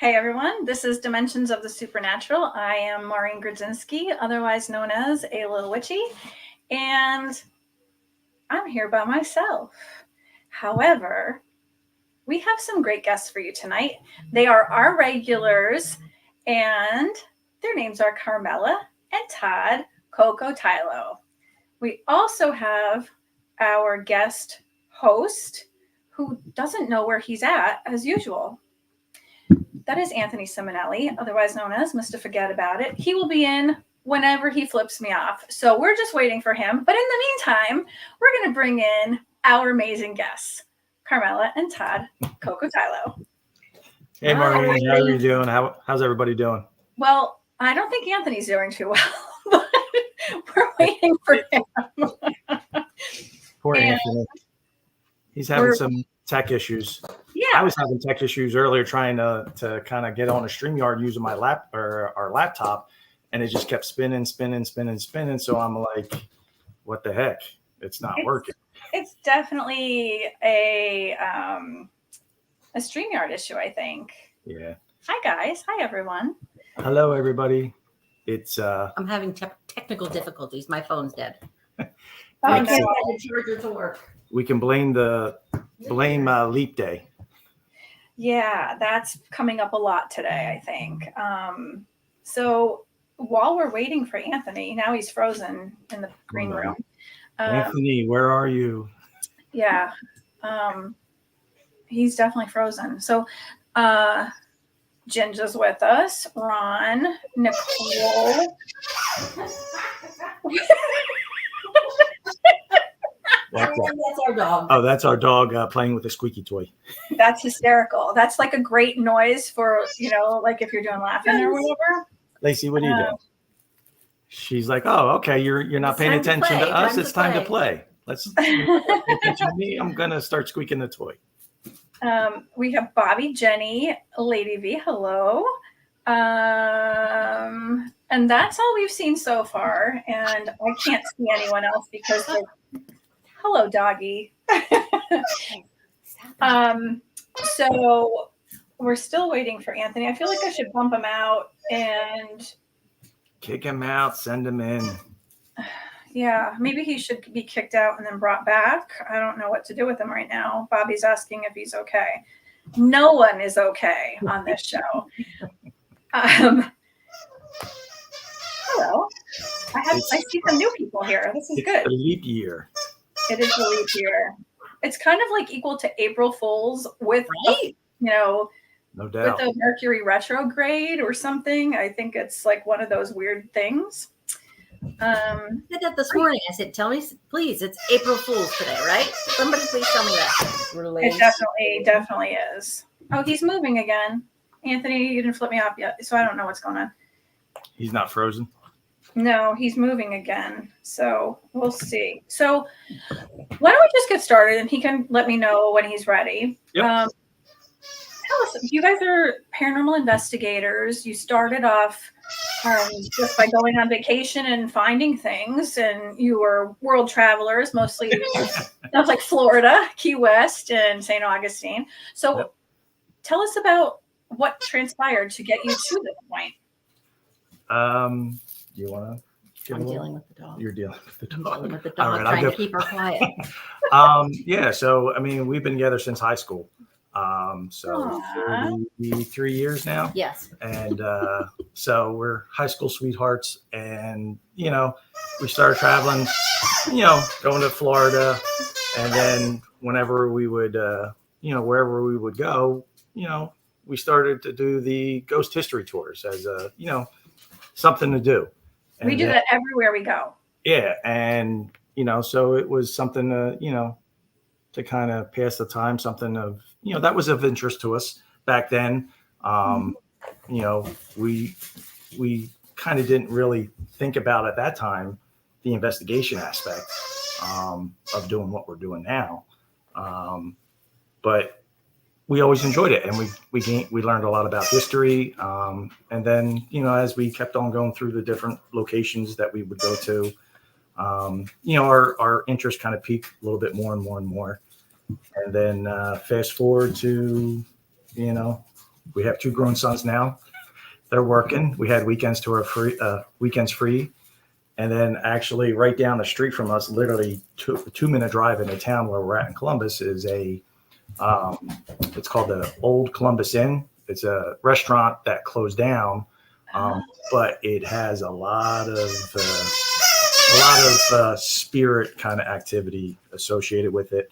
Hey everyone, this is Dimensions of the Supernatural. I am Maureen Grudzinski, otherwise known as a Lil Witchy, and I'm here by myself. However, we have some great guests for you tonight. They are our regulars, and their names are Carmella and Todd Kokotajlo. We also have our guest host who doesn't know where he's at, as usual. That is Anthony Simonelli, otherwise known as Mr. Fuhgeddaboudit. He will be in whenever he flips me off. So we're just waiting for him. But in the meantime, we're going to bring in our amazing guests, Carmella and Todd Kokotajlo. Hey, Maureen, how are you doing? How's everybody doing? Well, I don't think Anthony's doing too well, but we're waiting for him. Poor Anthony. He's having some tech issues. Yeah. I was having tech issues earlier trying to kind of get on a StreamYard using my our laptop, and it just kept spinning. So I'm like, what the heck? It's not working. It's definitely a StreamYard issue, I think. Yeah. Hi guys. Hi everyone. Hello everybody. It's I'm having technical difficulties. My phone's dead. Oh no. The charger to work. We can blame Leap Day. Yeah, that's coming up a lot today, I think. So while we're waiting for Anthony, now he's frozen in the green room. Anthony, where are you? Yeah, he's definitely frozen. So Ginger's with us, Ron, Nicole. That's our dog. Oh, that's our dog playing with a squeaky toy. That's hysterical. That's like a great noise for, like if you're doing laughing or whatever. Lacey, what are you doing? She's like, oh, okay, you're not paying attention to us. It's time to play. Let's pay attention to me. I'm going to start squeaking the toy. We have Bobby, Jenny, Lady V, hello. And that's all we've seen so far. And I can't see anyone else because they're hello, doggy. So we're still waiting for Anthony. I feel like I should bump him out and kick him out, send him in. Yeah, maybe he should be kicked out and then brought back. I don't know what to do with him right now. Bobby's asking if he's okay. No one is okay on this show. Hello. I see some new people here. This is good. It's a leap year. It is a leap year. It's kind of like equal to April Fools with, no doubt, with a Mercury retrograde or something. I think it's like one of those weird things. I said that this morning. I said, tell me, please, it's April Fool's today, right? Somebody please tell me that. It definitely is. Oh, he's moving again. Anthony, you didn't flip me off yet, so I don't know what's going on. He's not frozen? No, he's moving again. So we'll see. So why don't we just get started and he can let me know when he's ready. Yep. Tell us, you guys are paranormal investigators. You started off just by going on vacation and finding things, and you were world travelers, mostly sounds like Florida, Key West, and St. Augustine. So tell us about what transpired to get you to this point. Do you want to? I'm dealing with the dog. You're dealing with the dog. I'm dealing with the dog, trying to keep her quiet. Yeah. So, I mean, we've been together since high school. So 33 years now. Yes. And so we're high school sweethearts, and we started traveling, going to Florida, and then whenever we would, wherever we would go, we started to do the ghost history tours as a, something to do. And we do that everywhere we go. Yeah, and so it was something to kind of pass the time, something of that was of interest to us back then. We kind of didn't really think about at that time the investigation aspect of doing what we're doing now, but we always enjoyed it, and we learned a lot about history, and then as we kept on going through the different locations that we would go to, our interest kind of peaked a little bit more and more and more. And then fast forward to, We have 2 grown sons now. They're working. We had weekends free. And then actually right down the street from us, literally 2-minute drive into town where we're at in Columbus is it's called the Old Columbus Inn. It's a restaurant that closed down, but it has a lot of spirit kind of activity associated with it.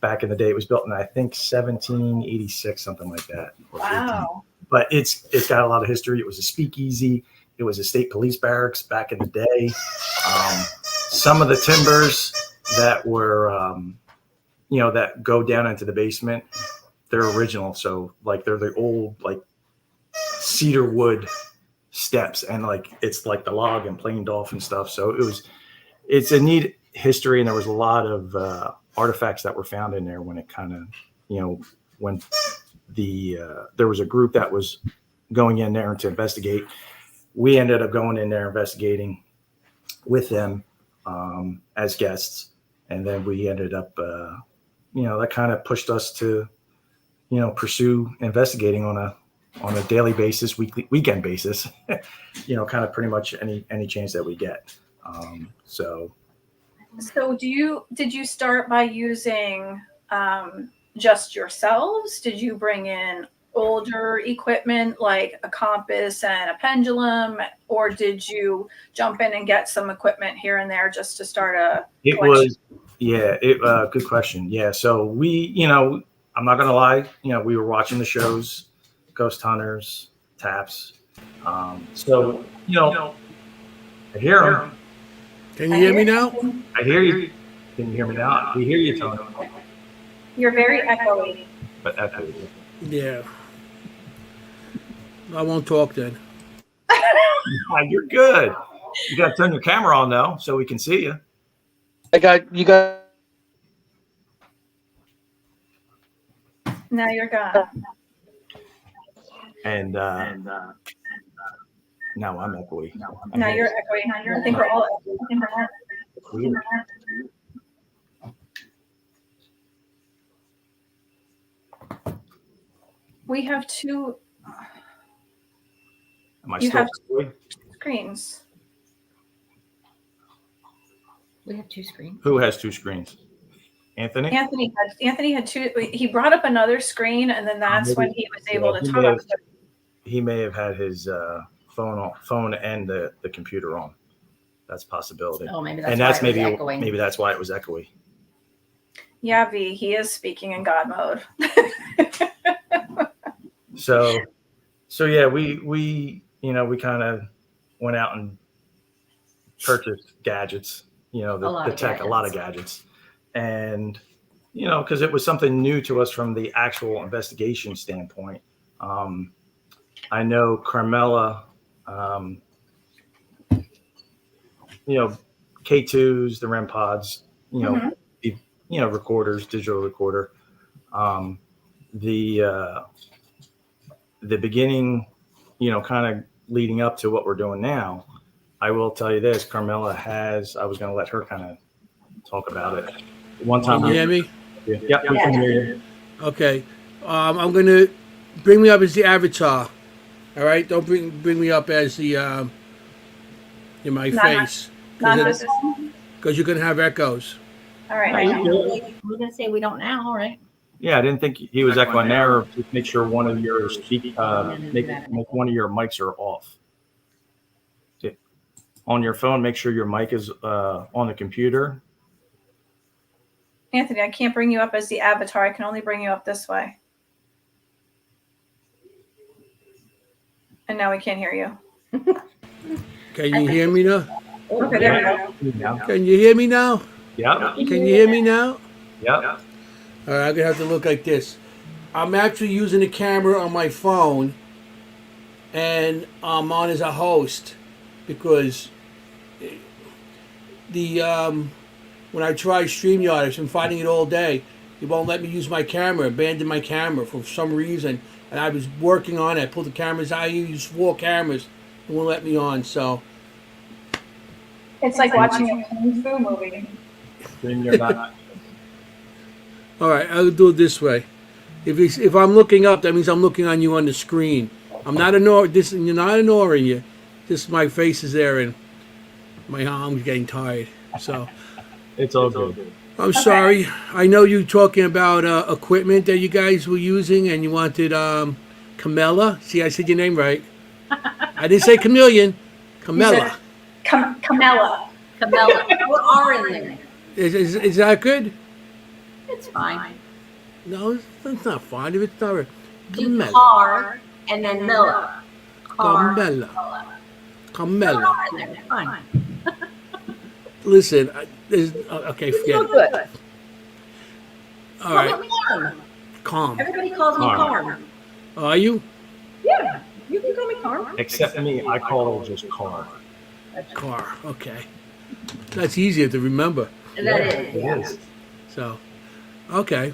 Back in the day, it was built in, I think, 1786, something like that. Wow. But it's got a lot of history. It was a speakeasy. It was a state police barracks back in the day. Some of the timbers that were, that go down into the basement, they're original. So like they're the old like cedar wood steps, and like it's like the log and planed off and stuff. So it's a neat history, and there was a lot of artifacts that were found in there when it kind of, when there was a group that was going in there to investigate. We ended up going in there investigating with them as guests, and then we ended up, that kind of pushed us to, pursue investigating on a daily basis, weekend basis, kind of pretty much any chance that we get. So did you start by using just yourselves? Did you bring in older equipment like a compass and a pendulum, or did you jump in and get some equipment here and there just to start a collection? Good question. Yeah, so we, I'm not gonna lie, we were watching the shows, Ghost Hunters, Taps. I hear them. Can you hear me now? I hear you. Can you hear me now? We hear you, Tony. You're very echoey. But echoey. Yeah. I won't talk then. You're good. You got to turn your camera on though, so we can see you. You got. Now you're gone. And now I'm echoey. Now you're echoey. I think we're all echoey. We have 2. You have 2 screens. We have 2 screens. Who has 2 screens? Anthony? Anthony had 2. He brought up another screen, and then that's when he was able to talk. He may have had his phone and the computer on. That's a possibility. Oh, maybe that's and why that's it was maybe echoing. Maybe that's why it was echoey. Yeah, V, he is speaking in God mode. So yeah, we kind of went out and purchased gadgets, a lot of gadgets. And, because it was something new to us from the actual investigation standpoint. I know Carmella, K2s, the REM pods, recorders, digital recorder. The beginning, kind of leading up to what we're doing now, I will tell you this, Carmella I was going to let her kind of talk about it. One time. Can you hear me? Yeah. We can hear you. Okay. I'm going to bring me up as the avatar. All right? Don't bring me up as the, in my face. Because you're going to have echoes. All right. We're going to say we don't now, right? Yeah, I didn't think he was echoing there. Just make sure one of your make one of your mics are off. On your phone, make sure your mic is on the computer. Anthony, I can't bring you up as the avatar. I can only bring you up this way. And now we can't hear you. Can you hear me now? Okay, there we go. Can you hear me now? Yeah. Can you hear me now? Yeah. All right, I'm going to have to look like this. I'm actually using the camera on my phone, and I'm on as a host because when I try StreamYard, I've been fighting it all day. It won't let me use my camera, abandoned my camera for some reason. And I was working on it. I pulled the cameras out. I used 4 cameras. It won't let me on, so. It's like watching a Kung Fu movie. All right, I'll do it this way. If I'm looking up, that means I'm looking on you on the screen. I'm not ignoring this. You're not ignoring you. Just my face is there and my arm's getting tired. So It's all good. I'm sorry. I know you talking about equipment that you guys were using, and you wanted Carmella. See, I said your name right. I didn't say chameleon. Carmella. Carmella. Carmella. What are in there? Is that good? It's fine. No, it's not fine. If it's not right. Do Carmella. car and then Milla. Car. Carmella. What Carmella. are in there? It's fine. Listen, okay, forget it. Good. All right, Call me Carm. calm. Everybody calls me Carm. Are you? Yeah, you can call me Carm. Except me, I call it just car. Car. Okay, that's easier to remember. That is. It is. So, okay.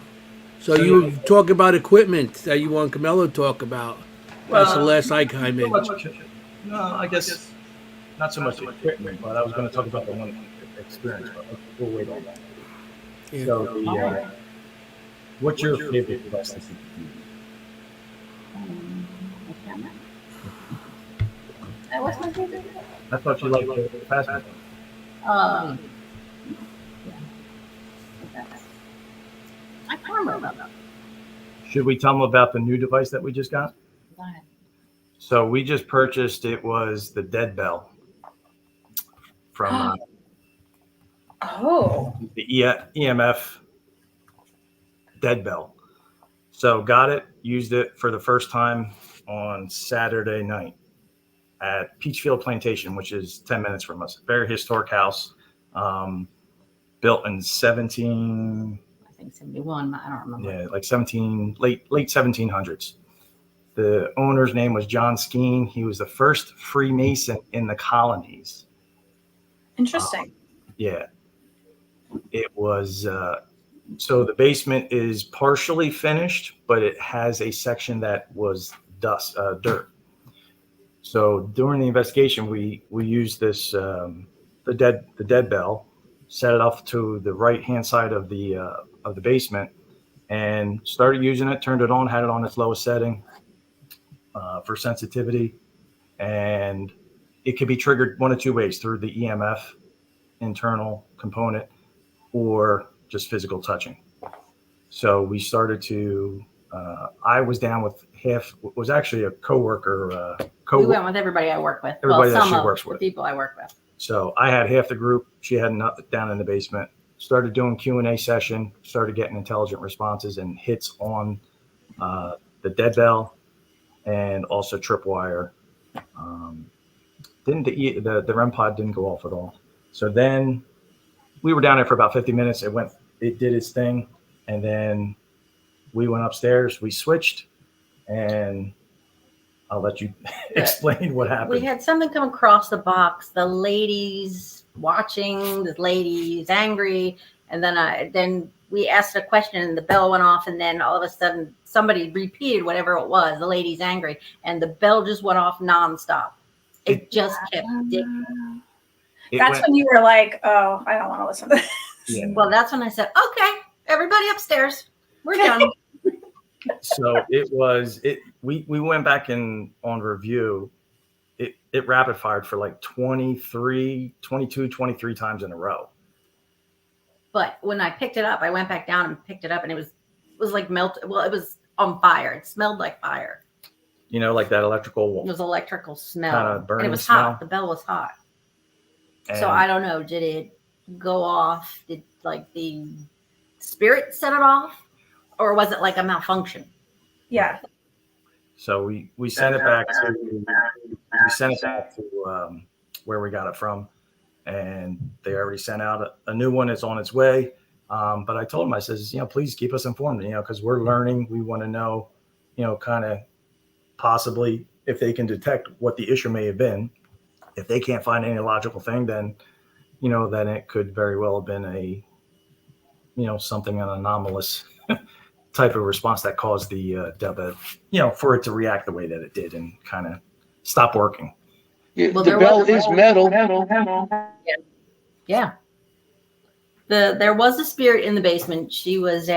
So you were talking about equipment that you want Carmelo to talk about. That's the last I came in. No, I guess not so much equipment, but I was going to talk about the one experience. But we'll wait on that. Yeah. So, what's your favorite device? What's my favorite? I thought you liked the fast one. I can't remember. Should we tell them about the new device that we just got? Go ahead. So we just purchased. It was the Dead Bell from Oh. the EMF Dead Bell. So got it, used it for the first time on Saturday night at Peachfield Plantation, which is 10 minutes from us. Very historic house, built in 17. I think 71. I don't remember. Yeah, like 17, late 1700s. The owner's name was John Skeen. He was the first Freemason in the colonies. Interesting. Yeah. It was, so the basement is partially finished, but it has a section that was dirt. So during the investigation, we used this, the dead bell, set it off to the right-hand side of the basement, and started using it, turned it on, had it on its lowest setting for sensitivity. And it could be triggered one of two ways, through the EMF internal component or just physical touching. So we started to, I was down with was actually a coworker. We went with everybody I work with. Everybody that some she of works the with. people I work with. So I had half the group. She had down in the basement. Started doing Q&A session. Started getting intelligent responses and hits on the dead bell and also tripwire. The REM pod didn't go off at all. So then we were down there for about 50 minutes. It did its thing, and then we went upstairs. We switched, and I'll let you explain what happened. We had something come across the box. The lady's watching. This lady's angry, and then we asked a question, and the bell went off, and then all of a sudden somebody repeated whatever it was. The lady's angry, and the bell just went off nonstop. It just kept dicking. That's when you were like, "Oh, I don't want to listen to this." Yeah. Well, that's when I said, "Okay, everybody upstairs, we're done." So we went back on review. It rapid fired for like 22, 23 times in a row. But when I picked it up, I went back down and picked it up, and it was like melted. Well, it was on fire. It smelled like fire. You know, like that electrical. It was electrical smell. Kind of burning and it was smell. hot. The bell was hot. And So I don't know. Did it go off? Did like the spirit set it off? Or was it like a malfunction? Yeah. So we sent it back to where we got it from, and they already sent out a new one. It's on its way. But I told them, I says, please keep us informed, because we're learning. We want to know, kind of possibly if they can detect what the issue may have been. If they can't find any logical thing, then, then it could very well have been something, an anomalous type of response that caused the debit, for it to react the way that it did and kind of stop working. Well, the bell is metal. Yeah. There was a spirit in the basement. She was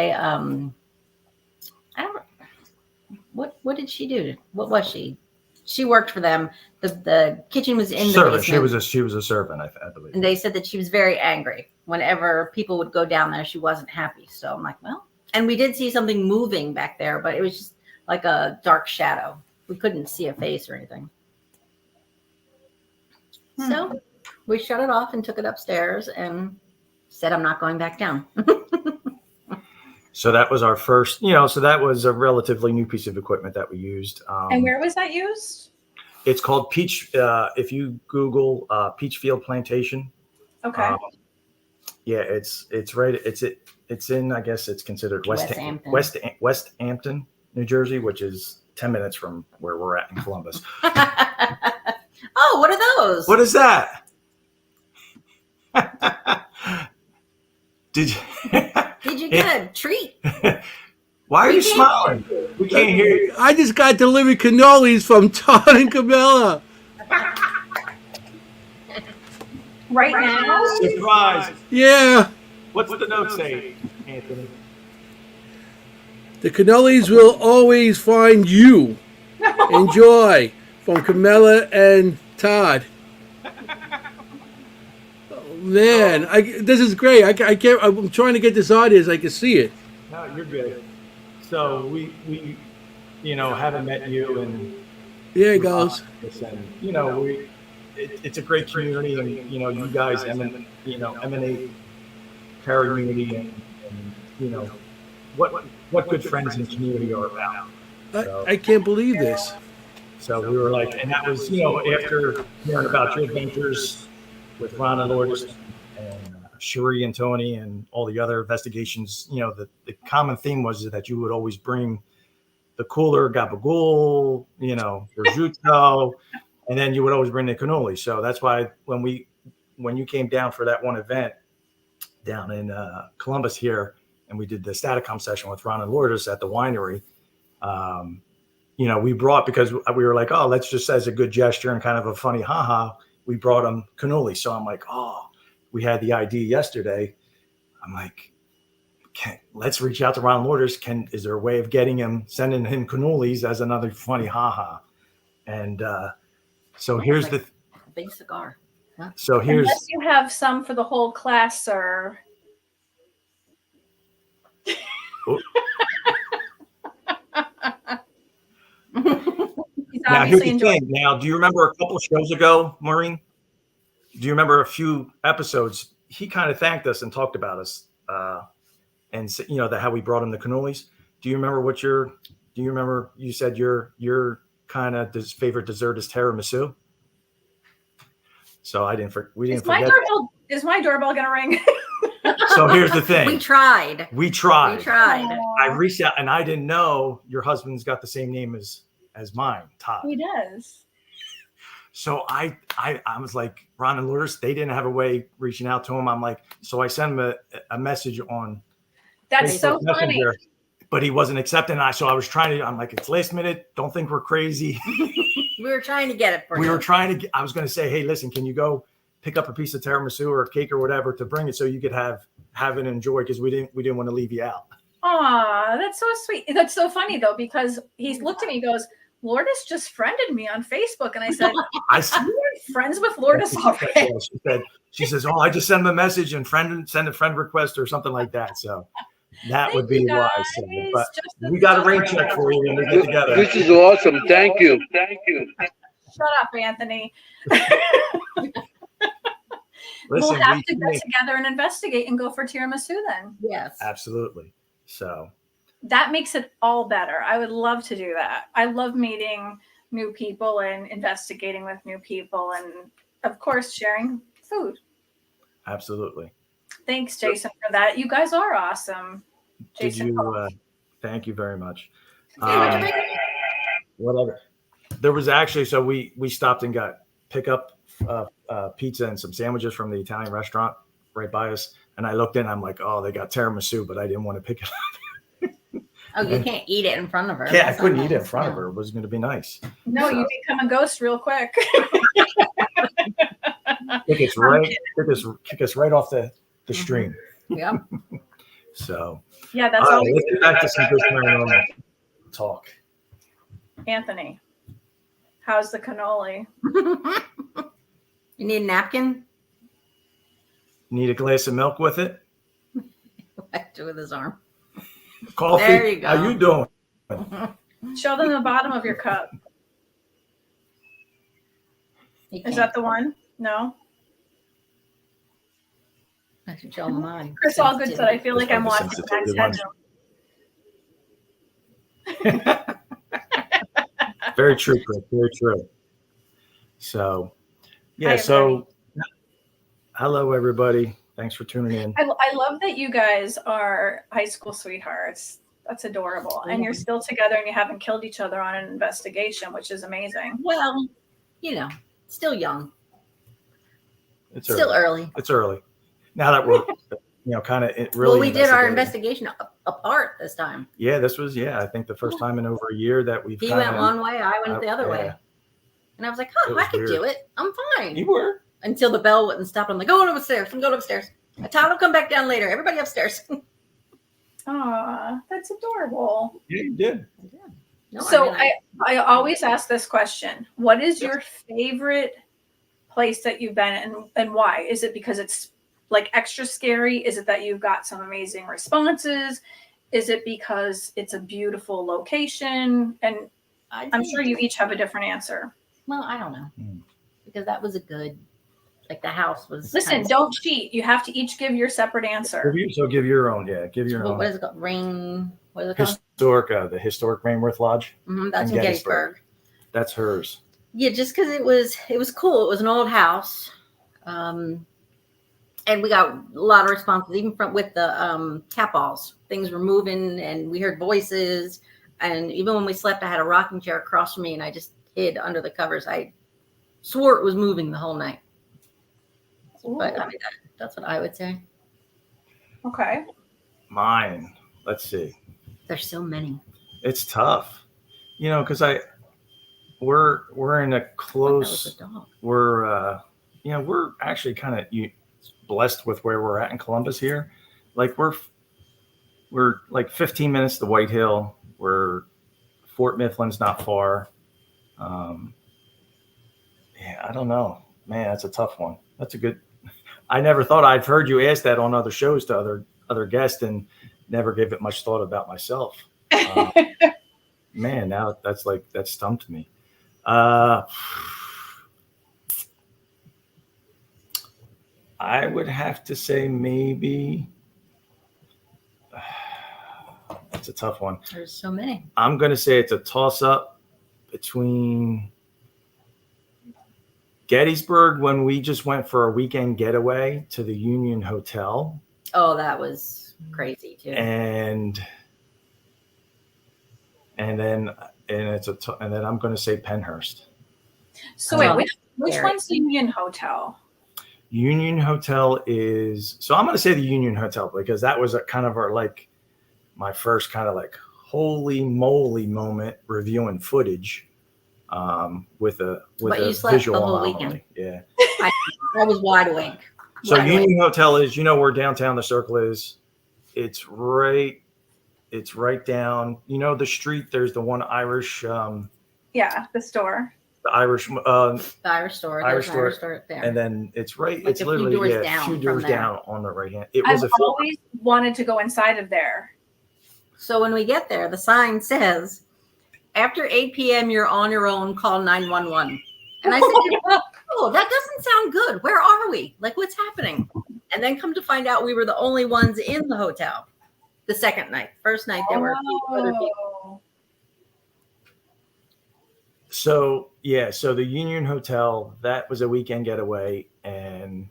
What did she do? What was she? She worked for them. The kitchen was in the servant. basement. She was a servant, I believe. And they said that she was very angry whenever people would go down there. She wasn't happy. So I'm like, well, and we did see something moving back there, but it was just like a dark shadow. We couldn't see a face or anything. So we shut it off and took it upstairs and said, I'm not going back down. So that was our first, so that was a relatively new piece of equipment that we used. And where was that used? It's called Peach. If you Google Peach Field Plantation. Okay. Yeah, it's right. It's in, I guess it's considered West Hampton, New Jersey, which is 10 minutes from where we're at in Columbus. Oh, what are those? What is that? Did you get a treat? Why are you smiling? We can't hear you. I just got delivered cannolis from Todd and Carmella. Right now? Surprise. Yeah. What's the note say, Anthony? The cannolis will always find you. Enjoy. From Carmella and Todd. Oh, man, this is great. I can't. I'm trying to get this audio so I can see it. No, you're good. So we haven't met you, and There it goes. And, it's a great community, and you guys emanate para unity, and what good friends in the community are about. I can't believe this. So we were like, and that was after hearing about your adventures with Ron and Lourdes and Cherie and Tony and all the other investigations. The common theme was that you would always bring the cooler gabagool, prosciutto, and then you would always bring the cannoli. So that's why when you came down for that one event down in Columbus here, and we did the Staticom session with Ron and Lourdes at the winery, we brought, because we were like, oh, let's just as a good gesture and kind of a funny haha, we brought them cannoli. So I'm like, oh, we had the idea yesterday. I'm like, let's reach out to Ron Lourdes. Is there a way of sending him cannolis as another funny haha? And so here's like a big cigar. Huh? So here's. Unless you have some for the whole class, sir. Now here's the thing. Now, do you remember a couple of shows ago, Maureen? Do you remember a few episodes? He kind of thanked us and talked about us, and how we brought him the cannolis. Do you remember you said your kind of favorite dessert is tiramisu? So we didn't forget. Is my doorbell gonna ring? So here's the thing. We tried. I reached out, and I didn't know your husband's got the same name as mine, Todd. He does. So I was like, Ron and Lourdes, they didn't have a way reaching out to him. I'm like, so I sent him a message on That's Facebook so Messenger, funny. but he wasn't accepting. So I was I'm like, it's last minute. Don't think we're crazy. We were trying to get it for you. I was going to say, hey, listen, can you go pick up a piece of tiramisu or a cake or whatever to bring it so you could have it and enjoy, because we didn't want to leave you out. Aw, that's so sweet. That's so funny though, because he looked at me and goes, Lourdes just friended me on Facebook. And I said, you were friends with Lourdes already? She says, oh, I just sent him a message and send a friend request or something like that. So that would be why. But we got a rain check for you when we get together. This is awesome. Thank you. Shut up, Anthony. Listen, we'll have to get together and investigate and go for tiramisu then. Yes. Absolutely. So that makes it all better. I would love to do that. I love meeting new people and investigating with new people, and of course sharing food. Absolutely. Thanks, Jason, for that. You guys are awesome. Jason, thank you very much. What Whatever. There was actually, so we stopped and got pick up pizza and some sandwiches from the Italian restaurant right by us. And I looked in, I'm like, oh, they got tiramisu, but I didn't want to pick it up. Oh, you can't eat it in front of her. Yeah, I couldn't eat it in front of her. It was going to be nice. No, you become a ghost real quick. Kick us right off the stream. Yeah. So yeah, that's all all. right, let's get back to some good paranormal talk. Anthony, how's the cannoli? You need a napkin? Need a glass of milk with it? Whacked it with his arm. Coffee? There you go. How you doing? Show them the bottom of your cup. Is that the one? No? I should show them mine. Chris Allgood said, I feel like I'm watching Sensitivity Max one. Headroom. Very true, Chris. Very true. So, yeah. Hi, So, hello, everybody. Thanks for tuning in. I love that you guys are high school sweethearts. That's adorable. And you're still together and you haven't killed each other on an investigation, which is amazing. Well, still young. It's Still early. It's early. Now that we're, kind of really. Well, we did our investigating. investigation apart this time. Yeah, this was, I think the first time in over a year that we've. He went one way, I went the other way. And I was like, It I was could weird. do it. I'm fine. You were. Until the bell wouldn't stop. I'm like, going upstairs. I'm going upstairs. Todd will come back down later. Everybody upstairs. Aw, that's adorable. Yeah, you did. No, So I I always ask this question. What is your favorite place that you've been and why? Is it because it's like extra scary? Is it that you've got some amazing responses? Is it because it's a beautiful location? And I'm sure you each have a different answer. Well, I don't know. Hmm. Because that was a good, like the house was. Listen, don't cheat. You have to each give your separate answer. So give your own. Yeah, give your own. What is it called? What is it called? Historic, the historic Rainworth Lodge. That's in Gettysburg. That's hers. Yeah, just because it was cool. It was an old house, and we got a lot of responses, even with the cat balls. Things were moving, and we heard voices. And even when we slept, I had a rocking chair across from me, and I just hid under the covers. I swore it was moving the whole night. Ooh. But I mean, that's what I would say. Okay. Mine. Let's see. There's so many. It's tough, because we're in a close. That was a dog. We're actually kind of blessed with where we're at in Columbus here. Like we're like 15 minutes to White Hill. We're Fort Mifflin's not far. I don't know, man. That's a tough one. That's a good. I never thought I've heard you ask that on other shows to other guests and never gave it much thought about myself. Man, now that stumped me. I would have to say maybe it's a tough one. There's so many. I'm going to say it's a toss up between Gettysburg when we just went for a weekend getaway to the Union Hotel. Oh, that was crazy too. And then I'm going to say Pennhurst. So wait, which one's Union Hotel? Union Hotel is, so I'm going to say the Union Hotel because that was my first kind of like holy moly moment reviewing footage with a visual the whole anomaly. Weekend. Yeah. I was wide awake. So Union Hotel is, where downtown the Circle is. It's right down, the street. There's the one Irish. The store. The Irish. The Irish store. Irish Irish store. store there. And then it's right. Like it's a few literally doors a down few doors from there. down on the right hand. It I've was always wanted to go inside of there. So when we get there, the sign says, after 8 p.m., you're on your own, call 911. And I said, oh, that doesn't sound good. Where are we? Like, what's happening? And then come to find out we were the only ones in the hotel the second night. First night, there were other people. So the Union Hotel, that was a weekend getaway. And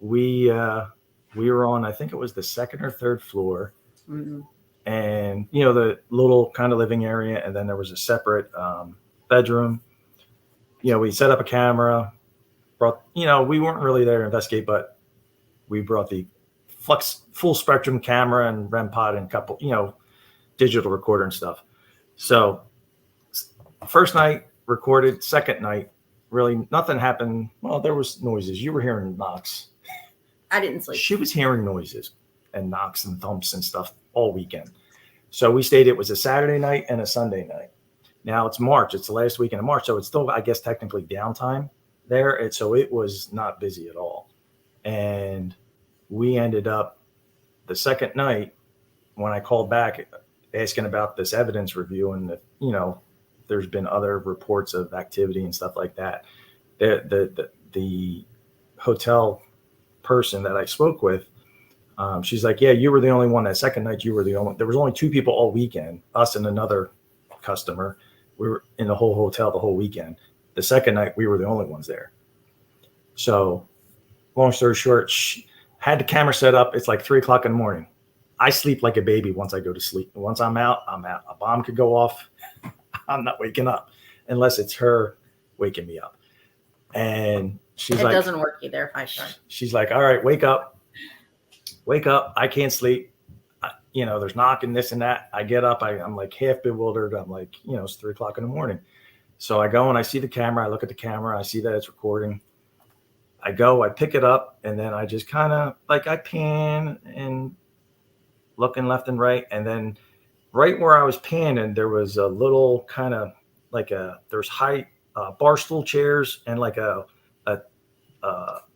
we were on, I think it was the second or third floor. Mm-hmm. And, the little kind of living area. And then there was a separate bedroom. We set up a camera, brought, we weren't really there to investigate, but we brought the full spectrum camera and REM pod and a couple, digital recorder and stuff. So first night recorded, second night, really nothing happened. Well, there was noises. You were hearing knocks. I didn't sleep. She was hearing noises and knocks and thumps and stuff all weekend. So we stayed. It was a Saturday night and a Sunday night. Now it's March. It's the last weekend of March. So it's still, I guess, technically downtime there. So it was not busy at all. And we ended up the second night when I called back asking about this evidence review and that, there's been other reports of activity and stuff like that. The hotel person that I spoke with, she's like, yeah, you were the only one. That second night, you were the only. There was only 2 people all weekend, us and another customer. We were in the whole hotel the whole weekend. The second night, we were the only ones there. So, long story short, she had the camera set up. It's like 3:00 in the morning. I sleep like a baby once I go to sleep. Once I'm out, I'm out. A bomb could go off. I'm not waking up unless it's her waking me up. And she's like, it doesn't work either if I start. She's like, all right, wake up. I can't sleep. There's knocking, this and that. I get up. I'm like half bewildered. I'm like, it's 3:00 in the morning. So I go and I see the camera. I look at the camera. I see that it's recording. I go, I pick it up, and then I just kind of I pan and looking left and right. And then right where I was panning, there was a little kind of there's high bar stool chairs and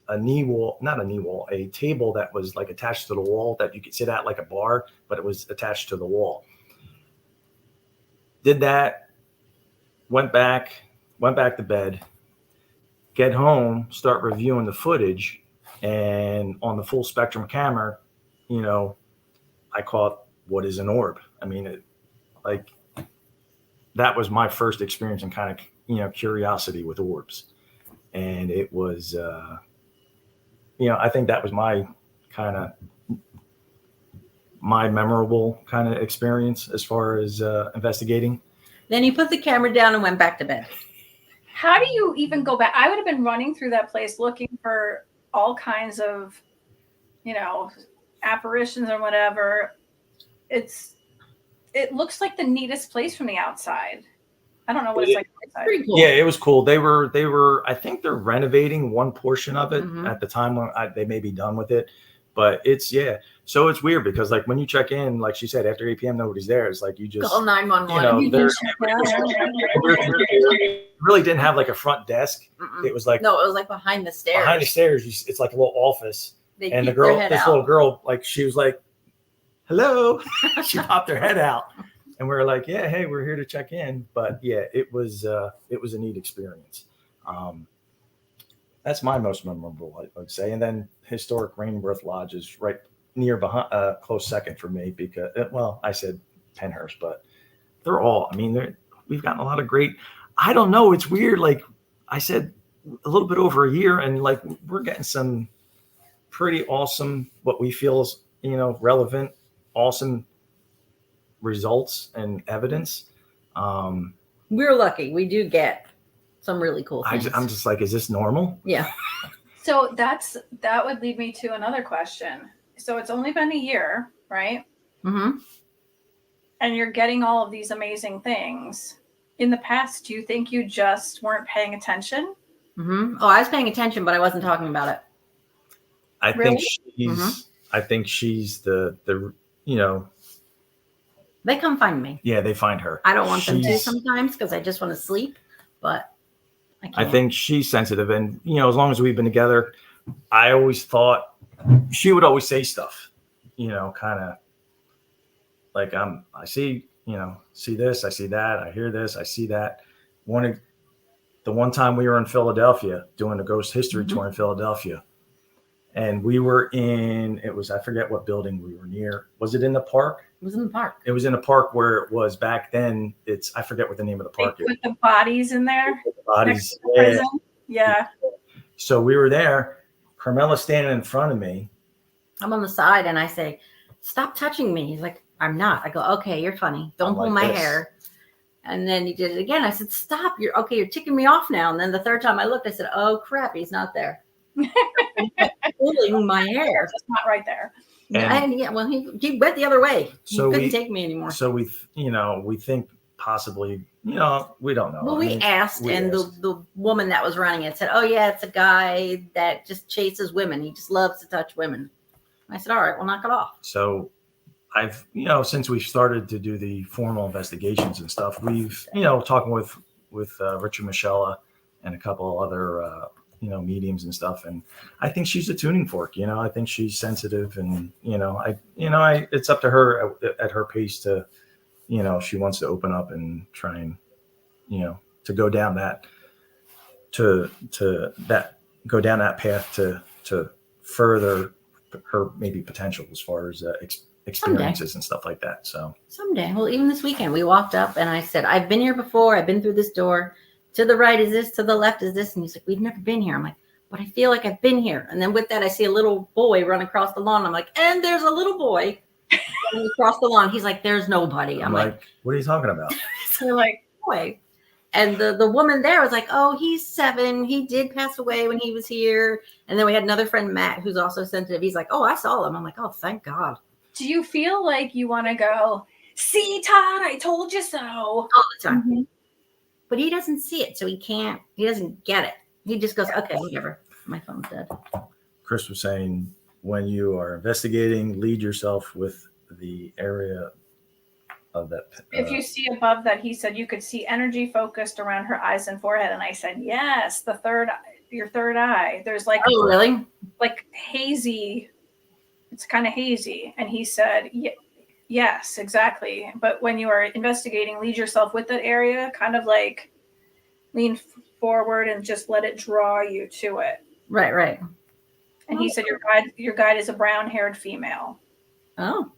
a knee wall, not a knee wall, a table that was attached to the wall that you could sit at like a bar, but it was attached to the wall. Did that, went back to bed, get home, start reviewing the footage, and on the full spectrum camera, I caught what is an orb. I mean, that was my first experience and kind of, curiosity with orbs. And it was, I think that was my memorable kind of experience as far as investigating. Then you put the camera down and went back to bed. How do you even go back? I would have been running through that place looking for all kinds of, apparitions or whatever. It looks like the neatest place from the outside. I don't know what it's like outside. Pretty cool. Yeah, it was cool. They were. I think they're renovating one portion of it Mhm. at the time when they may be done with it. But so it's weird because when you check in, like she said, after 8 p.m. nobody's there. It's like you just Call 911. really didn't have a front desk. Mm-mm. It was No, it was behind the stairs. behind the stairs. It's like a little office, They and the peek their girl, head this out. little girl, she was like, "Hello," she popped her head out. And we were like, yeah, hey, we're here to check in. But yeah, it was a neat experience. That's my most memorable, I would say. And then historic Rainworth Lodge is right near behind, close second for me because, I said Penhurst, but they're all, we've gotten a lot of great, I don't know. It's weird. Like I said, a little bit over a year and we're getting some pretty awesome, what we feel is, relevant, awesome results and evidence. We're lucky. We do get some really cool things. I'm just like, is this normal? Yeah. So that would lead me to another question. So it's only been a year, right? Mm-hmm. And you're getting all of these amazing things. In the past, do you think you just weren't paying attention? Mm-hmm. Oh, I was paying attention, but I wasn't talking about it. Really? I think she's the They come find me. yeah, they find her. I don't want them to She's- sometimes because I just want to sleep, but I can't. I think she's sensitive, and as long as we've been together, I always thought she would always say stuff, kind of like I see, see this, I see that, I hear this, I see that. The one time we were in Philadelphia doing a ghost history tour in Philadelphia, and we were I forget what building we were near. Was it in the park? It was in the park. It was in a park where it was back then. I forget what the name of the They park is. put the bodies in there. Bodies. Next to the prison. Yeah. So we were there. Carmella's standing in front of me. I'm on the side and I say, "Stop touching me." He's like, "I'm not." I go, "Okay, you're funny. Don't I'm pull like my this. hair." And then he did it again. I said, "Stop. You're ticking me off now." And then the third time I looked, I said, "Oh crap, he's not there." Pulling my hair. It's not right there. And yeah, well, he went the other way. He So couldn't we- take me anymore. So we think possibly, we don't know. Well, we asked, we and asked. the woman that was running it said, "Oh yeah, it's a guy that just chases women. He just loves to touch women." I said, "All right, well, knock it off." So I've, since we started to do the formal investigations and stuff, we've, talking with Richard Michella and a couple other, mediums and stuff. And I think she's a tuning fork, I think she's sensitive and, it's up to her at her pace to, she wants to open up and try and, to go down that, go down that path to further her maybe potential as far as experiences and stuff like that. So someday, well, even this weekend, we walked up and I said, I've been here before. I've been through this door. To the right is this, to the left is this. And he's like, we've never been here. I'm like, but I feel like I've been here. And then with that, I see a little boy run across the lawn. I'm like, and there's a little boy running across the lawn. He's like, there's nobody. I'm like, what are you talking about? So like, boy. And the woman there was like, oh, he's 7. He did pass away when he was here. And then we had another friend, Matt, who's also sensitive. He's like, oh, I saw him. I'm like, oh, thank God. Do you feel like you want to go, see, Todd, I told you so? All the time. Mm-hmm. But he doesn't see it. So he doesn't get it. He just goes, okay, whatever. My phone's dead. Chris was saying, when you are investigating, lead yourself with the area of that. If you see above that, he said you could see energy focused around her eyes and forehead. And I said, yes, your third eye. There's like, oh, really? Like hazy. It's kind of hazy. And he said, yes, exactly. But when you are investigating, lead yourself with that area, kind of like lean forward and just let it draw you to it. Right. And he said your guide is a brown-haired female. Oh,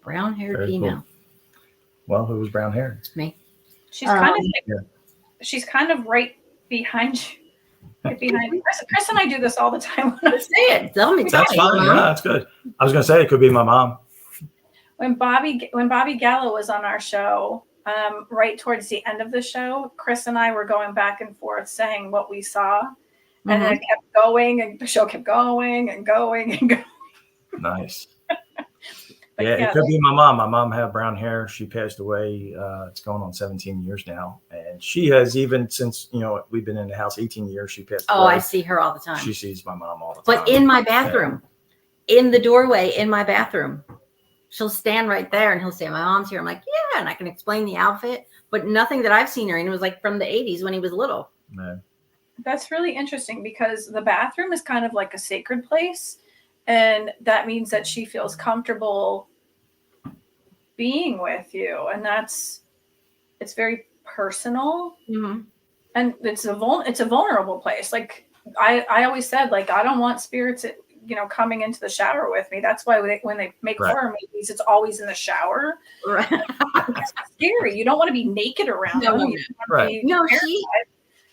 brown-haired Very female. Cool. Well, who was brown-haired? It's me. She's she's kind of right behind you. Right behind you. Chris and I do this all the time. Say it. Tell me. That's fine. Yeah, that's good. I was going to say it could be my mom. When Bobby Gallo was on our show, right towards the end of the show, Chris and I were going back and forth saying what we saw. And then it kept going, and the show kept going and going and going. Nice. It could be my mom. My mom had brown hair. She passed away. It's going on 17 years now. And she has, even since, we've been in the house 18 years, she passed away. Oh, I see her all the time. She sees my mom all the time. But in my bathroom, in the doorway, in my bathroom, she'll stand right there and he'll say, my mom's here. I'm like, yeah. And I can explain the outfit, but nothing that I've seen her in. It was like from the 80s when he was little. Man. That's really interesting because the bathroom is kind of like a sacred place. And that means that she feels comfortable being with you. And it's very personal. Mm-hmm. And it's a vulnerable place. Like I always said, like, I don't want spirits, coming into the shower with me. That's why when they make horror movies, it's always in the shower. Right. It's scary. You don't want to be naked around them. Right. No,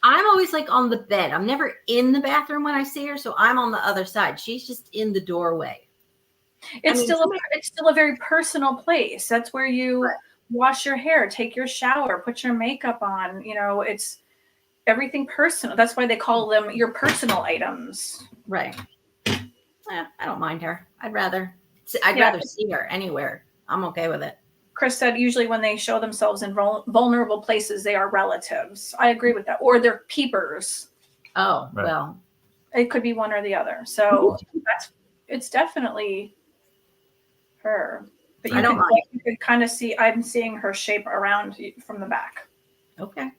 I'm always like on the bed. I'm never in the bathroom when I see her, so I'm on the other side. She's just in the doorway. It's still a very personal place. That's where you wash your hair, take your shower, put your makeup on. It's everything personal. That's why they call them your personal items. Right. I don't mind her. I'd rather see her anywhere. I'm okay with it. Chris said usually when they show themselves in vulnerable places, they are relatives. I agree with that. Or they're peepers. Oh, right. Well. It could be one or the other. So it's definitely her. But you can kind of see, I'm seeing her shape around from the back. Okay.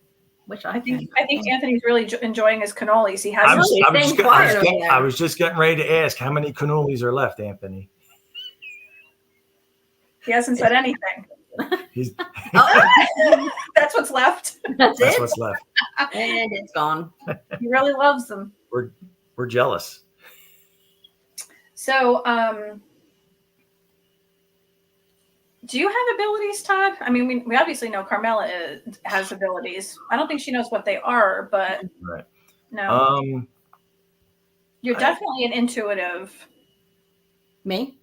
I think Anthony's really enjoying his cannolis. He has. I was just getting ready to ask how many cannolis are left, Anthony. He hasn't said anything. That's what's left. That's what's left. And it's gone. He really loves them. We're jealous. So, do you have abilities, Todd? I mean, we obviously know Carmella has abilities. I don't think she knows what they are, but no. You're definitely an intuitive. Me?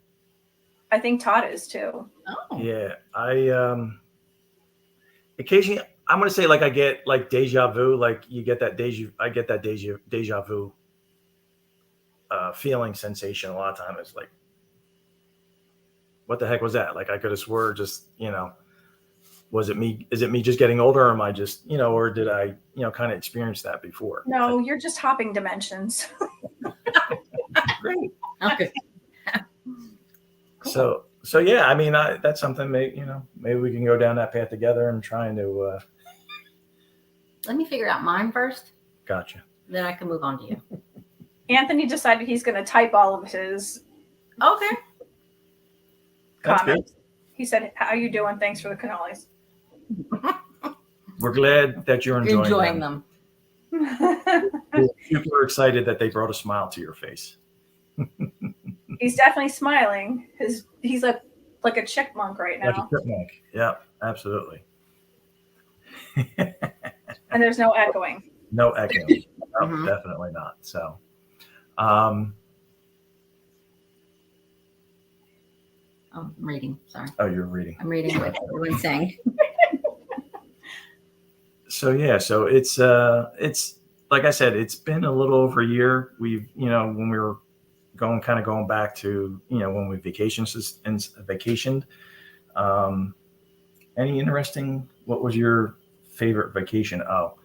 I think Todd is too. Oh. Yeah, I occasionally I'm gonna say like I get like deja vu, like you get that deja vu feeling sensation a lot of time. It's like, what the heck was that? Like I could have swore just, was it me? Is it me just getting older, or am I just, or did I, kind of experience that before? No, you're just hopping dimensions. Great. Okay. Cool. So So yeah, I mean, that's something. Maybe we can go down that path together and trying to. Let me figure out mine first. Gotcha. Then I can move on to you. Anthony decided he's going to type all of his Okay. That's comments. He said, "How you doing? Thanks for the cannolis." We're glad that you're enjoying them. We're super excited that they brought a smile to your face. He's definitely smiling. He's like a chipmunk right Like a now, chipmunk. Yeah, absolutely. and there's no echoing. No echo. No, Mhm. definitely not. So, Oh, I'm reading. Sorry. oh, you're reading. I'm reading what everyone's saying. So yeah, so it's like I said, it's been a little over a year. We've when we were going back to when we vacationed. Any interesting? What was your favorite vacation? Oh,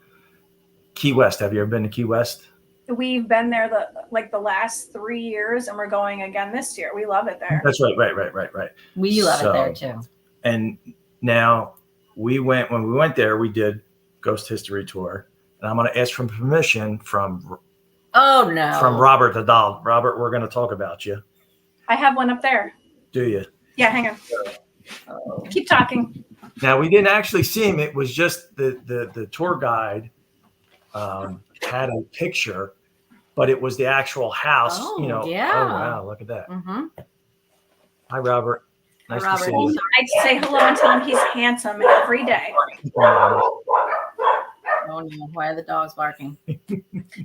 Key West. Have you ever been to Key West? We've been there the last 3 years, and we're going again this year. We love it there. That's right. We love it there too. And now when we went there, we did Ghost History Tour, and I'm going to ask for permission from Oh no. from Robert the doll. Robert, we're going to talk about you. I have one up there. Do you? Yeah, hang on. Oh. Keep talking. Now we didn't actually see him. It was just the tour guide had a picture, but it was the actual house. Oh, yeah. Oh wow, look at that. Mm-hmm. Hi, Robert. Nice Robert. to see you. I'd say hello and tell him he's handsome every day. Oh no, why are the dogs barking?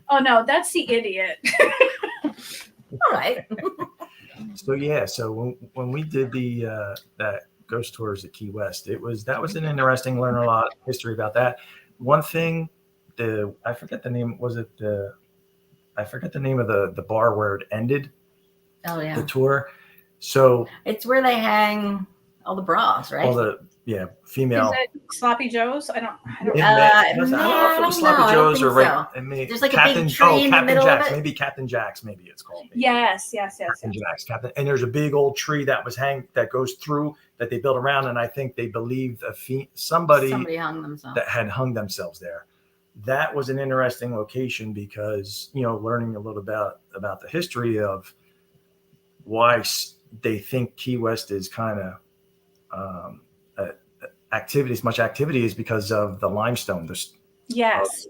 Oh no, that's the idiot. All right. So yeah, so when we did the that ghost tours at Key West, that was an interesting, learn a lot of history about that. One thing, I forget the name. I forget the name of the bar where it ended. Oh The yeah. tour. So It's where they hang all the bras, right? all the female. Is it Sloppy Joe's? I don't I don't know if it was no, I don't Sloppy know. I Joe's don't or think right. so. It may, There's like a Captain, big tree in the Captain middle of Jack's, it. maybe Captain Jack's, maybe it's called. Maybe. Yes. Captain Jack's, and there's a big old tree that was that goes through that they built around, and I think they believed somebody hung themselves. that had hung themselves there. That was an interesting location because learning a little about the history of why they think Key West is kind of much activity is because of the limestone Yes.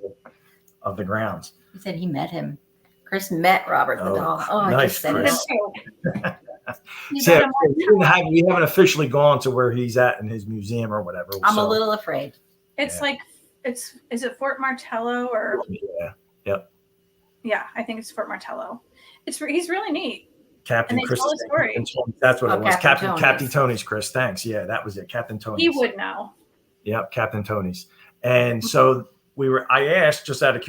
of the grounds. He said he met him. Chris met Robert the doll. Oh, I nice, just said Chris. it. So we haven't officially gone to where he's at in his museum or whatever. I'm a little afraid. It's Yeah. like is it Fort Martello or Yeah. Yep. yeah, I think it's Fort Martello. He's really neat. Captain And they Chris. tell a story. That's what Oh, it was. Captain Captain Tony's. Tony's, Chris. Thanks. Yeah, that was it. Captain Tony's. He would know. Yep, Captain Tony's. And so I asked just out of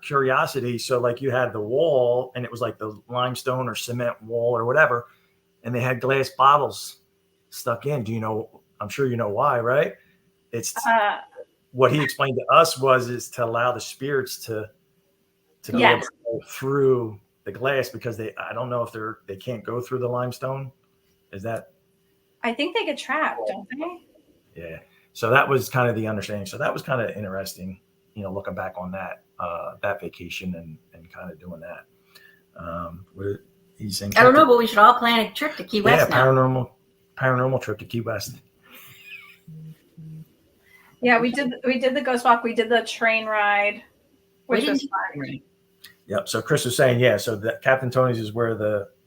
curiosity. So like you had the wall and it was like the limestone or cement wall or whatever. And they had glass bottles stuck in. Do you know? I'm sure you know why, right? It's what he explained to us is to allow the spirits to be able to go through the glass because I don't know if they can't go through the limestone. Is that? I think they get trapped, don't they? Yeah. So that was kind of the understanding. So that was kind of interesting, looking back on that vacation and kind of doing that. He's saying, I don't know, but we should all plan a trip to Key West now. paranormal trip to Key West. Yeah, we did the ghost walk. We did the train ride, which was fun. Yep. So Chris was saying, so that Captain Tony's is where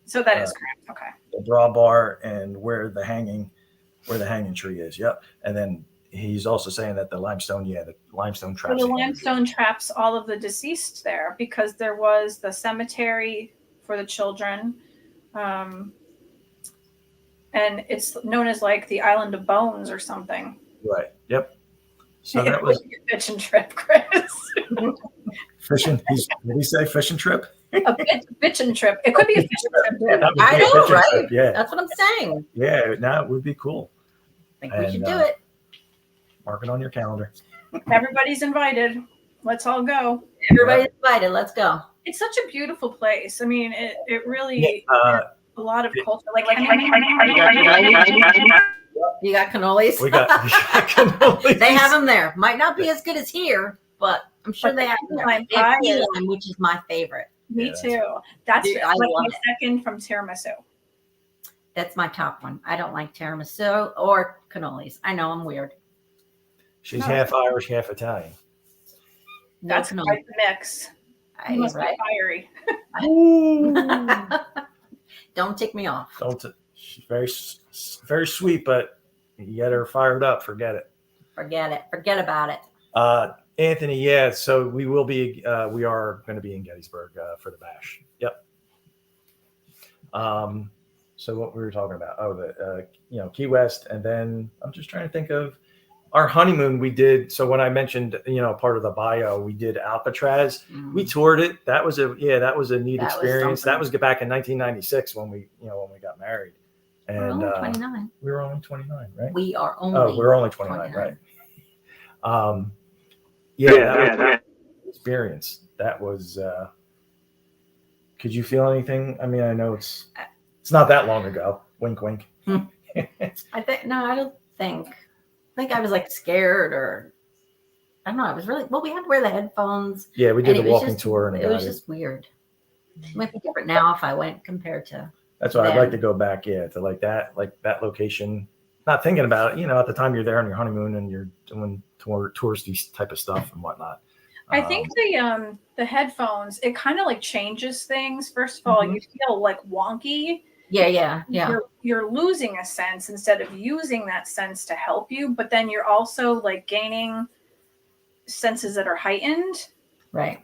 So that is correct. Okay. the bra bar and where the hanging tree is. Yep. And then he's also saying that the limestone traps. So the limestone traps all of the deceased there because there was the cemetery for the children. And it's known as like the Island of Bones or something. Right. Yep. So that was a fishing trip, Chris. fishing. What did he say? Fishing trip? A fishing trip. It could be a fishing trip. Yeah, that would be I a know, fishing right? trip. Yeah. That's what I'm saying. Yeah. Now it would be cool. I think we should do it. Mark it on your calendar. Everybody's invited. Let's all go. Everybody's invited. Let's go. It's such a beautiful place. I mean, it really. a lot of culture. Like You got cannolis? We got cannolis. They have them there. Might not be as good as here, but I'm sure they have them there. lime They have pie key is- lime, which is my favorite. me Yeah, too. That's Dude, I like love my it. second from tiramisu. That's my top one. I don't like tiramisu or cannolis. I know I'm weird. She's No. half Irish, half Italian. No That's cannoli. quite the mix. You must Right? be fiery. Don't tick me off. She's very sweet, but you get her fired up. Forget it. Forget it. Forget about it. Anthony, yeah. So we are going to be in Gettysburg for the bash. Yep. So what we were talking about? Oh, the Key West, and then I'm just trying to think of our honeymoon. We did. So when I mentioned part of the bio, we did Alcatraz. We toured it. That was a neat That was experience. something. That was back in 1996 when we got married. And We're only 29. we were only 29, right? We are only. We're only 29, right? That was experience. That was. Could you feel anything? I mean, I know it's not that long ago. Wink, wink. I don't think. I think I was like scared, or I don't know. I was really we had to wear the headphones. Yeah, we did and the it was walking just- tour, and it was just weird. It might be different now if I went compared to. that's why I'd then. like to go back. Yeah, to like that location. Not thinking about it. At the time you're there on your honeymoon and you're doing touristy type of stuff and whatnot. I think the headphones, it kind of like changes things. First of all, you feel like wonky. Yeah. You're losing a sense instead of using that sense to help you, but then you're also like gaining senses that are heightened. Right.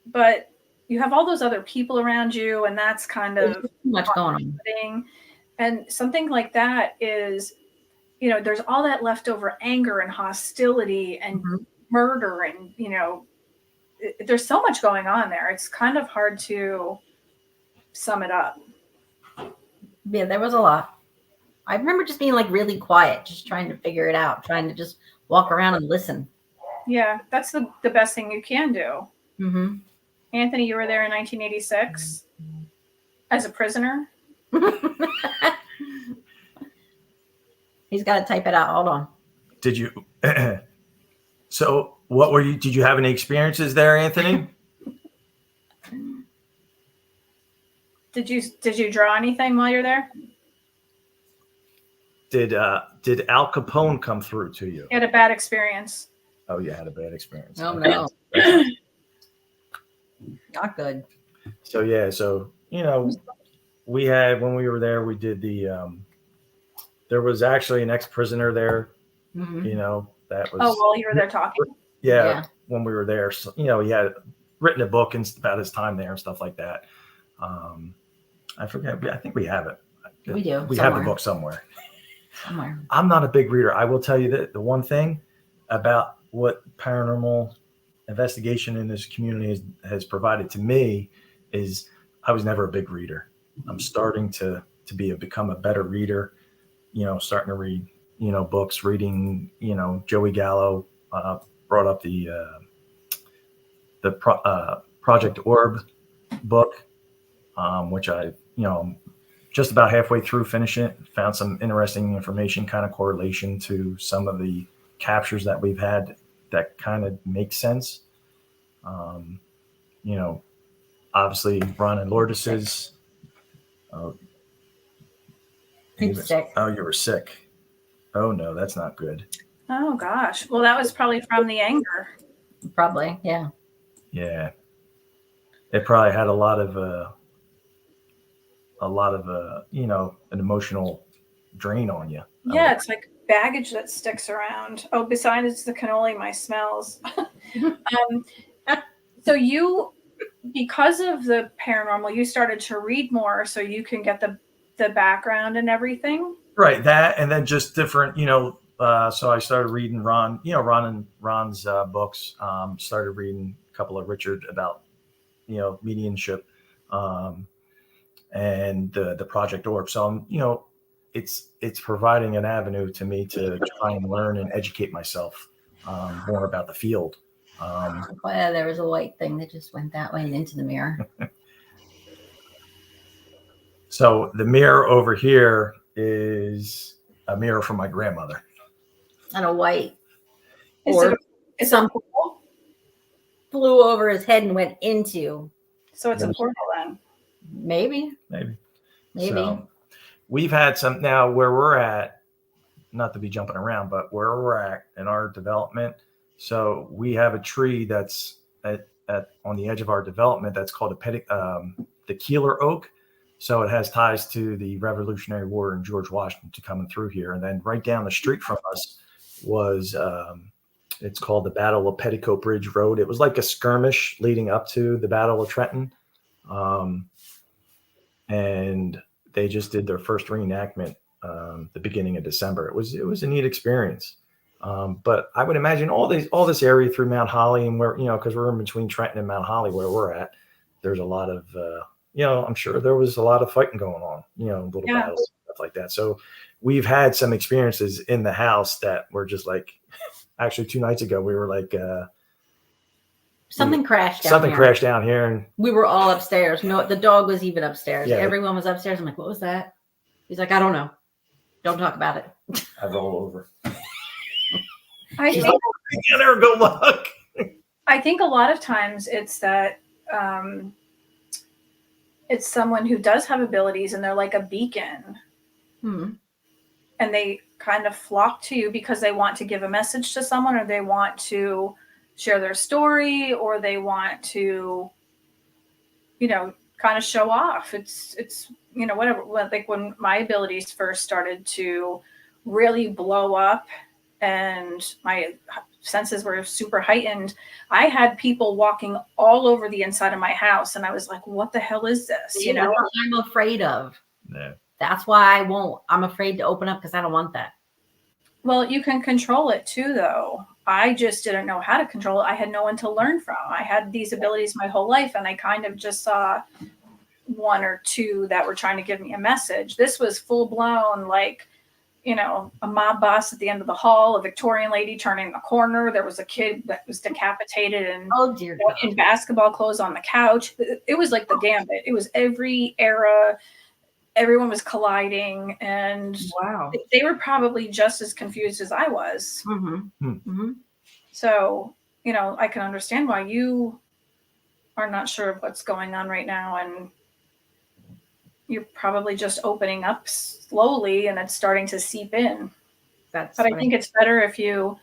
But you have all those other people around you, and that's kind There's of too much going on. thing. And something like that is, there's all that leftover anger and hostility and murder, and there's so much going on there. It's kind of hard to sum it up. Yeah, there was a lot. I remember just being like really quiet, just trying to figure it out, trying to just walk around and listen. Yeah, that's the best thing you can do. Mm-hmm. Anthony, you were there in 1986 as a prisoner. He's got to type it out. Hold on. Did you? So what were you? Did you have any experiences there, Anthony? Did you draw anything while you're there? Did Al Capone come through to you? You had a bad experience. Oh, you had a bad experience. Oh no, not good. So yeah, we had, when we were there, we did there was actually an ex-prisoner there. Mm-hmm. That was. Oh, well, you were there talking. Yeah, when we were there, so, he had written a book about his time there and stuff like that. I forget. I think we have it. We do. We have the book somewhere. Somewhere. I'm not a big reader. I will tell you that the one thing about what paranormal investigation in this community has provided to me is I was never a big reader. I'm starting to become a better reader. Starting to read books. Reading Joey Gallo brought up the Project Orb book, which I just about halfway through finishing it. Found some interesting information, kind of correlation to some of the captures that we've had that kind of makes sense. Obviously Ron and Lourdes's. He's sick. Oh, you were sick. Oh no, that's not good. Oh gosh. Well, that was probably from the anger. Probably, yeah. Yeah, it probably had a lot of an emotional drain on you. Yeah, it's like baggage that sticks around. Oh, besides the cannoli, my smells. So you, because of the paranormal, you started to read more so you can get the background and everything. Right, that, and then just different, so I started reading Ron's books. Started reading a couple of Richard about, mediumship, and the Project Orb. So it's providing an avenue to me to try and learn and educate myself more about the field. Well, there was a white thing that just went that way and into the mirror. So the mirror over here is a mirror from my grandmother. And a white. Is Or it some portal? flew over his head and went into. So it's a portal then. Maybe. So we've had some now where we're at, not to be jumping around, but where we're at in our development. So we have a tree that's on the edge of our development that's called the Keeler Oak. So it has ties to the Revolutionary War and George Washington coming through here. And then right down the street from us was it's called the Battle of Petticoat Bridge Road. It was like a skirmish leading up to the Battle of Trenton. And they just did their first reenactment the beginning of December. It was a neat experience. But I would imagine all this area through Mount Holly and where, because we're in between Trenton and Mount Holly where we're at, there's a lot of, I'm sure there was a lot of fighting going on, little battles, stuff like that. So we've had some experiences in the house that were just like, actually 2 nights ago, we were like, something crashed down something here. crashed down here. And we were all upstairs. No, the dog was even upstairs. Yeah. Everyone was upstairs. I'm like, what was that? He's like, I don't know. Don't talk about it. I roll over. I think Good luck. I think a lot of times it's that it's someone who does have abilities and they're like a beacon. Hmm. And they kind of flock to you because they want to give a message to someone, or they want to share their story, or they want to, kind of show off. It's whatever. Like when my abilities first started to really blow up and my senses were super heightened, I had people walking all over the inside of my house, and I was like, what the hell is this? That's what I'm afraid of. Yeah. That's why I'm afraid to open up because I don't want that. Well, you can control it too, though. I just didn't know how to control it. I had no one to learn from. I had these abilities my whole life, and I kind of just saw 1 or 2 that were trying to give me a message. This was full blown, like, a mob boss at the end of the hall, a Victorian lady turning the corner. There was a kid that was decapitated and Oh dear God. in basketball clothes on the couch. It was like the gambit. It was every era. Everyone was colliding, and Wow. they were probably just as confused as I was. Mm-hmm. Mm-hmm. So, I can understand why you are not sure of what's going on right now, and you're probably just opening up slowly and it's starting to seep in. But I think it's better if you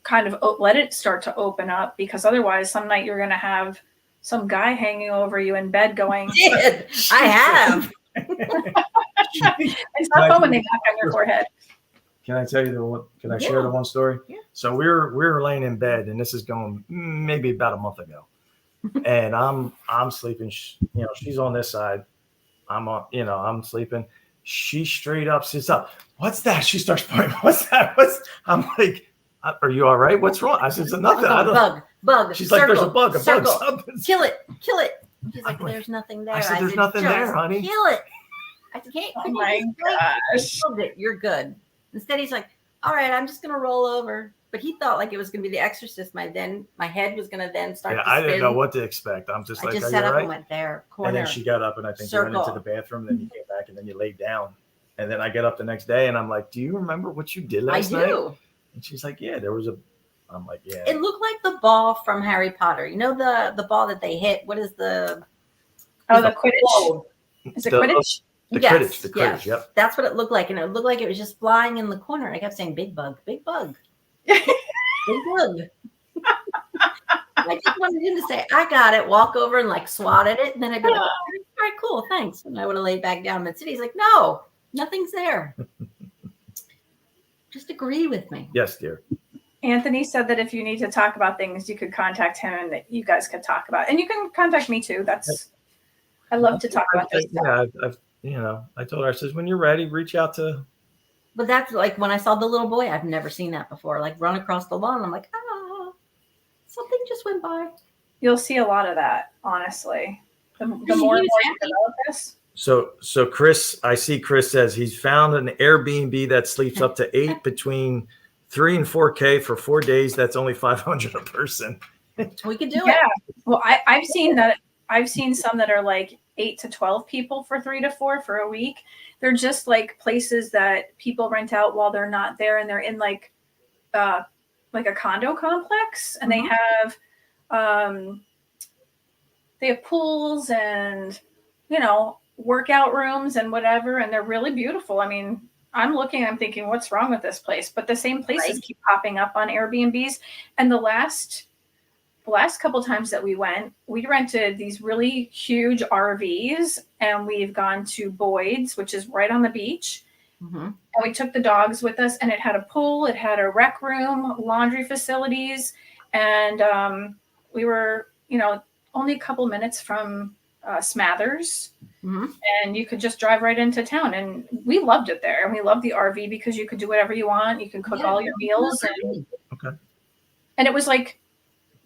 kind of let it start to open up, because otherwise some night you're going to have some guy hanging over you in bed going, I have. it's not fun when they knock on your forehead. Can I tell you can I share the one story? Yeah. So we were laying in bed, and this is going maybe about a month ago, and I'm sleeping. She's on this side. I'm sleeping. She straight up sits up. What's that? She starts pointing. What's that? I'm like, are you all right? What's wrong? I said, nothing. Bug. She's circle, like, there's a bug. something. Kill it. She's like, there's nothing there. I said, there's nothing there, honey. Kill it. I said, can't. Oh my gosh. You're good. Instead, he's like, all right, I'm just gonna roll over. But he thought like it was gonna be The Exorcist. My head was gonna then start. Yeah, to I spin. didn't know what to expect. I'm just I like, just are sat you up right? and went there. Corner. And then she got up, and I think you went into the bathroom. And then you came back, and then you laid down. And then I get up the next day, and I'm like, do you remember what you did last night? I do. And she's like, yeah, there was a. I'm like, yeah. It looked like the ball from Harry Potter. You know the ball that they hit. What is the? Oh, the Quidditch. Is it Quidditch? The Yes, Quidditch, yes. yep. That's what it looked like. And it looked like it was just flying in the corner. I kept saying, big bug, big bug. Big bug. I just wanted him to say, I got it, walk over and like swat at it. And then I'd be like, all right, cool, thanks. And I would have laid back down. But City's like, no, nothing's there. Just agree with me. Yes, dear. Anthony said that if you need to talk about things, you could contact him and that you guys could talk about it. And you can contact me too. I love to talk about this stuff. Yeah, I told her, I says, when you're ready, reach out to. But that's like when I saw the little boy, I've never seen that before. Like run across the lawn. I'm like, something just went by. You'll see a lot of that, honestly. The more and more you develop this. So Chris, I see Chris says he's found an Airbnb that sleeps up to 8 between 3 and 4K for 4 days. That's only $500 a person. We could do it. Yeah. Well, I've seen that. I've seen some that are like 8 to 12 people for 3 to 4 for a week. They're just like places that people rent out while they're not there, and they're in like a condo complex, and they have pools and, you know, workout rooms and whatever, and they're really beautiful. I mean, I'm thinking, what's wrong with this place? But the same places keep popping up on Airbnbs. And the last couple times that we went, we rented these really huge RVs, and we've gone to Boyd's, which is right on the beach. And we took the dogs with us, and it had a pool, it had a rec room, laundry facilities, and we were, you know, only a couple minutes from Smathers, and you could just drive right into town. And we loved it there, and we loved the RV because you could do whatever you want. You can cook all your meals, and it was like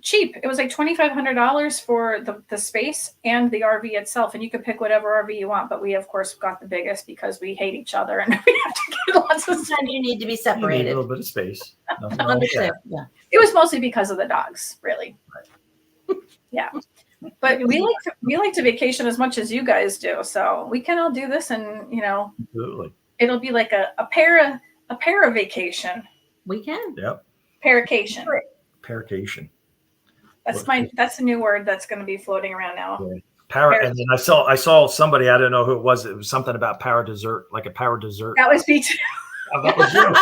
cheap. It was like $2,500 for the space and the RV itself, and you could pick whatever RV you want. But we, of course, got the biggest because we hate each other, and we have to get lots of space. You need to be You separated. need a little bit of space. Nothing wrong with that. Yeah. It was mostly because of the dogs, really. Yeah. But we like to vacation as much as you guys do, so we can all do this, and you know, Absolutely. it'll be like a para vacation. We can. Yep. Paracation. Paracation. That's a new word that's going to be floating around now. Yeah. And then I saw somebody, I don't know who it was. It was something about power dessert, like a power dessert. That was me too. Oh, that was you.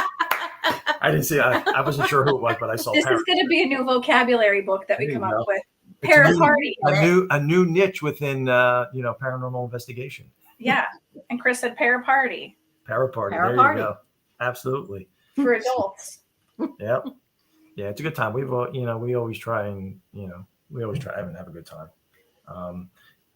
I didn't see. I wasn't sure who it was, but I saw. This is going to be a new vocabulary book that we come up with. It's Para-party. a new niche within paranormal investigation. Yeah, and Chris said para-party. Para-party. There you go. Absolutely. For adults. Yep. Yeah, it's a good time. We always try and have a good time.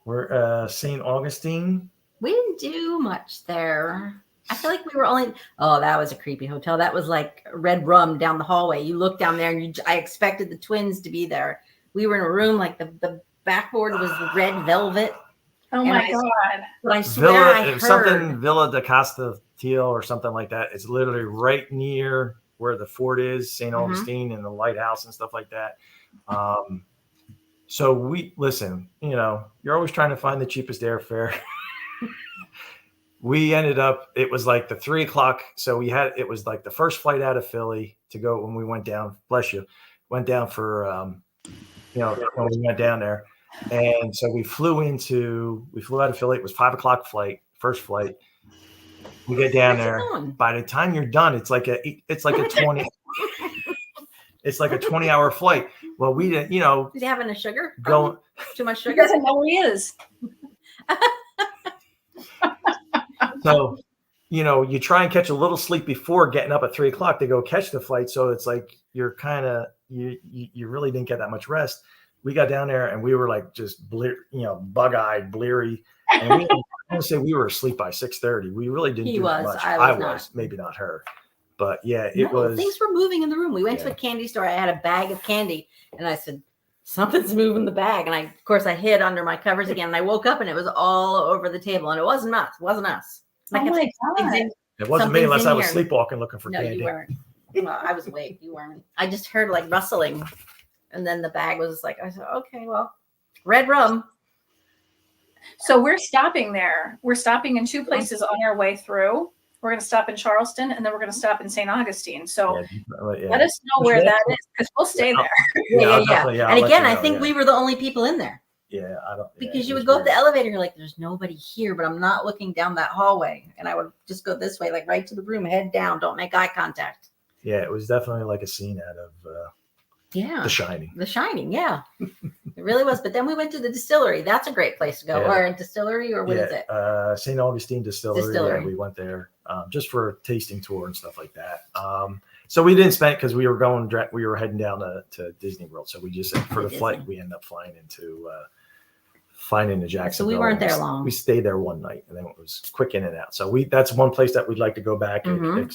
We're St. Augustine. We didn't do much there. I feel like we were only. Oh, that was a creepy hotel. That was like Red Rum down the hallway. You look down there, and I expected the twins to be there. We were in a room like the backboard was red velvet. Oh my God! But I swear I heard something Villa de Castello or something like that. It's literally right near where the fort is, St. Augustine, and the lighthouse and stuff like that. So we listen. You know, you're always trying to find the cheapest airfare. We ended up. It was like the 3 o'clock. So it was like the first flight out of Philly to go when we went down. Bless you. Went down for. When we went down there, and so we flew out of Philly. It was 5 o'clock flight, first flight. We get down there. By the time you're done, it's like a 20. It's like a 20-hour flight. Well, we didn't, Is he having a sugar? Going too much sugar. He doesn't know who he is. So, you try and catch a little sleep before getting up at 3 o'clock to go catch the flight. So it's like you're kind of you really didn't get that much rest. We got down there and we were like just bug-eyed, bleary, and I want to say we were asleep by 6:30. We really didn't do much. I was, maybe not her, but yeah, it was. Things were moving in the room. We went to a candy store. I had a bag of candy, and I said, "Something's moving the bag." And of course, I hid under my covers again. And I woke up, and it was all over the table, and it wasn't us. It wasn't us. Oh my God! It wasn't me unless I was sleepwalking looking for candy. No, you weren't. Well, I was awake. You weren't. I just heard like rustling, and then the bag was like, I said, "Okay, well, Red Rum." So we're stopping there. We're stopping in 2 places on our way through. We're going to stop in Charleston, and then we're going to stop in St. Augustine. So let us know where that is, because we'll stay there. Yeah. And again, I think we were the only people in there. Yeah, I don't. Because you would go up the elevator, you're like, "There's nobody here," but I'm not looking down that hallway, and I would just go this way, like right to the room, head down, don't make eye contact. Yeah, it was definitely like a scene out of The Shining. The Shining, yeah. It really was. But then we went to the distillery. That's a great place to go. Or a distillery, or what is it? St. Augustine Distillery. Yeah, we went there just for a tasting tour and stuff like that. So we didn't spend because we were heading down to Disney World. So we just for the flight we ended up flying into Jacksonville. So we weren't there long. We stayed there one night, and then it was quick in and out. So that's one place that we'd like to go back and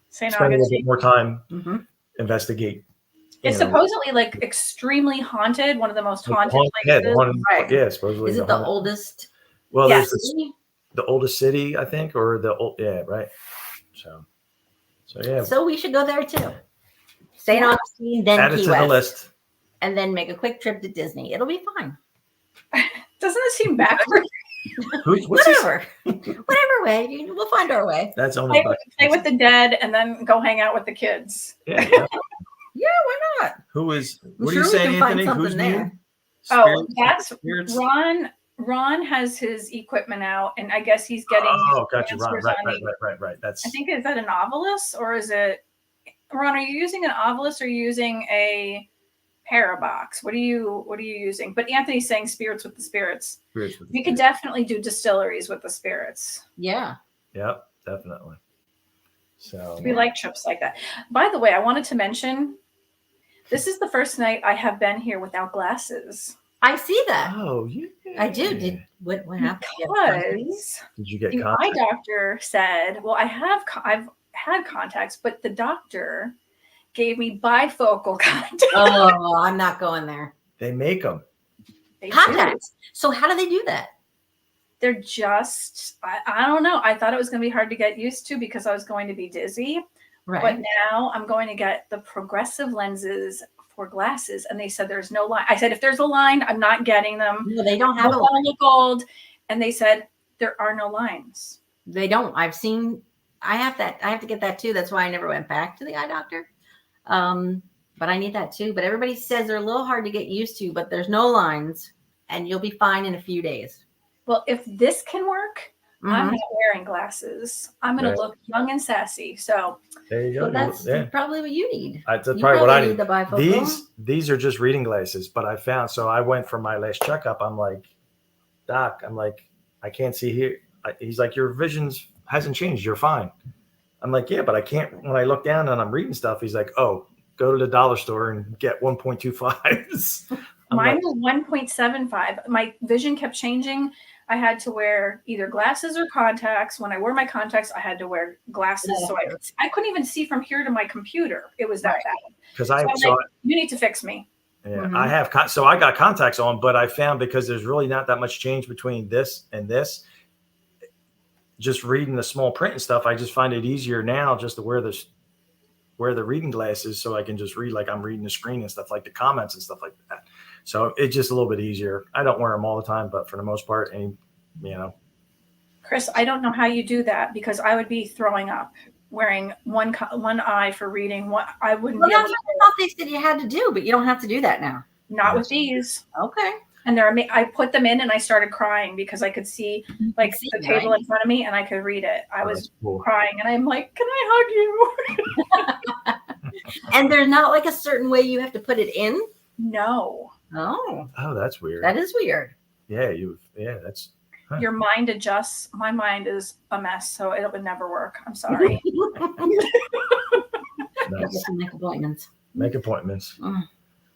St. spend a little Augustine. bit more time, investigate. It's supposedly like extremely haunted, one of the most haunted places. Yeah, supposedly. Is it the oldest? Well, there's the oldest city, I think, or right. So yeah. So we should go there too. St. Augustine, then add it Key to West, the list, and then make a quick trip to Disney. It'll be fine. Doesn't it seem backward? What's this? Whatever. Whatever way. We'll find our way. That's only Play with the dead and then go hang out with the kids. Yeah. Yeah, why not? Who is? I'm What are sure you we saying, can find Anthony? something Who's there. new? Oh, that's Spirits? Ron. Ron has his equipment out, and I guess he's getting. Oh, gotcha. Ron. answers Right, on the- right. That's. I think, is that an ovilus or is it? Ron, are you using an ovilus or are you using a parabox? What are you using? But Anthony's saying spirits with the spirits. Spirits with the We could spirits. definitely do distilleries with the spirits. Yeah. Yep, definitely. So We like trips like that. By the way, I wanted to mention, this is the first night I have been here without glasses. I see that. Oh, yeah. I do. What happened? Because Did you get the contact? eye doctor said, well, I've had contacts, but the doctor gave me bifocal contacts. Oh, I'm not going there. They make them. They do. Contacts. So how do they do that? They're just, I don't know. I thought it was going to be hard to get used to because I was going to be dizzy. Right. But now I'm going to get the progressive lenses for glasses. And they said there's no line. I said, if there's a line, I'm not getting them. No, they don't I have don't a want to look old. And they said there are no lines. They don't. I have that. I have to get that too. That's why I never went back to the eye doctor. But I need that too. But everybody says they're a little hard to get used to, but there's no lines and you'll be fine in a few days. Well, if this can work, I'm Mhm. not wearing glasses. I'm going Right. to look young and sassy. So There you go. So that's yeah. probably what you need. That's You probably what I need. the bifocal. These are just reading glasses, but I found, so I went for my last checkup. I'm like, Doc, I can't see here. He's like, your vision's hasn't changed. You're fine. I'm like, yeah, but I can't, when I look down and I'm reading stuff, he's like, oh, go to the dollar store and get 1.25s. mine was 1.75. My vision kept changing. I had to wear either glasses or contacts. When I wore my contacts, I had to wear glasses. So I couldn't even see from here to my computer. It was that bad. Because So I I'm saw like, you need to fix me. Yeah, Mhm. I have. So I got contacts on, but I found because there's really not that much change between this and this. Just reading the small print and stuff, I just find it easier now just to wear the reading glasses so I can just read like I'm reading the screen and stuff, like the comments and stuff like that. So it's just a little bit easier. I don't wear them all the time, but for the most part, and Chris, I don't know how you do that because I would be throwing up wearing one eye for reading. I wouldn't Well, be able that's to, what I thought they said you had to do, but you don't have to do that now. not with these. Okay. And I put them in and I started crying because I could see like see, the table right? in front of me and I could read it. I was that's cool. crying and I'm like, can I hug you? And there's not like a certain way you have to put it in. No. Oh, Oh, that's weird. that is weird. That's Huh. Your mind adjusts. My mind is a mess, so it would never work. I'm sorry. nice. Make appointments. Make appointments.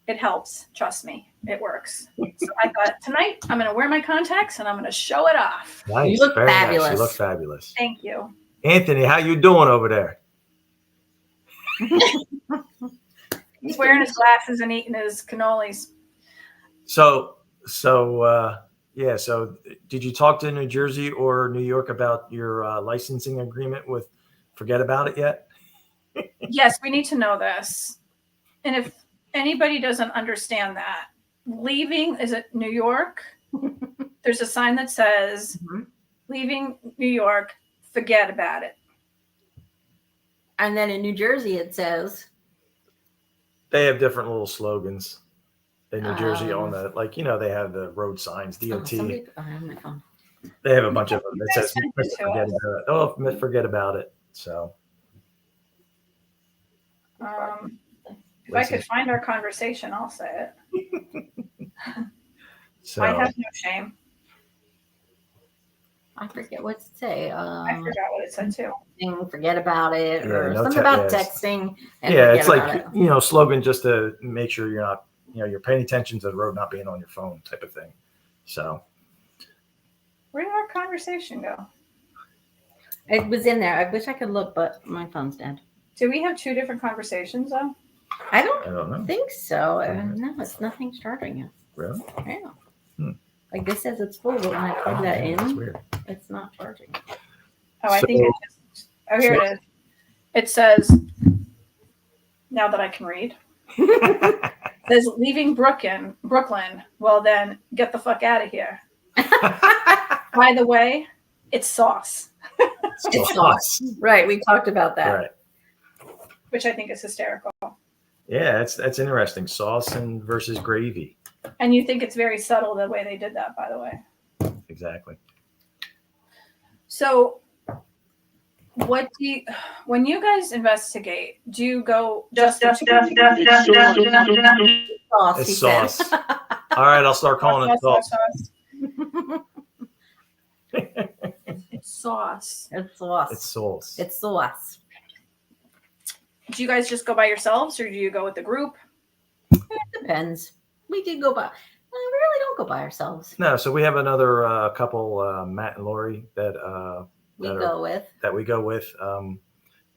It helps. Trust me. It works. So I thought tonight I'm going to wear my contacts and I'm going to show it off. Nice. You look Very nice. fabulous. You look fabulous. Thank you. Anthony, how you doing over there? He's wearing his glasses and eating his cannolis. So did you talk to New Jersey or New York about your licensing agreement with Fuhgeddaboudit yet? Yes, we need to know this. And if anybody doesn't understand that, leaving, is it New York? There's a sign that says, leaving New York, forget about it. And then in New Jersey, it says, They have different little slogans in New Jersey on the, they have the road signs, DOT. I have my phone. They have a bunch of them that says, Send it to forget us. about it. Oh, forget about it. So, If I could find our conversation, I'll say it. so I have no shame. I forget what to say. I forgot what it said too. Forget about it, Yeah, or no something about yes. texting. And yeah, forget it's about like, it. slogan just to make sure you're not, you're paying attention to the road, not being on your phone type of thing. So, Where did our conversation go? It was in there. I wish I could look, but my phone's dead. Do we have two different conversations though? I I don't don't know. think so. No, it's nothing's charging it. Really? Yeah. Hmm. Like this says it's full, but when I plug that Yeah, that's in, weird. it's not charging. Oh, I think it just, oh, here it is. It says, now that I can read, it says leaving Brooklyn. Well, then get the fuck out of here. By the way, it's sauce, It's sauce. Right. We talked about that. Right. which I think is hysterical. Yeah, that's interesting. Sauce and versus gravy. And you think it's very subtle the way they did that, by the way. Exactly. So, what do you, when you guys investigate, do you go just Sauce, It's he said. sauce. All right, I'll start calling it sauce. It's sauce. It's sauce. It's sauce. It's sauce. Do you guys just go by yourselves, or do you go with the group? It depends. We did go by. We really don't go by ourselves. No, so we have another couple, Matt and Lori, that We go with. we go with,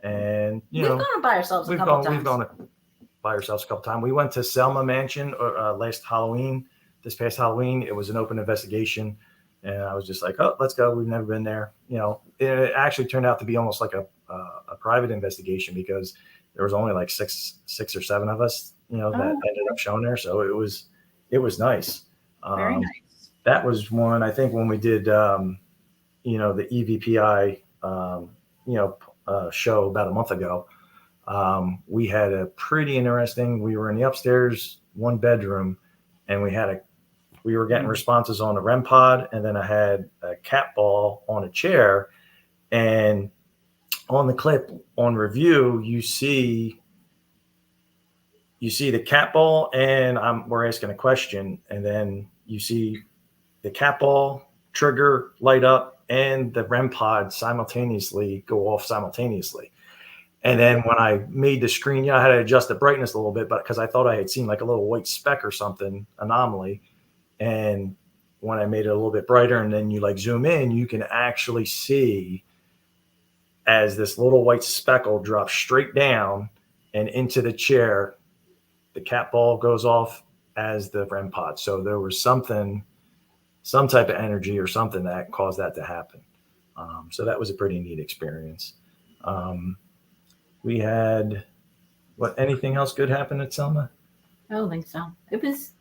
and you We've know, gone by ourselves a couple times. we've gone by ourselves a couple times. We went to Selma Mansion last Halloween. This past Halloween, it was an open investigation, and I was just like, "Oh, let's go." We've never been there. You know, it actually turned out to be almost like a private investigation because there was only like six or seven of us, you know, that ended up showing there. So it was nice. Very nice. That was one, I think, when we did, you know, the EVPI, you know, show about a month ago. We had a pretty interesting. We were in the upstairs one bedroom, and we were getting responses on a REM pod, and then I had a cat ball on a chair, and on the clip on review, you see the cat ball, and we're asking a question, and then you see the cat ball trigger light up and the REM pod simultaneously go off simultaneously. And then when I made the screen, yeah, I had to adjust the brightness a little bit, but because I thought I had seen like a little white speck or something anomaly. And when I made it a little bit brighter, and then you like zoom in, you can actually see as this little white speckle drops straight down and into the chair, the cat ball goes off as the REM pod. So there was some type of energy or something that caused that to happen. So that was a pretty neat experience. We had, anything else good happen at Selma? I don't think so. It was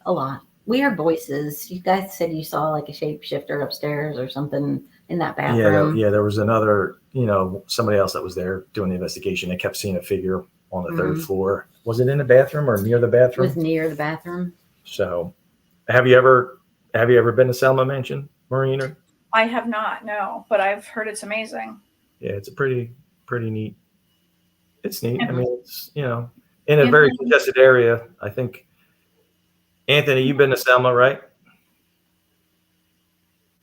a lot. We heard voices. You guys said you saw like a shapeshifter upstairs or something in that bathroom. Yeah, there was another, you know, somebody else that was there doing the investigation. They kept seeing a figure on the third floor. Was it in the bathroom or near the It bathroom? was near the bathroom. So have you ever been to Selma Mansion, Maureen? Or? I have not, no, but I've heard it's amazing. Yeah, it's a pretty neat. It's neat. I mean, it's, you know, in a very congested area. I think, Anthony, you've been to Selma, right?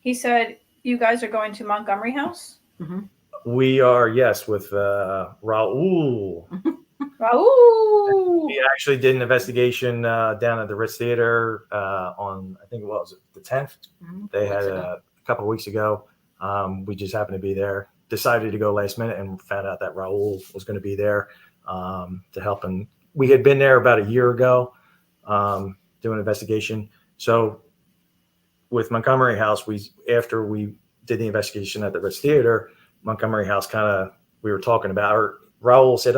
He said you guys are going to Montgomery House? Mm-hmm. We are, yes, with Raul. Raul! We actually did an investigation down at the Ritz Theater on, I think, what was it, the 10th? Mm-hmm. They had a couple of weeks ago. We just happened to be there. Decided to go last minute and found out that Raul was going to be there to help. And we had been there about a year ago doing an investigation. So with Montgomery House, after we did the investigation at the Ritz Theater, Montgomery House we were talking about, or Raul said,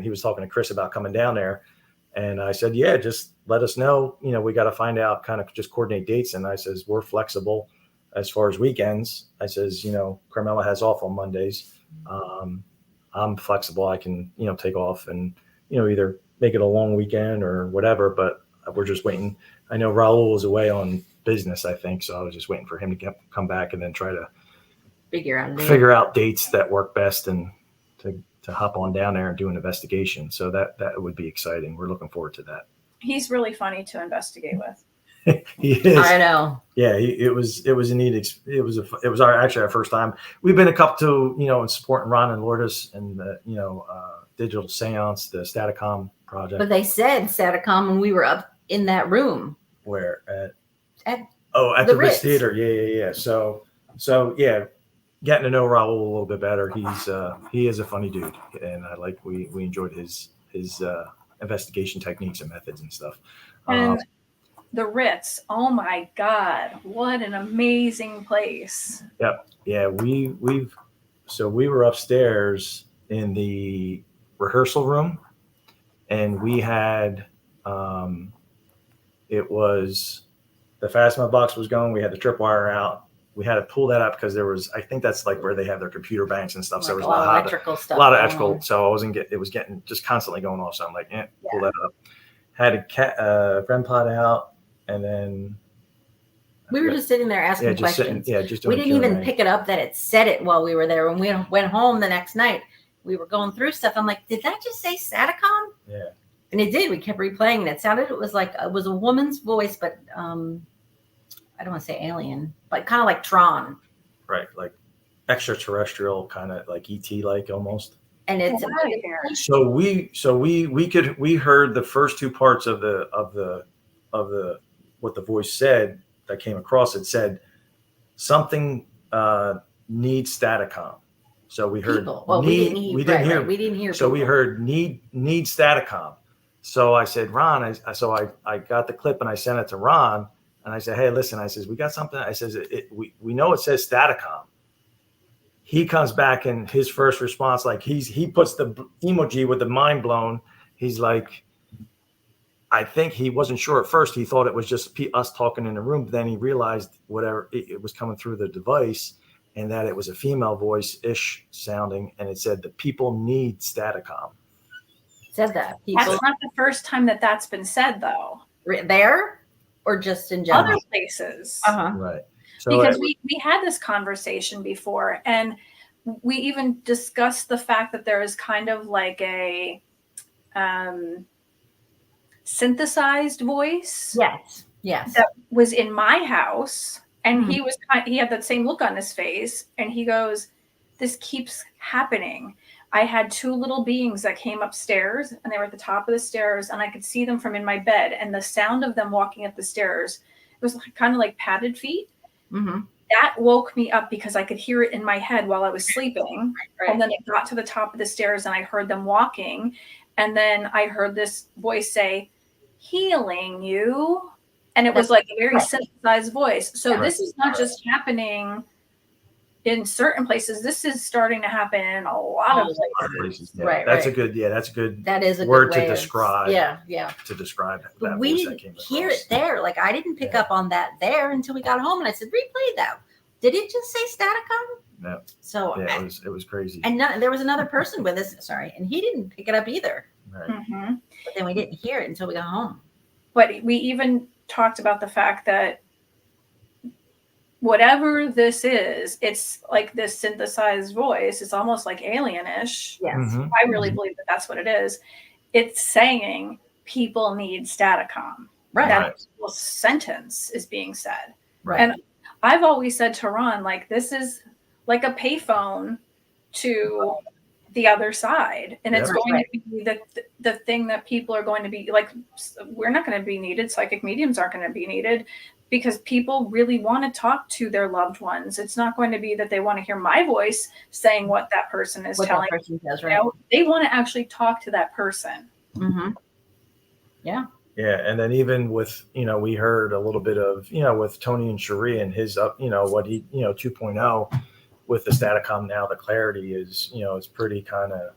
he was talking to Chris about coming down there. And I said, yeah, just let us know. You know, we got to find out, kind of just coordinate dates. And I says, we're flexible as far as weekends. I says, you know, Carmella has off on Mondays. I'm flexible. I can, you know, take off and, you know, either make it a long weekend or whatever, but we're just waiting. I know Raul was away on business, I think. So I was just waiting for him to come back and then try to figure out dates that work best and to hop on down there and do an investigation. So that would be exciting. We're looking forward to that. He's really funny to investigate with. He is. I know. Yeah, it was a neat. It was actually our first time. We've been a couple to, you know, in supporting Ron and Lourdes and the, you know, digital seance, the Staticom project. But they said Staticom when we were up in that room. Where At the Ritz Theater. Yeah. So yeah, getting to know Raul a little bit better. He is a funny dude, and we enjoyed his investigation techniques and methods and stuff. And the Ritz, oh my God, what an amazing place. Yep. Yeah, we were upstairs in the rehearsal room, and we had it was the Fastmail box was going. We had the tripwire out. We had to pull that up because there was, I think that's like where they have their computer banks and stuff. So there was a lot of electrical stuff. A lot of going electrical. on. So it was getting just constantly going off. So I'm like, pull that up. Had a REM pod out, and then we were just sitting there asking questions. Just we doing didn't even Q&A. pick it up that it said it while we were there. When we went home the next night, we were going through stuff. I'm like, did that just say Satacom? Yeah. And it did. We kept replaying it. It sounded, it was a woman's voice, but I don't want to say alien, but kind of like Tron. Right, like extraterrestrial, kind of like ET, like almost. And it's so we heard the first two parts of the what the voice said that came across. It said something needs Statacom. So we heard we didn't hear. So we heard need Statacom. So I said, Ron, I got the clip and I sent it to Ron, and I said, hey, listen, I says, we got something. I says, we know it says Statacom. He comes back and his first response, like he puts the emoji with the mind blown. He's like, I think he wasn't sure at first. He thought it was just us talking in the room. But then he realized whatever it was coming through the device, and that it was a female voice-ish sounding, and it said the people need Statacom. Said that. That's not the first time that's been said, though. There, or just in general? Other places. Right. So because we had this conversation before, and we even discussed the fact that there is kind of like a synthesized voice. Yes. That was in my house, and he had that same look on his face, and he goes, "This keeps happening." I had two little beings that came upstairs, and they were at the top of the stairs, and I could see them from in my bed, and the sound of them walking up the stairs, it was kind of like padded feet. Mm-hmm. That woke me up because I could hear it in my head while I was sleeping. Right. And then it got to the top of the stairs, and I heard them walking, and then I heard this voice say, "Healing you," and it was like a very synthesized voice. So this is not just happening in certain places. This is starting to happen in a lot of places. Yeah. Right. That's a good that is a word good way to describe. To describe that. But we didn't hear it there. Like I didn't pick up on that there until we got home, and I said, "Replay that. Did it just say Statacom?" No. So it was crazy. And there was another person with us. Sorry, and he didn't pick it up either. Right. Mm-hmm. But then we didn't hear it until we got home. But we even talked about the fact that whatever this is, it's like this synthesized voice. It's almost like alienish. Yes. Mm-hmm. I really believe that that's what it is. It's saying people need Statacom. Right. That whole sentence is being said. Right. And I've always said to Ron, like, this is like a payphone to the other side. And it's going to be the thing that people are going to be like, we're not going to be needed. Psychic mediums aren't going to be needed because people really want to talk to their loved ones. It's not going to be that they want to hear my voice saying what that person is telling them. Right? They want to actually talk to that person. Mm-hmm. Yeah. Yeah. And then even with, we heard a little bit of, with Tony and Cherie and his up, what he, 2.0 with the Statacom now, the clarity is, it's pretty kind of,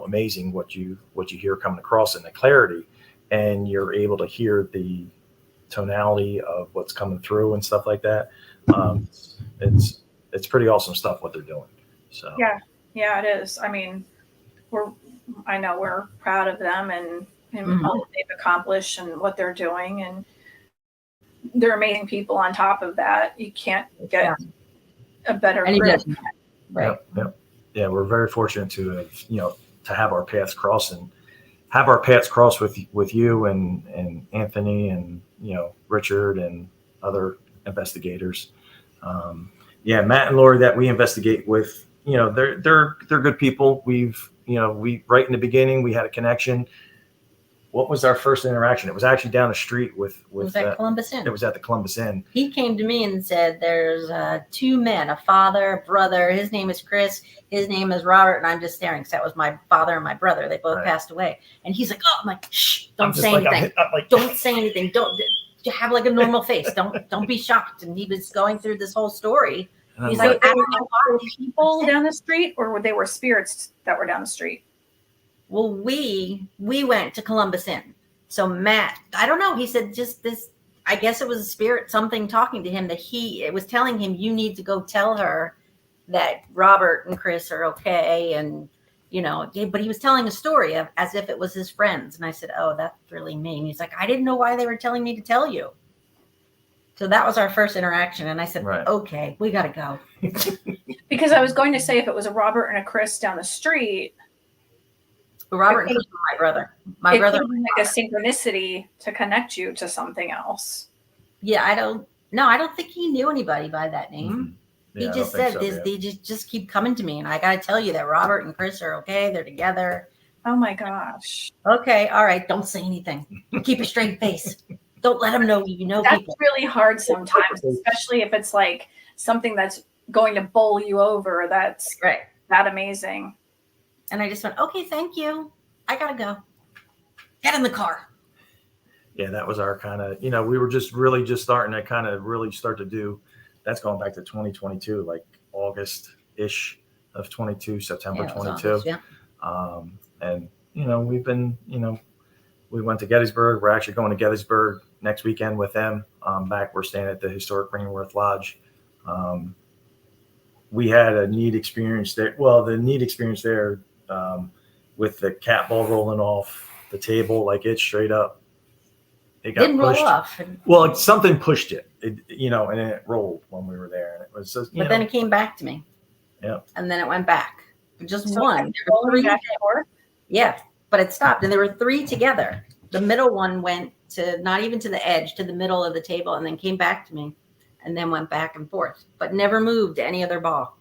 amazing what you hear coming across in the clarity, and you're able to hear the tonality of what's coming through and stuff like that. It's pretty awesome stuff what they're doing. So yeah, it is. I mean, I know we're proud of them and all that they've accomplished and what they're doing, and they're amazing people. On top of that, you can't get a better group. Right. Yeah, we're very fortunate to to have our paths cross and have our paths cross with you and Anthony and Richard and other investigators. Matt and Lori that we investigate with, they're good people. We right in the beginning we had a connection. What was our first interaction? It was actually down the street with it was at Columbus Inn. It was at the Columbus Inn. He came to me and said, "There's two men, a father, a brother. His name is Chris. His name is Robert." And I'm just staring because that was my father and my brother. They both passed away. And he's like, "Oh," I'm like, "Shh! Don't say anything. Don't say anything. Don't have like a normal face. Don't be shocked." And he was going through this whole story. He's like, "I don't know why people down the street, or they were spirits that were down the street." Well, we went to Columbus Inn. So Matt, I don't know. He said just this. I guess it was a spirit, something talking to him that it was telling him, you need to go tell her that Robert and Chris are okay. And, but he was telling a story as if it was his friends. And I said, oh, that's really mean. He's like, I didn't know why they were telling me to tell you. So that was our first interaction. And I said, Right. okay, we got to go. Because I was going to say if it was a Robert and a Chris down the street. But Robert and Chris were my brother. My it brother. could be like a synchronicity to connect you to something else. Yeah, I don't think he knew anybody by that name. Mm-hmm. Yeah, he just said they just keep coming to me, and I got to tell you that Robert and Chris are okay. They're together. Oh my gosh. Okay, all right. Don't say anything. Keep a straight face. Don't let them know you know That's people. really hard sometimes, especially if it's like something that's going to bowl you over. That's right. That amazing. And I just went, okay, thank you. I gotta go. Get in the car. Yeah, that was our kind of, we were just really just starting to kind of really start to do. That's going back to 2022, like August-ish of 22, September 22. August, yeah. And, we've been, we went to Gettysburg. We're actually going to Gettysburg next weekend with them. We're staying at the historic Greenworth Lodge. We had a neat experience there. Well, the neat experience there with the cat ball rolling off the table, like it straight up. It got didn't pushed. roll off. Well, something pushed it, and it rolled when we were there. And it was just, but then it came back to me. Yeah. And then it went back. Just So one. There were three. Back and forth? Yeah, but it stopped. And there were three together. The middle one went to not even to the edge, to the middle of the table, and then came back to me and then went back and forth, but never moved any other ball,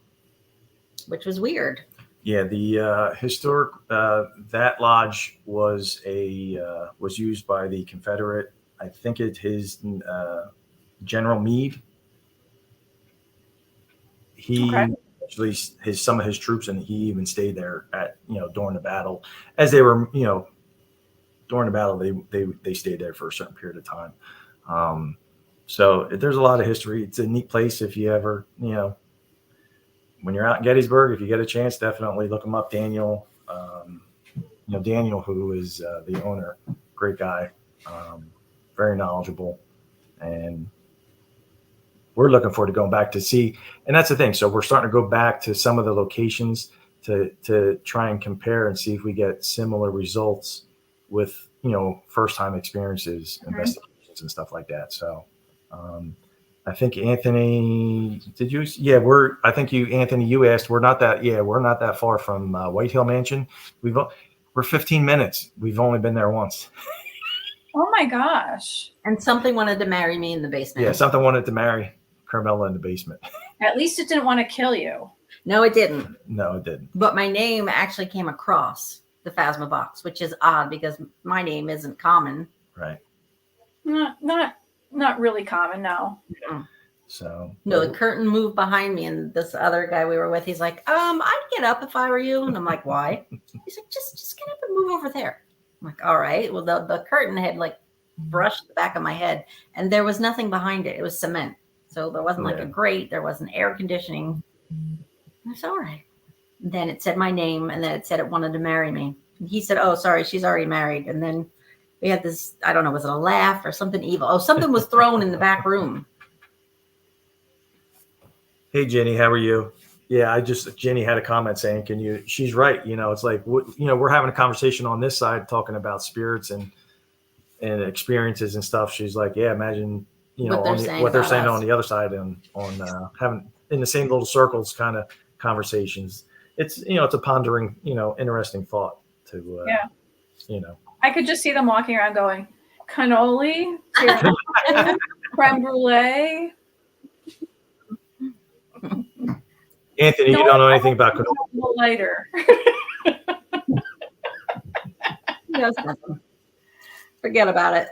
which was weird. Yeah, the historic that lodge was used by the Confederate. I think his General Meade. He actually some of his troops, and he even stayed there at during the battle as they were during the battle they stayed there for a certain period of time. So there's a lot of history. It's a neat place if you ever when you're out in Gettysburg, if you get a chance, definitely look him up. Daniel, Daniel, who is the owner, great guy, very knowledgeable, and we're looking forward to going back to see. And that's the thing. So we're starting to go back to some of the locations to try and compare and see if we get similar results with first time experiences, investigations, and stuff like that. So. I think Anthony, did you? Yeah, I think Anthony, you asked. We're not that far from White Hill Mansion. We're 15 minutes. We've only been there once. Oh my gosh. And something wanted to marry me in the basement. Yeah, something wanted to marry Carmella in the basement. At least it didn't want to kill you. No, it didn't. No, it didn't. But my name actually came across the Phasma box, which is odd because my name isn't common. Right. Not really common, no. So no, the curtain moved behind me, and this other guy we were with, he's like, I'd get up if I were you. And I'm like, why? He's like, just get up and move over there. I'm like, all right. Well, the curtain had like brushed the back of my head, and there was nothing behind it. It was cement. So there wasn't like a grate, there wasn't air conditioning. That's all right. Then it said my name, and then it said it wanted to marry me. And he said, oh, sorry, she's already married. And then we had this, I don't know, was it a laugh or something evil? Oh, something was thrown in the back room. Hey, Jenny, how are you? Yeah, Jenny had a comment saying, she's right. It's like, we're having a conversation on this side talking about spirits and experiences and stuff. She's like, yeah, imagine, what they're saying on the other side and on having in the same little circles kind of conversations. It's, it's a pondering, interesting thought to, I could just see them walking around going, cannoli, creme brulee. Anthony, you don't know anything about cannoli. Later. Forget about it.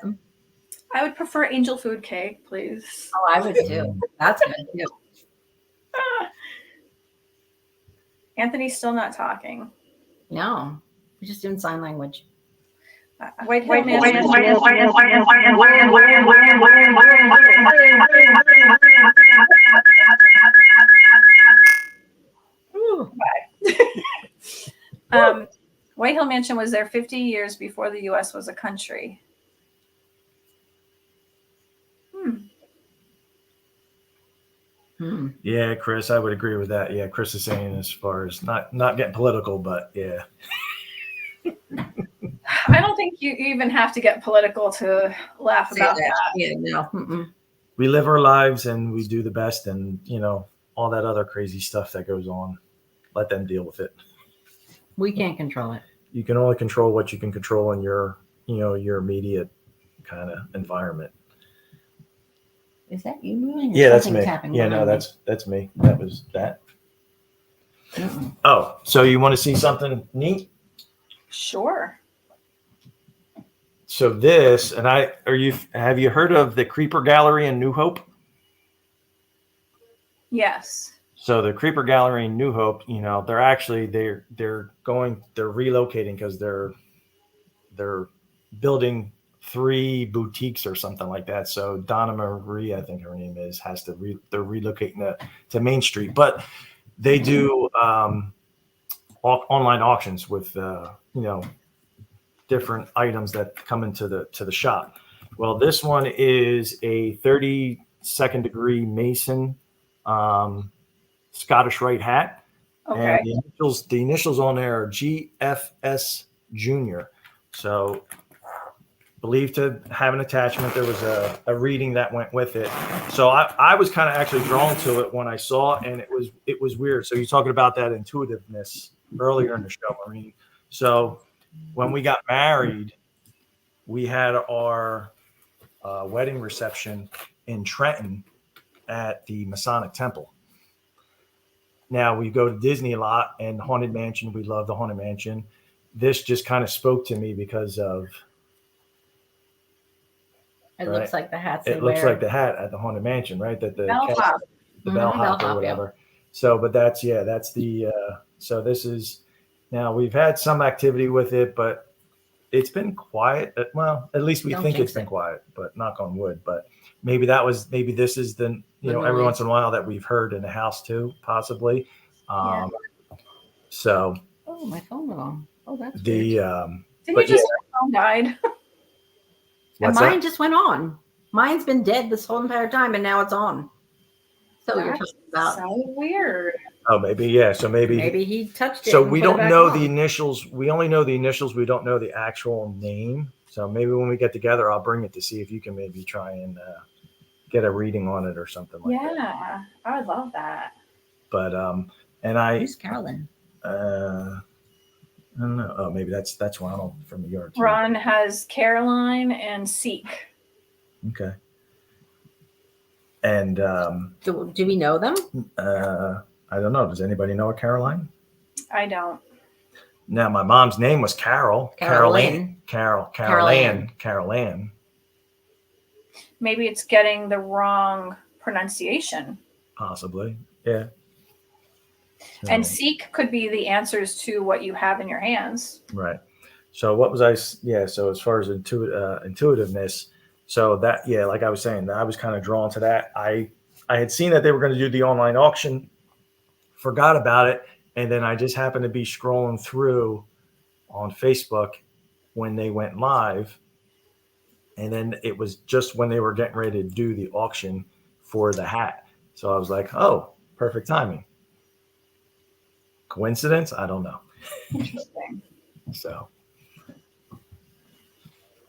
I would prefer angel food cake, please. Oh, I would too. That's good too. Anthony's still not talking. No, he's just doing sign language. White Hill Man. White Hill Mansion was there 50 years before the U.S. was a country. Yeah, Chris, I would agree with that. Yeah, Chris is saying as far as not getting political, but yeah. I don't think you even have to get political to laugh about that. Yeah, no. We live our lives and we do the best, and all that other crazy stuff that goes on. Let them deal with it. We can't control it. You can only control what you can control in your immediate kind of environment. Is that you moving? Yeah, that's me. Tapping Yeah, no, that's me. That was that. Oh, so you want to see something neat? Sure. So this, and have you heard of the Creeper Gallery in New Hope? Yes. So the Creeper Gallery in New Hope, they're actually they're relocating because they're building 3 boutiques or something like that. So Donna Marie, I think her name is, they're relocating to Main Street, but they do online auctions with different items that come into the shop. Well, this one is a 32nd degree Mason Scottish Rite hat. Okay. And the initials on there are GFS Junior. So believed to have an attachment. There was a reading that went with it. So I was kind of actually drawn to it when I saw it, and it was weird. So you're talking about that intuitiveness earlier in the show, Maureen. So when we got married, we had our wedding reception in Trenton at the Masonic Temple. Now we go to Disney a lot, and Haunted Mansion. We love the Haunted Mansion. This just kind of spoke to me because of. It looks like the hats. It looks like the hat at the Haunted Mansion, right? That the bellhop, bellhop or whatever. Yeah. So, but that's the. So this is now we've had some activity with it, but it's been quiet. Well, at least we think it's been quiet, but knock on wood. But maybe this is the every once in a while that we've heard in the house too, possibly. So. Oh, my phone went on. Oh, that's the. Didn't you just my phone died? And mine just went on. Mine's been dead this whole entire time, and now it's on. So you're talking about so weird. Oh, maybe yeah. So maybe he touched it. So we don't know the initials. We only know the initials. We don't know the actual name. So maybe when we get together, I'll bring it to see if you can maybe try and get a reading on it or something like that. Yeah, I would love that. But who's Carolyn? I don't know. Oh, maybe that's Ronald from New York. Ron has Caroline and Seek. Okay. And do we know them? I don't know. Does anybody know a Caroline? I don't. Now, my mom's name was Carol. Caroline. Caroline. Maybe it's getting the wrong pronunciation. Possibly. Yeah. And Seek could be the answers to what you have in your hands. Right. So what was I? Yeah. So as far as intuitiveness, so that, yeah, like I was saying, I was kind of drawn to that. I had seen that they were going to do the online auction, forgot about it. And then I just happened to be scrolling through on Facebook when they went live. And then it was just when they were getting ready to do the auction for the hat. So I was like, oh, perfect timing. Coincidence? I don't know. Interesting. So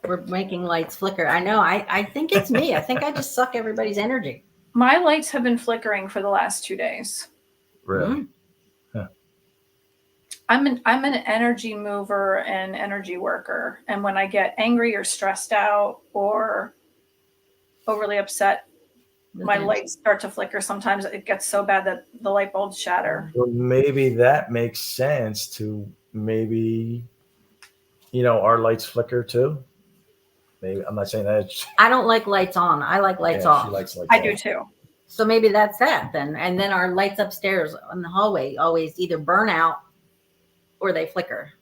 we're making lights flicker. I know. I think it's me. I think I just suck everybody's energy. My lights have been flickering for the last 2 days. Really? Mm-hmm. Huh. I'm an energy mover and energy worker. And when I get angry or stressed out or overly upset, my lights start to flicker. Sometimes it gets so bad that the light bulbs shatter. Well, maybe that makes sense to maybe, our lights flicker too. Maybe I'm not saying that. I don't like lights on. I like lights off. She likes lights I off. do too. So maybe that's that then. And then our lights upstairs in the hallway always either burn out or they flicker.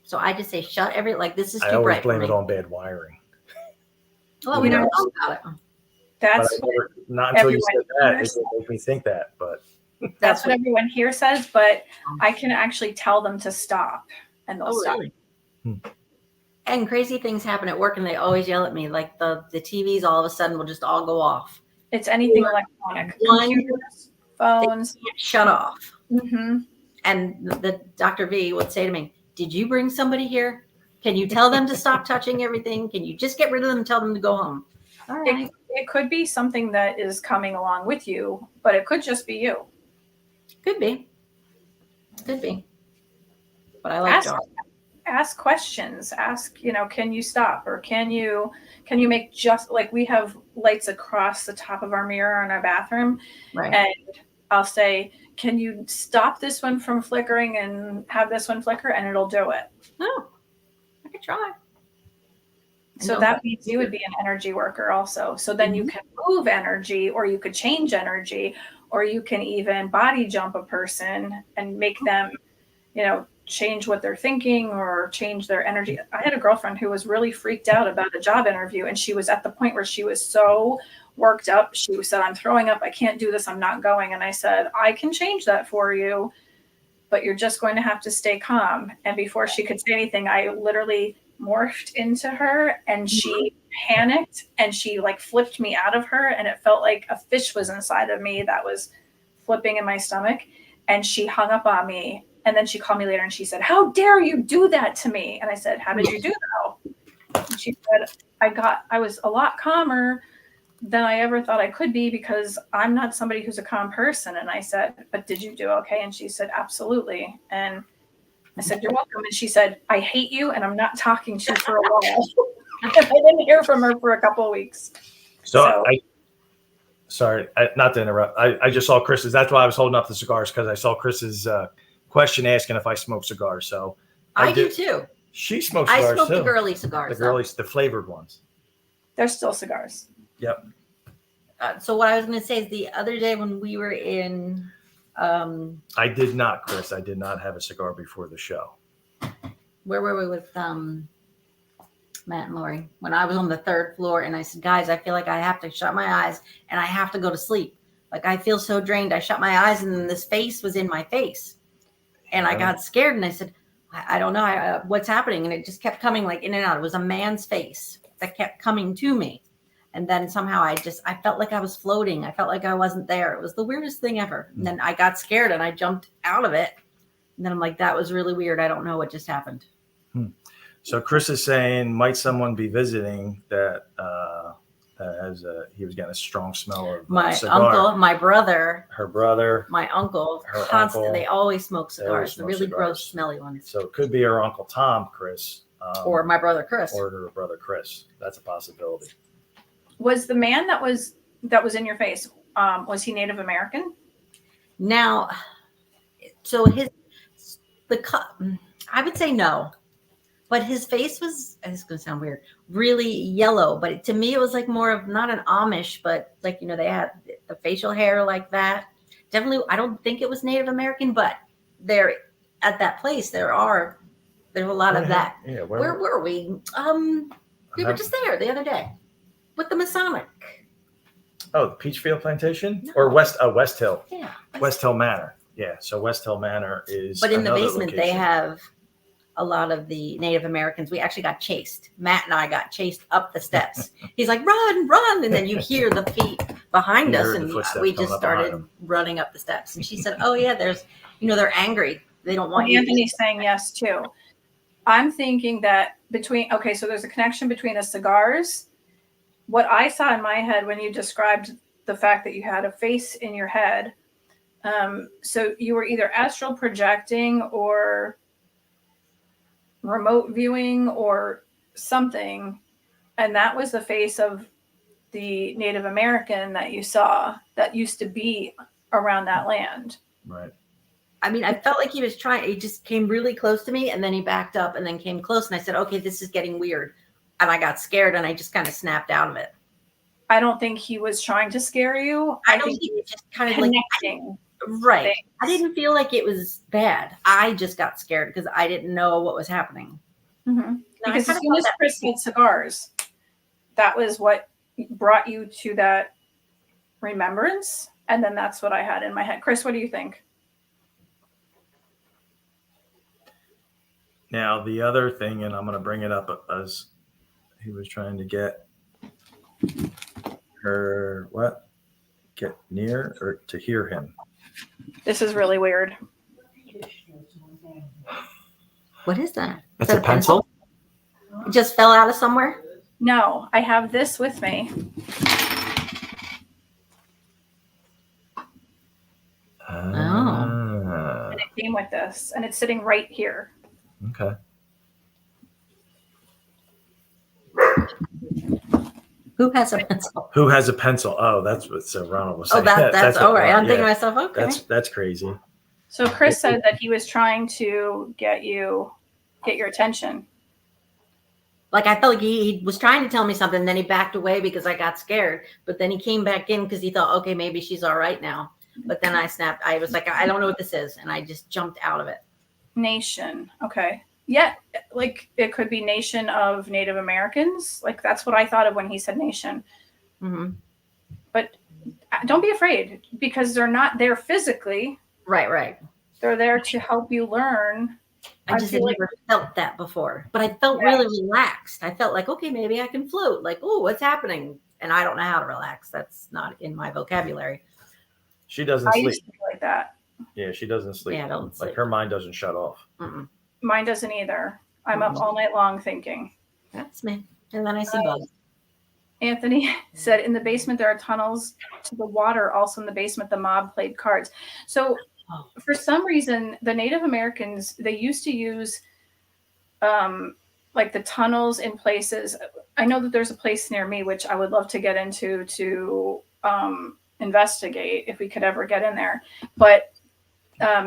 So I just say shut this is too bright. I always blame it on bad wiring. Well, we never thought about it. That's not until you said that it made me think that, but that's what everyone here says, but I can actually tell them to stop and they'll stop. Really? And crazy things happen at work and they always yell at me. Like the TVs all of a sudden will just all go off. It's anything electronic. One- Computers, phones. Shut off. Mm-hmm. And the Dr. V would say to me, "Did you bring somebody here? Can you tell them to stop touching everything? Can you just get rid of them and tell them to go home?" All right. It could be something that is coming along with you, but it could just be you. Could be. Could be. But I like dark. Ask questions. Ask, can you stop, or can you make, just like we have lights across the top of our mirror in our bathroom, Right. and I'll say, can you stop this one from flickering and have this one flicker, and it'll do it. Oh, I could try. So that means you would be an energy worker also. So then you can move energy, or you could change energy, or you can even body jump a person and make them, change what they're thinking or change their energy. I had a girlfriend who was really freaked out about a job interview, and she was at the point where she was so worked up. She said, "I'm throwing up. I can't do this. I'm not going." And I said, "I can change that for you, but you're just going to have to stay calm." And before she could say anything, I literally morphed into her, and she panicked, and she flipped me out of her, and it felt like a fish was inside of me that was flipping in my stomach, and she hung up on me. And then she called me later and she said, "How dare you do that to me?" And I said, "How did you do that?" And she said, I was a lot calmer than I ever thought I could be, because I'm not somebody who's a calm person. And I said, "But did you do okay?" And she said, "Absolutely." And I said, "You're welcome." And she said, "I hate you, and I'm not talking to you for a while." And I didn't hear from her for a couple of weeks. Sorry, not to interrupt. I just saw Chris's. That's why I was holding up the cigars, because I saw Chris's question asking if I smoke cigars. So I do too. She smokes cigars too. I smoke the girly cigars. The flavored ones. They're still cigars. Yep. So what I was going to say is, the other day when we were in, I did not, Chris. I did not have a cigar before the show. Where were we with Matt and Lori? When I was on the third floor, and I said, "Guys, I feel like I have to shut my eyes and I have to go to sleep. Like, I feel so drained." I shut my eyes, and then this face was in my face, and I got scared, and I said, I don't know what's happening. And it just kept coming in and out. It was a man's face that kept coming to me. And then somehow I felt like I was floating. I felt like I wasn't there. It was the weirdest thing ever. And then I got scared and I jumped out of it. And then I'm like, that was really weird. I don't know what just happened. So Chris is saying, might someone be visiting that he was getting a strong smell of my cigar. uncle, my brother, her brother, my uncle, her constantly, uncle, they always smoke cigars, smoke the really cigars. gross, smelly ones. So it could be her Uncle Tom, Chris. Or my brother Chris. Or her brother Chris. That's a possibility. Was the man that was in your face, was he Native American? Now, so I would say no. But his face was, this is going to sound weird, really yellow. But to me, it was like more of not an Amish, but they had the facial hair like that. Definitely, I don't think it was Native American, but there at that place, there's a lot of that. Yeah, where were we? We were just there the other day with the Masonic. Oh, the Peachfield Plantation? No. Or West Hill. Yeah. West Hill Manor. Yeah, so West Hill Manor is. But in the another basement, location. they have a lot of the Native Americans. We actually got chased. Matt and I got chased up the steps. He's like, "Run, run." And then you hear the feet behind us. And we just started running up the steps. And she said, "Oh, yeah, they're angry. They don't want you." Anthony's saying yes, too. I'm thinking that so there's a connection between the cigars. What I saw in my head when you described the fact that you had a face in your head. So you were either astral projecting or remote viewing or something, and that was the face of the Native American that you saw that used to be around that land. Right. I mean, I felt like he just came really close to me, and then he backed up and then came close, and I said, "Okay, this is getting weird." And I got scared, and I just kind of snapped out of it. I don't think he was trying to scare you. I think he was just kind of connecting. Right. Things. I didn't feel like it was bad. I just got scared because I didn't know what was happening. Mm-hmm. Because as soon as Chris had cigars, that was what brought you to that remembrance. And then that's what I had in my head. Chris, what do you think? Now, the other thing, and I'm going to bring it up as he was trying to get her, what? get near or to hear him. This is really weird. What is that? That's Is a that pencil? It just fell out of somewhere? No, I have this with me. Ah, And it came with this, and it's sitting right here. okay. Who has a pencil? Who has a pencil? Oh, that's what Ronald was Oh, saying. that's what all right. Ron- I'm thinking yeah, to myself, okay. That's crazy. So Chris said that he was trying to get your attention. Like I felt like he was trying to tell me something, then he backed away because I got scared. But then he came back in because he thought, okay, maybe she's all right now. But then I snapped. I was like, I don't know what this is, and I just jumped out of it. Nation. Okay. Yeah, like it could be nation of Native Americans. Like that's what I thought of when he said nation. Mm-hmm. But don't be afraid because they're not there physically. Right. They're there to help you learn. I just had never felt that before, but I felt really relaxed. I felt like, okay, maybe I can float. Like, oh, what's happening? And I don't know how to relax. That's not in my vocabulary. She doesn't I sleep. used to be like that. Yeah, she doesn't sleep. Yeah, I don't sleep. Like her mind doesn't shut off. Mm-mm. Mine doesn't either. I'm up all night long thinking. That's me. And then I see bugs. Anthony said in the basement there are tunnels to the water. Also in the basement, the mob played cards. So for some reason, the Native Americans, they used to use like the tunnels in places. I know that there's a place near me, which I would love to get into to investigate if we could ever get in there. But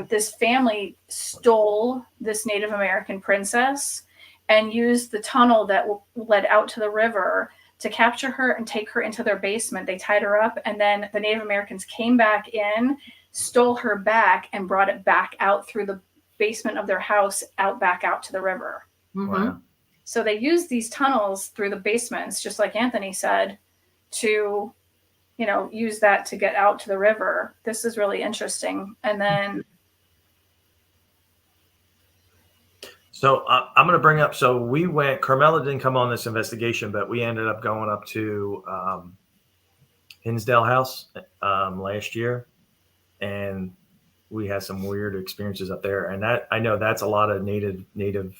this family stole this Native American princess and used the tunnel that led out to the river to capture her and take her into their basement. They tied her up, and then the Native Americans came back in, stole her back, and brought it back out through the basement of their house, back out to the river. Mm-hmm. Wow. So they used these tunnels through the basements, just like Anthony said, to, use that to get out to the river. This is really interesting. And then So I'm going to bring up. So we went. Carmella didn't come on this investigation, but we ended up going up to Hinsdale House last year, and we had some weird experiences up there. And that I know that's a lot of Native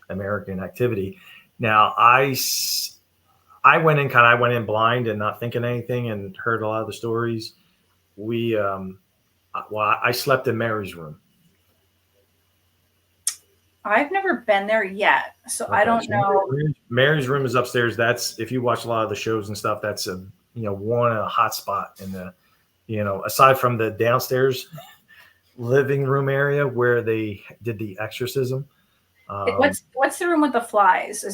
American activity. Now I went in blind and not thinking anything, and heard a lot of the stories. I slept in Mary's room. I've never been there yet, so okay. I don't know. Mary's room is upstairs. That's, if you watch a lot of the shows and stuff, that's a hot spot in the, aside from the downstairs living room area where they did the exorcism. What's the room with the flies?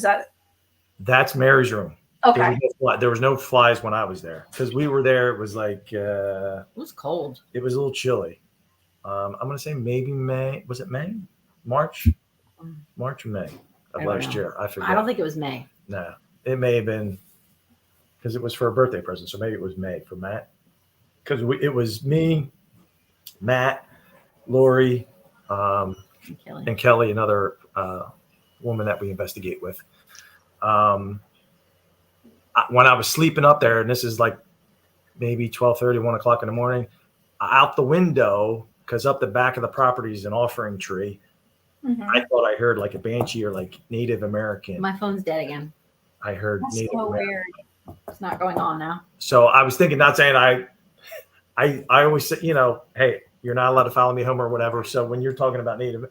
That's Mary's room. Okay. There was no flies when I was there because we were there. It was like it was cold. It was a little chilly. I'm gonna say maybe May. Was it May? March or May of last year. I forget. I don't think it was May. No, it may have been because it was for a birthday present. So maybe it was May for Matt. Because it was me, Matt, Lori, and Kelly, another woman that we investigate with. When I was sleeping up there, and this is like maybe 12:30, 1 o'clock in the morning, out the window, because up the back of the property is an offering tree. Mm-hmm. I thought I heard like a banshee or like Native American. My phone's dead again. I heard That's Native so American. Weird. It's not going on now. So I was thinking, not saying I always say, hey, you're not allowed to follow me home or whatever. So when you're talking about Native,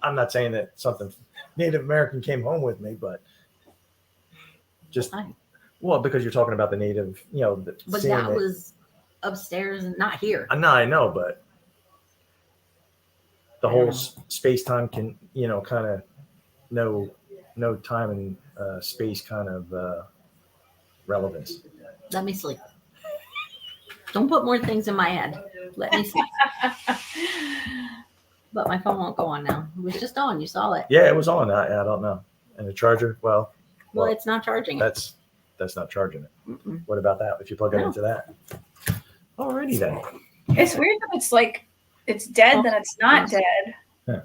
I'm not saying that something Native American came home with me, but just, well, because you're talking about the Native, but that was upstairs and not here. I know, but the whole space-time can, kind of no time and space kind of relevance. Let me sleep. Don't put more things in my head. Let me sleep. But my phone won't go on now. It was just on. You saw it. Yeah, it was on. I don't know. And the charger, well, it's not charging it. That's not charging it. Mm-mm. What about that? If you plug it into that? Alrighty then. It's weird that it's like it's dead, then it's not dead. Yeah.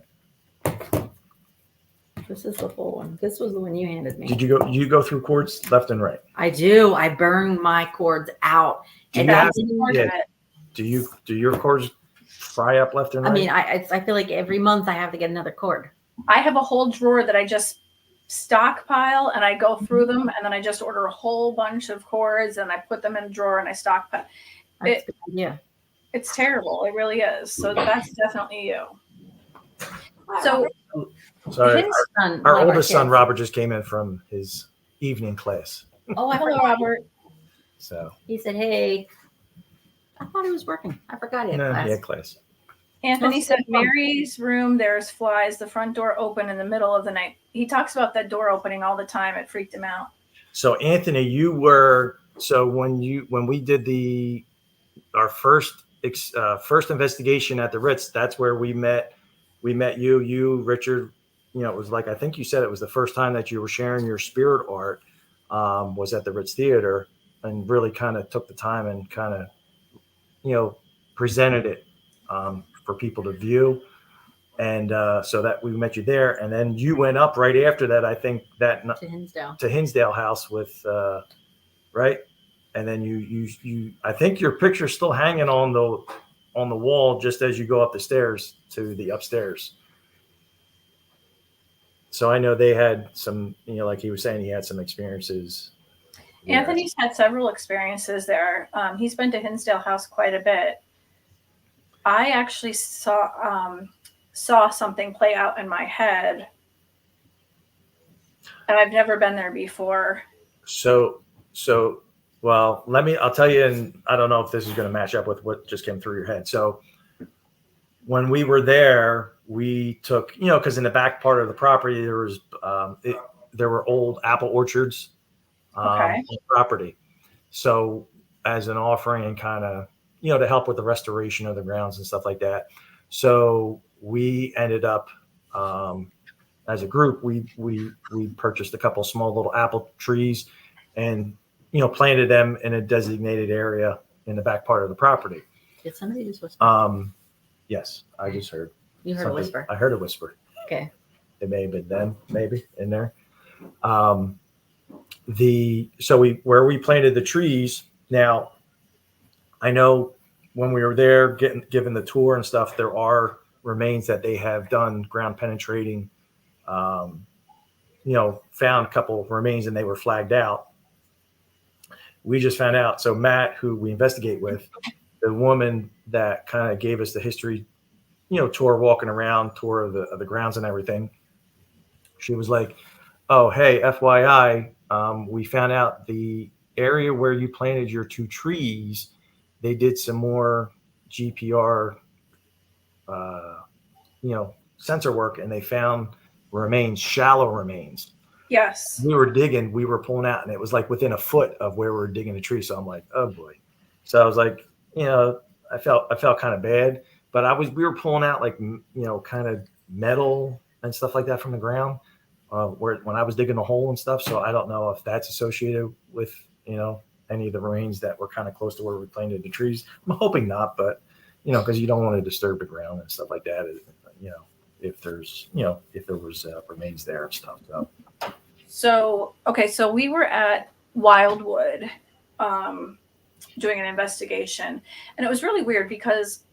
This is the full one. This was the one you handed me. Did you go through cords left and right? I do. I burn my cords out. Do And you have- That's part of it. Do your cords fry up left and right? I mean, I feel like every month I have to get another cord. I have a whole drawer that I just stockpile and I go through them and then I just order a whole bunch of cords and I put them in a drawer and I stockpile. That's a good idea. It's terrible. It really is. So that's definitely you. So Sorry, his Son, our one of oldest son kids. Robert just came in from his evening class. Oh, I hello, forgot. Robert. So He said, "Hey, I thought he was working. I forgot it." no, he had class. Anthony Most said of them. Mary's room, there's flies, the front door open in the middle of the night. He talks about that door opening all the time. It freaked him out. So Anthony, when we did our first investigation at the Ritz, that's where we met you, Richard. It was like, I think you said it was the first time that you were sharing your spirit art, was at the Ritz Theater, and really kind of took the time and kind of, presented it for people to view. And so that we met you there. And then you went up right after that, I think To Hinsdale. Hinsdale House with, right. And then you, I think your picture's still hanging on the wall just as you go up the stairs to the upstairs. So I know they had some, like he was saying, he had some experiences. Anthony's had several experiences there. He's been to Hinsdale House quite a bit. I actually saw something play out in my head, and I've never been there before. So, well, I'll tell you, and I don't know if this is going to match up with what just came through your head. So when we were there, we took, because in the back part of the property, there were old apple orchards on the property. So as an offering and kind of, to help with the restoration of the grounds and stuff like that. So we ended up, as a group, we purchased a couple small little apple trees and, planted them in a designated area in the back part of the property. Did somebody just whisper? Yes, I just heard. You heard a whisper. I heard a whisper. Okay. It may have been them, maybe in there. Where we planted the trees. Now, I know when we were there given the tour and stuff, there are remains that they have done ground penetrating. Found a couple of remains and they were flagged out. We just found out. So Matt, who we investigate with, the woman that kind of gave us the history, tour, walking around, tour of the grounds and everything. She was like, "Oh, hey, FYI, we found out the area where you planted your 2 trees, they did some more GPR, sensor work, and they found remains, shallow remains." Yes. We were pulling out, and it was like within a foot of where we were digging the tree. So I'm like, oh boy. So I was like, I felt kind of bad, but we were pulling out like, kind of metal and stuff like that from the ground, when I was digging the hole and stuff. So I don't know if that's associated with, any of the remains that were kind of close to where we planted the trees. I'm hoping not, but, because you don't want to disturb the ground and stuff like that, if there's, if there was remains there and stuff. So we were at Wildwood doing an investigation, and it was really weird because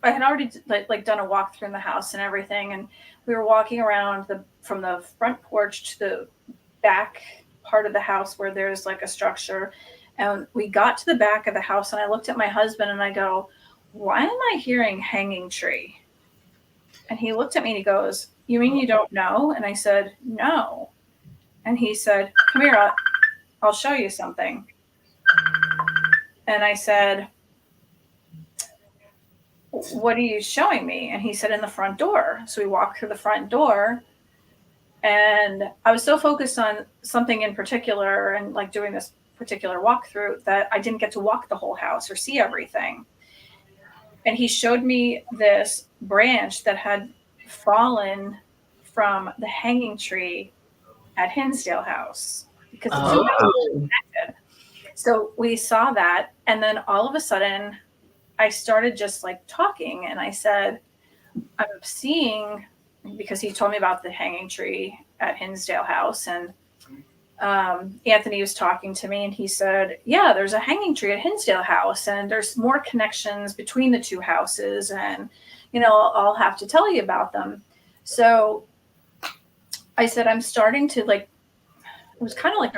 I had already like done a walkthrough in the house and everything, and we were walking around from the front porch to the back part of the house where there's like a structure, and we got to the back of the house, and I looked at my husband and I go, "Why am I hearing hanging tree?" And he looked at me and he goes, "You mean you don't know?" And I said, "No." And he said, "Come here, I'll show you something." And I said, "What are you showing me?" And he said, "In the front door." So we walked through the front door, and I was so focused on something in particular and like doing this particular walkthrough that I didn't get to walk the whole house or see everything. And he showed me this branch that had fallen from the hanging tree at Hinsdale House because the two houses were connected. So we saw that, and then all of a sudden I started just like talking, and I said, "I'm seeing because he told me about the hanging tree at Hinsdale House, and Anthony was talking to me, and he said, yeah, there's a hanging tree at Hinsdale House, and there's more connections between the two houses, and, I'll have to tell you about them. So I said, I'm starting to it was kind of like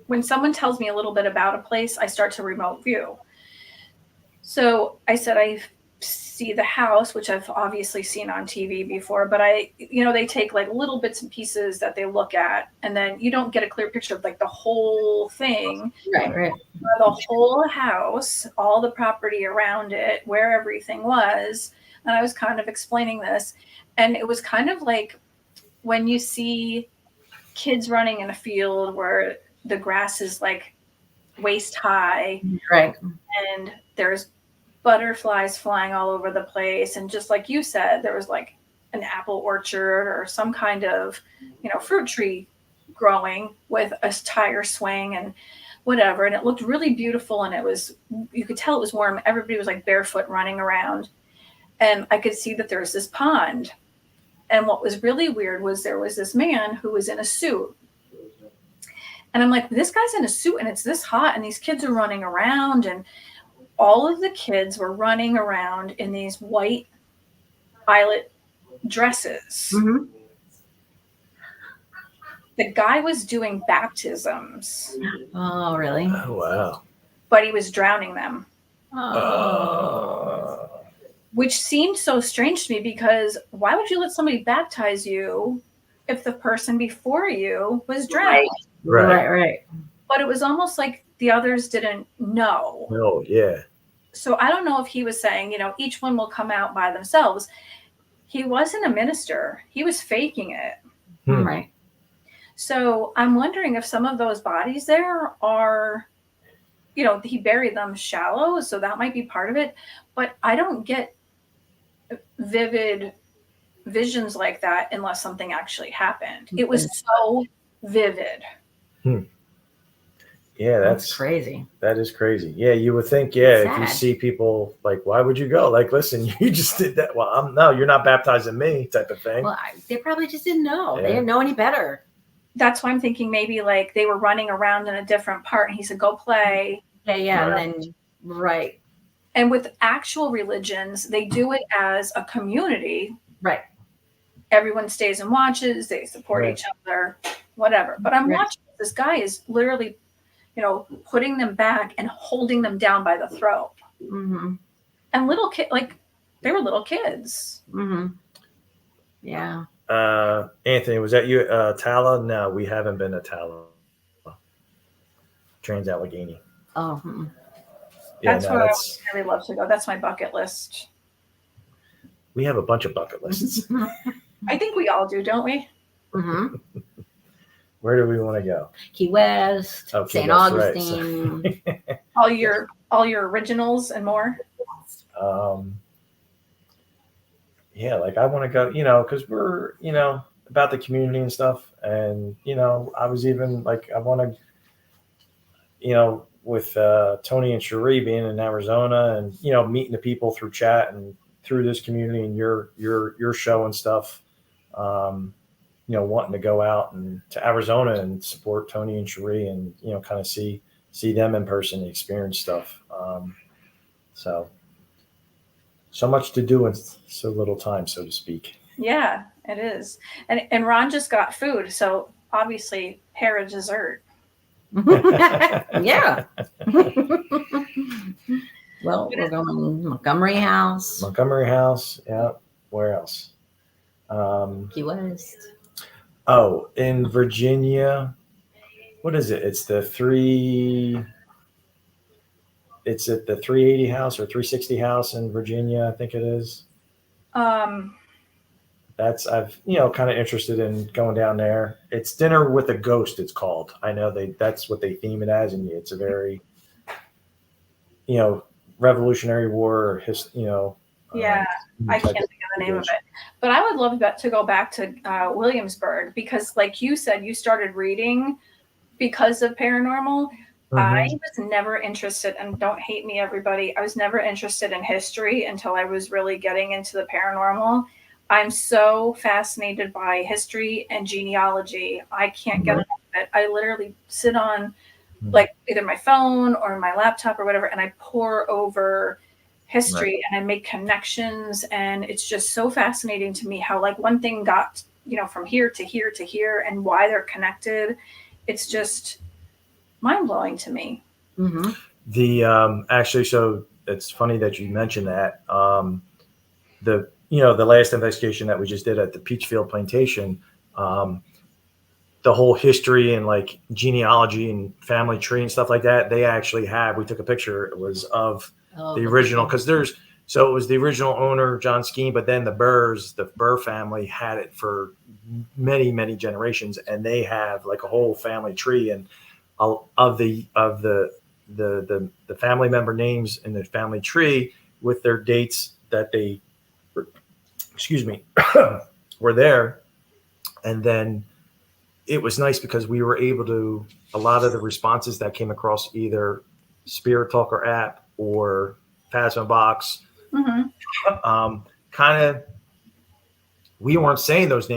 when someone tells me a little bit about a place, I start to remote view. So I said, I see the house, which I've obviously seen on TV before, but they take little bits and pieces that they look at, and then you don't get a clear picture of the whole thing. Right. The whole house, all the property around it, where everything was. And I was kind of explaining this, and it was kind of like when you see kids running in a field where the grass is waist high, Right. and there's butterflies flying all over the place, and just like you said, there was an apple orchard or some kind of fruit tree growing with a tire swing and whatever, and it looked really beautiful, and you could tell it was warm. Everybody was barefoot running around, and I could see that there was this pond. And what was really weird was there was this man who was in a suit. And I'm like, this guy's in a suit and it's this hot, and these kids are running around, and all of the kids were running around in these white eyelet dresses. Mm-hmm. The guy was doing baptisms. Oh, really? Oh, wow. But he was drowning them. Oh. Which seemed so strange to me, because why would you let somebody baptize you if the person before you was drowned? Right. But it was almost like the others didn't know. Oh, yeah. So I don't know if he was saying, each one will come out by themselves. He wasn't a minister. He was faking it. Right. So I'm wondering if some of those bodies there are, he buried them shallow, so that might be part of it. But I don't get vivid visions like that unless something actually happened. It was so vivid. Yeah, that's crazy. That is crazy. Yeah, you would think, if you Sad. see people, why would you go? Listen, you just did that. Well, no, you're not baptizing me, type of thing. Well, they probably just didn't know. Yeah. They didn't know any better. That's why I'm thinking maybe they were running around in a different part, and he said, go play. Yeah, Right. and then right. And with actual religions, they do it as a community. Right. Everyone stays and watches. They support Right. each other, whatever. But I'm Right. watching this guy is literally, putting them back and holding them down by the throat. Mm-hmm. And little kid, they were little kids. Mm-hmm. Yeah. Anthony, was that you at Tala? No, we haven't been to Tala. Trans-Allegheny. Oh. Yeah, That's where I would really love to go. That's my bucket list. we have a bunch of bucket lists. I think we all do, don't we? Mm-hmm. Where do we want to go? Key West, Okay, St. that's right. Augustine. All your originals and more. Yeah, I want to go, because we're, about the community and stuff. And, I was even I want to, with Tony and Cherie being in Arizona and, meeting the people through chat and through this community and your show and stuff, wanting to go out and to Arizona and support Tony and Cherie and, kind of see them in person and experience stuff. So much to do in so little time, so to speak. Yeah, it is. And Ron just got food, so obviously pair of dessert. Yeah. Well, we're going Montgomery House. Yeah. Where else? Key West. Oh, in Virginia. What is it? It's at the 380 house or 360 house in Virginia, I think it is. I've kind of interested in going down there. It's Dinner with a Ghost, it's called. I know that's what they theme it as, and it's a very Revolutionary War Yeah, I can't think of the name of it. But I would love to go back to Williamsburg, because like you said, you started reading because of paranormal. Mm-hmm. I was never interested, and don't hate me, everybody, I was never interested in history until I was really getting into the paranormal. I'm so fascinated by history and genealogy. I can't get enough of it. I literally sit on like either my phone or my laptop or whatever, and I pour over history and I make connections, and it's just so fascinating to me how like one thing got, from here to here to here and why they're connected. It's just mind blowing to me. Mm-hmm. The actually, so it's funny that you mentioned that. The last investigation that we just did at the Peachfield Plantation, the whole history and like genealogy and family tree and stuff like that, they actually have. We took a picture. It was of the original, because it was the original owner, John Skeen, but then the Burr family had it for many, many generations, and they have like a whole family tree and of the family member names in the family tree with their dates that they, were there. And then it was nice because we were able to, a lot of the responses that came across either Spirit Talker app or Phasma Box, kind of, we weren't saying those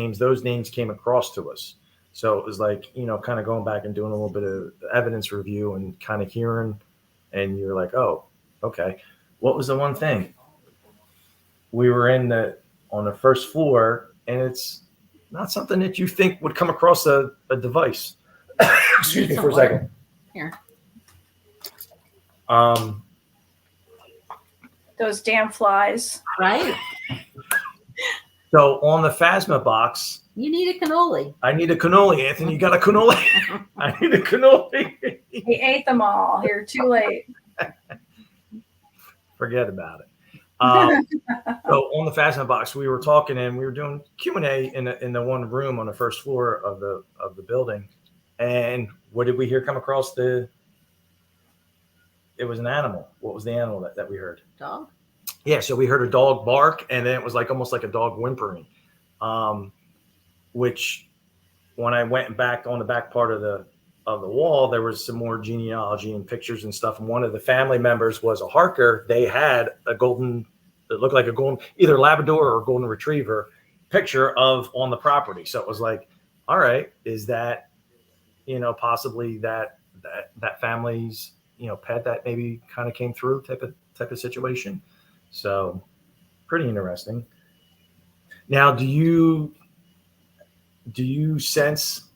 names came across to us. So it was like, kind of going back and doing a little bit of evidence review and kind of hearing, and you're like, oh, okay. What was the one thing? We were on the first floor, and it's not something that you think would come across a device. Excuse me for a second. Here. Those damn flies. Right. So on the Phasma Box, You need a cannoli. I need a cannoli. Anthony, you got a cannoli? I need a cannoli. He ate them all. You're too late. Forget about it. So on the Phasma Box, we were talking and we were doing Q&A in the one room on the first floor of the building. And what did we hear come across it was an animal. What was the animal that we heard? Dog. Yeah, so we heard a dog bark, and then it was like almost like a dog whimpering, which when I went back on the back part of the wall, there was some more genealogy and pictures and stuff. And one of the family members was a Harker. They had it looked like a golden, either Labrador or golden retriever picture on the property. So it was like, all right, is that, possibly that family's, pet that maybe kind of came through type of situation. So pretty interesting. Now, do you sense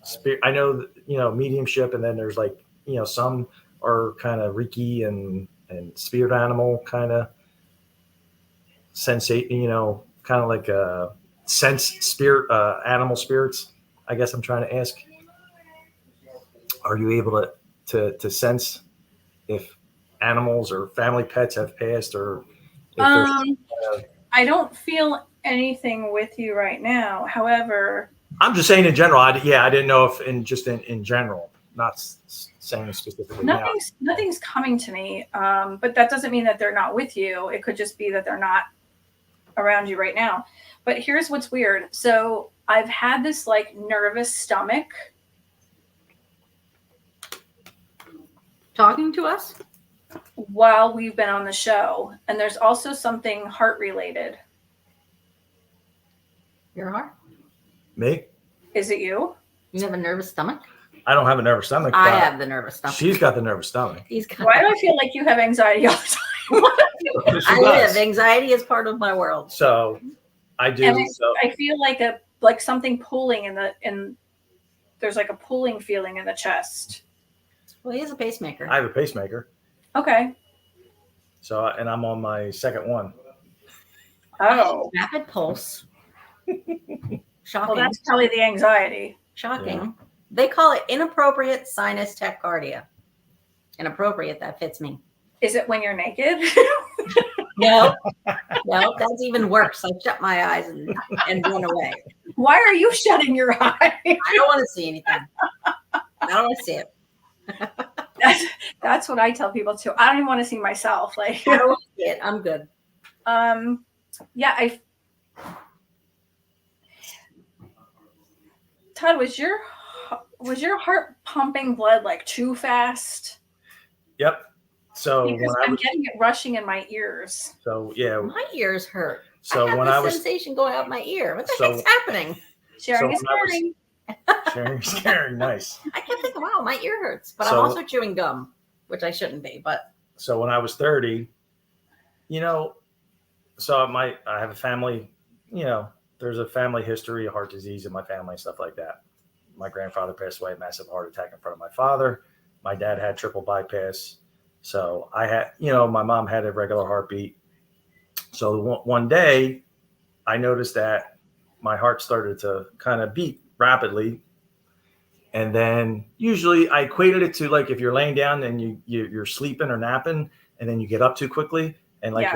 spirit? I know, mediumship, and then there's like, some are kind of Reiki and spirit animal kind of sensate, kind of like a sense spirit, animal spirits. I guess I'm trying to ask, are you able to sense if animals or family pets have passed, or if I don't feel anything with you right now. However, I'm just saying in general. I didn't know if in general, not saying specifically. nothing's coming to me. But that doesn't mean that they're not with you. It could just be that they're not around you right now. But here's what's weird. So I've had this like nervous stomach. Talking to us? While we've been on the show, and there's also something heart related. Your heart? Me? Is it you? You have a nervous stomach? I don't have a nervous stomach. I have the nervous stomach. She's got the nervous stomach. Why do I feel like you have anxiety all the time? I live. Anxiety is part of my world. So I do. And I feel like something pulling in there's like a pulling feeling in the chest. Well, he has a pacemaker. I have a pacemaker. Okay. So, and I'm on my second one. Oh. Rapid pulse. Shocking. Well, that's probably the anxiety. Shocking. Yeah. They call it inappropriate sinus tachycardia. Inappropriate, that fits me. Is it when you're naked? No, that's even worse. I shut my eyes and run away. Why are you shutting your eyes? I don't want to see anything. I don't want to see it. That's what I tell people too. I don't even want to see myself. Like, I don't want to see it. I'm good. Yeah, Todd, was your heart pumping blood like too fast? Yep. So because I'm getting it rushing in my ears. So yeah, My ears hurt. So I have when this I was sensation going up my ear. What the So- heck's happening? Sharing So is when I was- caring. sharing, nice. I kept thinking, wow, my ear hurts, but So- I'm also chewing gum, which I shouldn't be. But So when I was 30, so I have a family, there's a family history of heart disease in my family and stuff like that. My grandfather passed away, massive heart attack in front of my father. My dad had triple bypass. So I had, my mom had a regular heartbeat. So one day I noticed that my heart started to kind of beat rapidly. And then usually I equated it to like if you're laying down and you're sleeping or napping and then you get up too quickly and like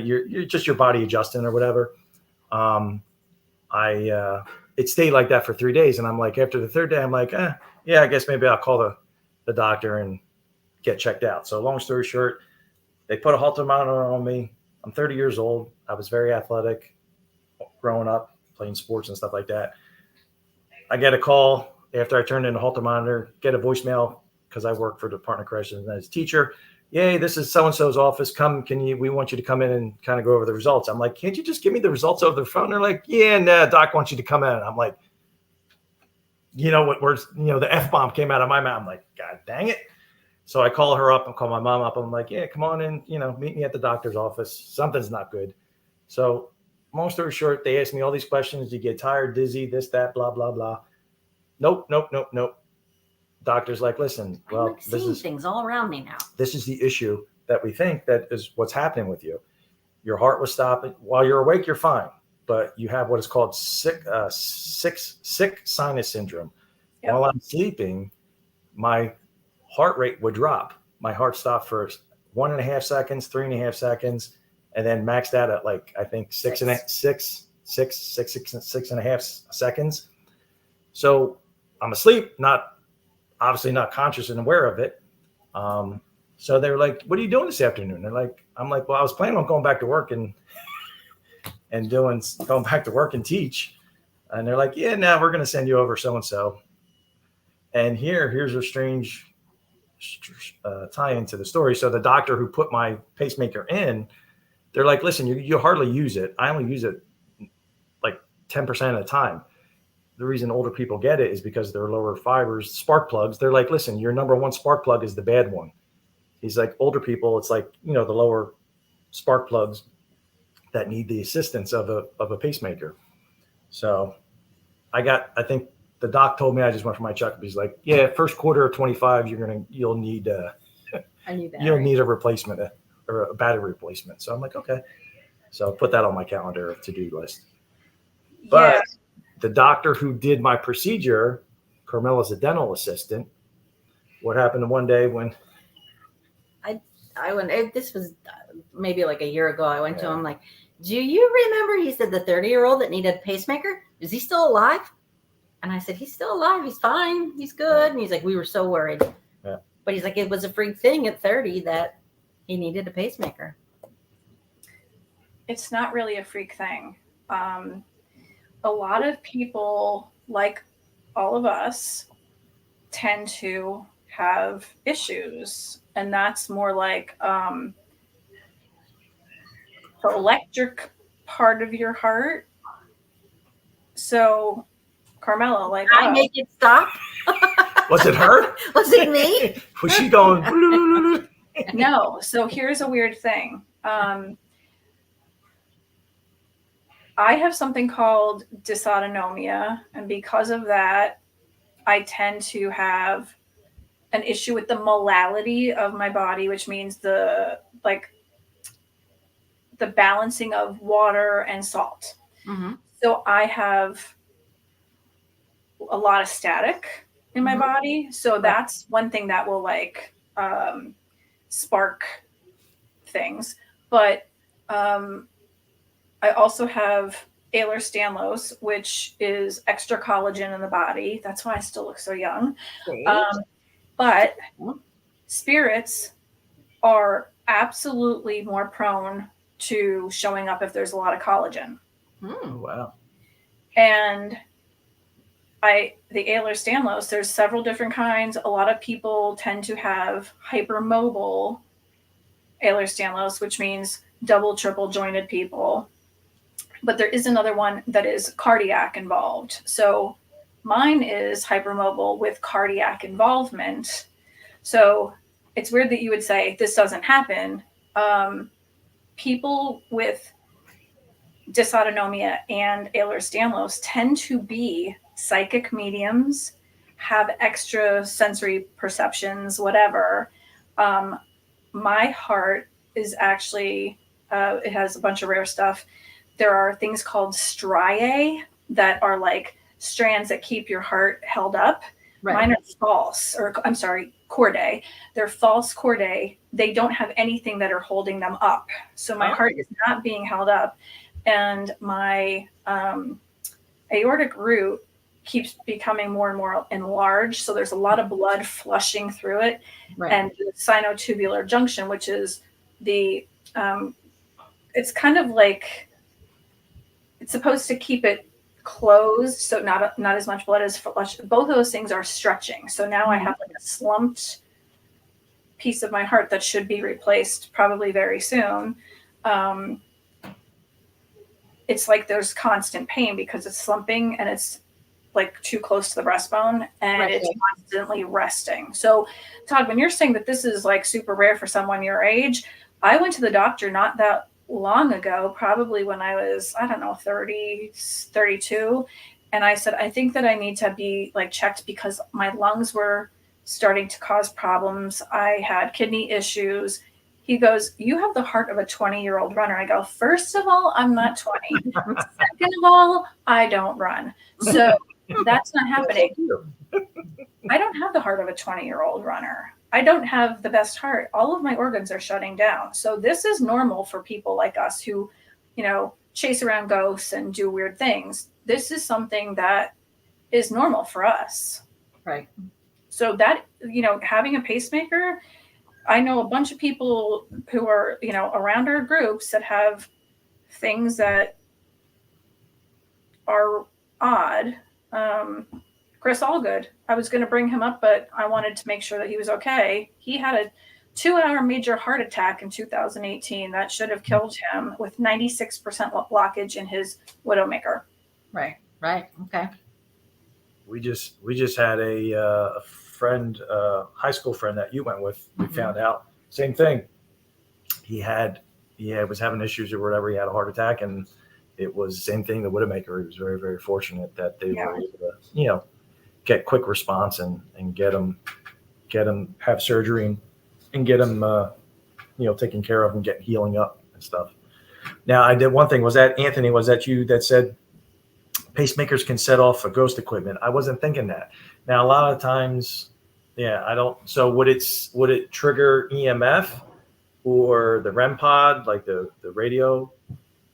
you're just your body adjusting or whatever. It stayed like that for 3 days. And I'm like, after the third day, I'm like, yeah, I guess maybe I'll call the doctor and get checked out. So long story short, they put a Holter monitor on me. I'm 30 years old. I was very athletic growing up, playing sports and stuff like that. I get a call after I turned in a Holter monitor, get a voicemail because I work for the Department of Corrections as a teacher. Yay, this is so-and-so's office. We want you to come in and kind of go over the results. I'm like, can't you just give me the results over the phone? They're like, yeah, no, doc wants you to come in. I'm like, what words, the F-bomb came out of my mouth. I'm like, God dang it. So I call her up and call my mom up. I'm like, yeah, come on in, meet me at the doctor's office. Something's not good. So long story short, they asked me all these questions. You get tired, dizzy, this, that, blah, blah, blah. Nope. Doctor's like, listen, well, I'm seeing things all around me now. This is the issue that we think that is what's happening with you. Your heart was stopping. While you're awake, you're fine, but you have what is called sick sinus syndrome. Yep. While I'm sleeping, my heart rate would drop. My heart stopped for 1.5 seconds, 3.5 seconds, and then maxed out at like, I think 6.5 seconds. So I'm asleep, obviously not conscious and aware of it. So they were like, what are you doing this afternoon? I'm like, well, I was planning on going back to work and going back to work and teach. And they're like, yeah, no, we're going to send you over so-and-so. And here's a strange tie into the story. So the doctor who put my pacemaker in, they're like, listen, you hardly use it. I only use it like 10% of the time. The reason older people get it is because they're lower fibers, spark plugs. They're like, listen, your number one spark plug is the bad one. He's like, older people, it's like, the lower spark plugs that need the assistance of a pacemaker. So I think the doc told me I just went for my checkup. He's like, yeah, first quarter of 25, you'll need a replacement or a battery replacement. So I'm like, okay. So I'll put that on my calendar to-do list. But the doctor who did my procedure, Carmella's a dental assistant. What happened one day when I went, this was maybe like a year ago. I went to him like, do you remember? He said the 30-year-old that needed a pacemaker, is he still alive? And I said, he's still alive. He's fine. He's good. And he's like, we were so worried. Yeah. But he's like, it was a freak thing at 30 that he needed a pacemaker. It's not really a freak thing. A lot of people, like all of us, tend to have issues, and that's more like the electric part of your heart. So Carmella, like, I make it stop. Was it her? Was it me? Was she going? No. So here's a weird thing. I have something called dysautonomia, and because of that, I tend to have an issue with the molality of my body, which means the balancing of water and salt. Mm-hmm. So I have a lot of static in my body. So that's one thing that will spark things. But I also have Ehlers-Danlos, which is extra collagen in the body. That's why I still look so young. But spirits are absolutely more prone to showing up if there's a lot of collagen. Wow. And the Ehlers-Danlos, there's several different kinds. A lot of people tend to have hypermobile Ehlers-Danlos, which means double, triple jointed people. but there is another one that is cardiac involved. So mine is hypermobile with cardiac involvement. So it's weird that you would say this doesn't happen. People with dysautonomia and Ehlers-Danlos tend to be psychic mediums, have extra sensory perceptions, whatever. My heart is actually, it has a bunch of rare stuff. There are things called striae that are like strands that keep your heart held up. Right. Mine are false, or I'm sorry, chordae. They're false chordae. They don't have anything that are holding them up. So my heart is not being held up. And my aortic root keeps becoming more and more enlarged. So there's a lot of blood flushing through it. Right. And the sinotubular junction, which is the, it's kind of like, it's supposed to keep it closed, so not as much blood as flush. Both of those things are stretching. So now I have like a slumped piece of my heart that should be replaced probably very soon. It's like there's constant pain because it's slumping and it's like too close to the breastbone and it's constantly resting. So Todd, when you're saying that this is like super rare for someone your age, I went to the doctor not that long ago, probably when I was, I don't know, 30, 32. And I said, I think that I need to be like checked because my lungs were starting to cause problems. I had kidney issues. He goes, you have the heart of a 20-year-old runner. I go, first of all, I'm not 20. Second of all, I don't run. So that's not happening. I don't have the heart of a 20-year-old runner. I don't have the best heart. All of my organs are shutting down. So this is normal for people like us who, you know, chase around ghosts and do weird things. This is something that is normal for us. Right. So that, you know, having a pacemaker, I know a bunch of people who are, you know, around our groups that have things that are odd. Chris Allgood, I was going to bring him up, but I wanted to make sure that he was okay. He had a 2-hour major heart attack in 2018 that should have killed him with 96% blockage in his widowmaker. Right. Right. Okay. We just had a friend, high school friend that you went with. We found out same thing. He was having issues or whatever. He had a heart attack, and it was the same thing. The widowmaker. He was very, very fortunate that they were able to, you know, get quick response and get him have surgery and get him, you know, taken care of and get healing up and stuff. Now, I did one thing. Was that Anthony? Was that you that said pacemakers can set off a ghost equipment? I wasn't thinking that. Now, a lot of times, yeah, I don't. So would it trigger EMF or the REM pod, like the radio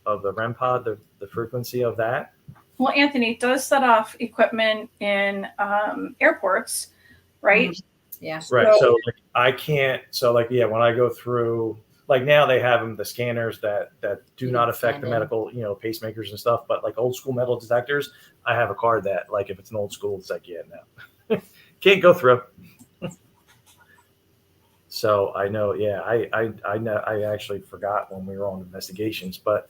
of the REM pod, the frequency of that? Well, Anthony, it does set off equipment in airports, right? Yeah. Right. So like, I can't. So like, yeah, when I go through, like now they have them, the scanners that do not affect the medical, you know, pacemakers and stuff. But like old school metal detectors, I have a card that, like, if it's an old school, it's like, yeah, no, can't go through. So I know, yeah, I know. I actually forgot when we were on investigations, but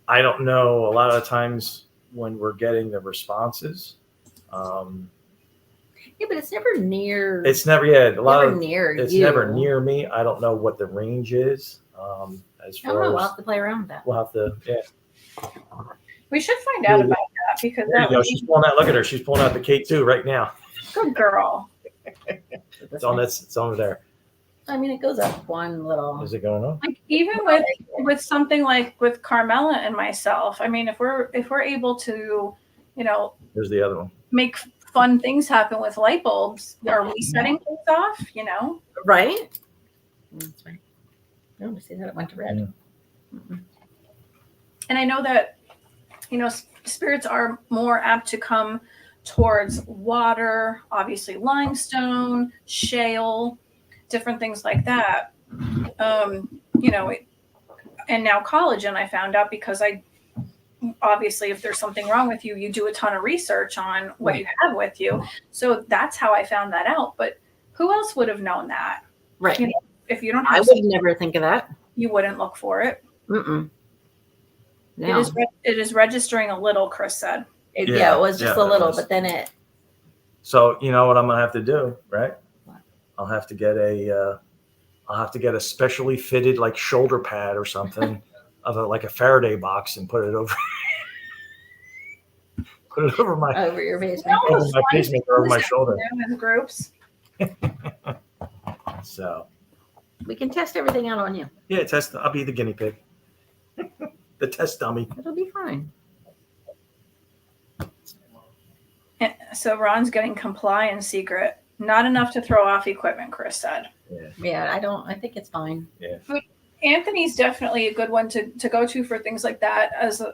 I don't know. A lot of the times when we're getting the responses, yeah, but it's never near. it's never, yeah, a lot of near. It's you. never near me. I don't know what the range is. As far as we'll have to play around with that. we'll have to, yeah. We should find out about that because There you that go. would She's be pulling out. Look at her. She's pulling out the K2 right now. good girl. It's on this. It's over there. I mean, it goes up one little. Is it going on? Like even with something like with Carmella and myself, I mean, if we're able to, you know, Here's the other one. make fun things happen with light bulbs, are we setting things off? You know, Right. That's right. No, see that it went to red. Yeah. and I know that, you know, spirits are more apt to come towards water, obviously limestone, shale, different things like that. You know, and now collagen, I found out because obviously if there's something wrong with you, you do a ton of research on what you have with you. So that's how I found that out. But who else would have known that? Right. You know, if you don't I have would never think of that. you wouldn't look for it. Mm-mm. No. It is registering a little, Chris said. Yeah, it was just a it little, was. but then it. So you know what I'm gonna have to do, right? What? I'll have to get a specially fitted like shoulder pad or something of like a Faraday box and put it over my Over your basement. over my basement or over my shoulder. In groups. So We can test everything out on you. yeah, I'll be the guinea pig, the test dummy. It'll be fine. So Ron's getting comply in secret. Not enough to throw off equipment, Chris said. Yeah, I think it's fine. Anthony's definitely a good one to go to for things like that as a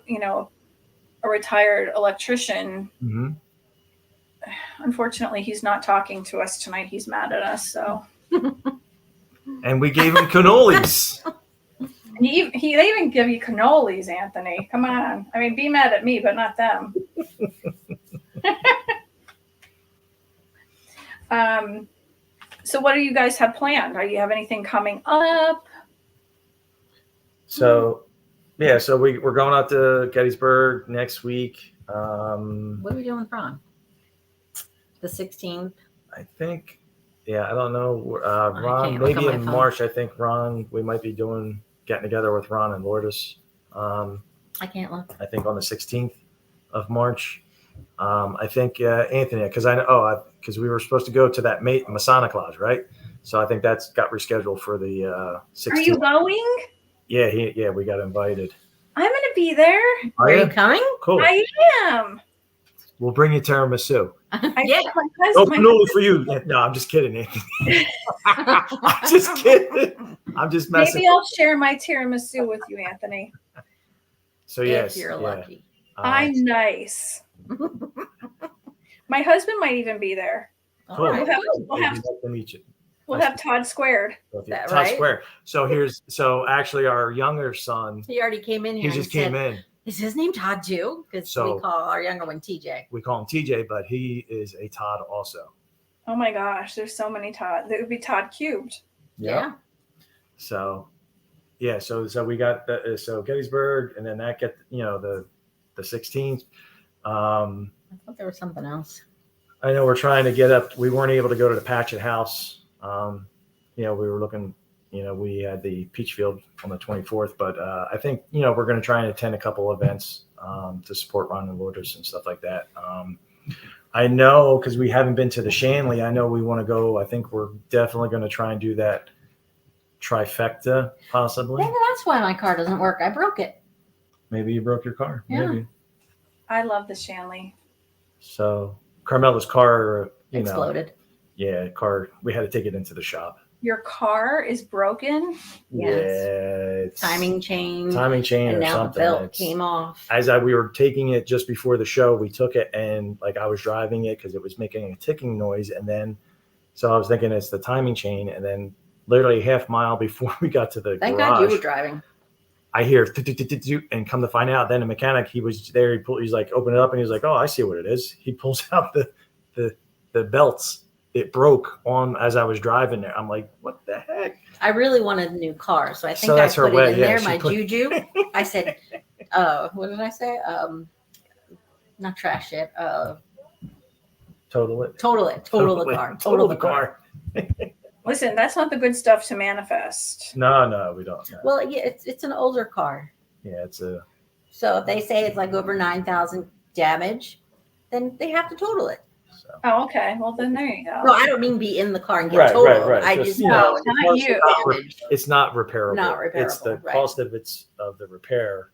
retired electrician. Mm-hmm. Unfortunately, he's not talking to us tonight. He's mad at us. So And we gave him cannolis. they even give you cannolis, Anthony. Come on. I mean, be mad at me, but not them. So what do you guys have planned? Do you have anything coming up? So yeah, so we're going out to Gettysburg next week. What are we doing with Ron? The 16th. I think, I don't know. Ron, can't look maybe on my in phone. March. I think we might be getting together with Ron and Lourdes. I can't look. I think on the 16th of March. I think Anthony, because we were supposed to go to that Masonic Lodge, right? So I think that's got rescheduled for the 16th. Are you going? Yeah, we got invited. I'm going to be there. Are you coming? Cool. I am. We'll bring you tiramisu. Yeah. No cannoli for you. No, I'm just kidding, Anthony. I'm just kidding. I'm just messing. Maybe I'll share my tiramisu with you, Anthony. So yes, If you're lucky. I'm nice. My husband might even be there. Cool. All right. We'll have Nice to meet you. We'll have Todd squared. That Todd right? Square. So actually our younger son, He already came in here. he and just said, came in. Is his name Todd too? Because So- we call our younger one TJ. We call him TJ, but he is a Todd also. Oh my gosh, there's so many Todd. It would be Todd cubed. Yeah. So yeah, so we got so Gettysburg, and then that the 16th. I thought there was something else. I know we're trying to get up. We weren't able to go to the Patchett House. We were looking. We had the Peach Field on the 24th, but I think we're going to try and attend a couple events to support Ron and Lourdes and stuff like that. I know because we haven't been to the Shanley. I know we want to go. I think we're definitely going to try and do that trifecta, possibly. Maybe that's why my car doesn't work. I broke it. Maybe you broke your car. Yeah. Maybe. I love the Shanley. So Carmella's car, Exploded. car. We had to take it into the shop. Your car is broken. Yes. Yeah, it's Timing chain. and And or now the something. belt It's- came off. we were taking it just before the show, we took it and I was driving it because it was making a ticking noise, and then so I was thinking it's the timing chain, and then literally a half mile before we got to the Thank garage, God you were driving. I hear and come to find out, then the mechanic, he was there. He's like, open it up, and he's like, oh, I see what it is. He pulls out the belts. It broke on as I was driving there. I'm like, what the heck? I really wanted a new car, so I think So I that's her put way, it in yeah, there. she My put- juju. I said, what did I say? Not trash it. Total it. Total it. Total the car. Total the car. Listen, that's not the good stuff to manifest. No, we don't. No. Well, yeah, it's an older car. Yeah, it's a. So if they say it's like over 9,000 damage, then they have to total it. So. Oh, okay. Well, then there you go. No, I don't mean be in the car and get Right, totaled. right. I Just, just you know know, not you. It's not repairable. Not It's the repairable, right. cost of the repair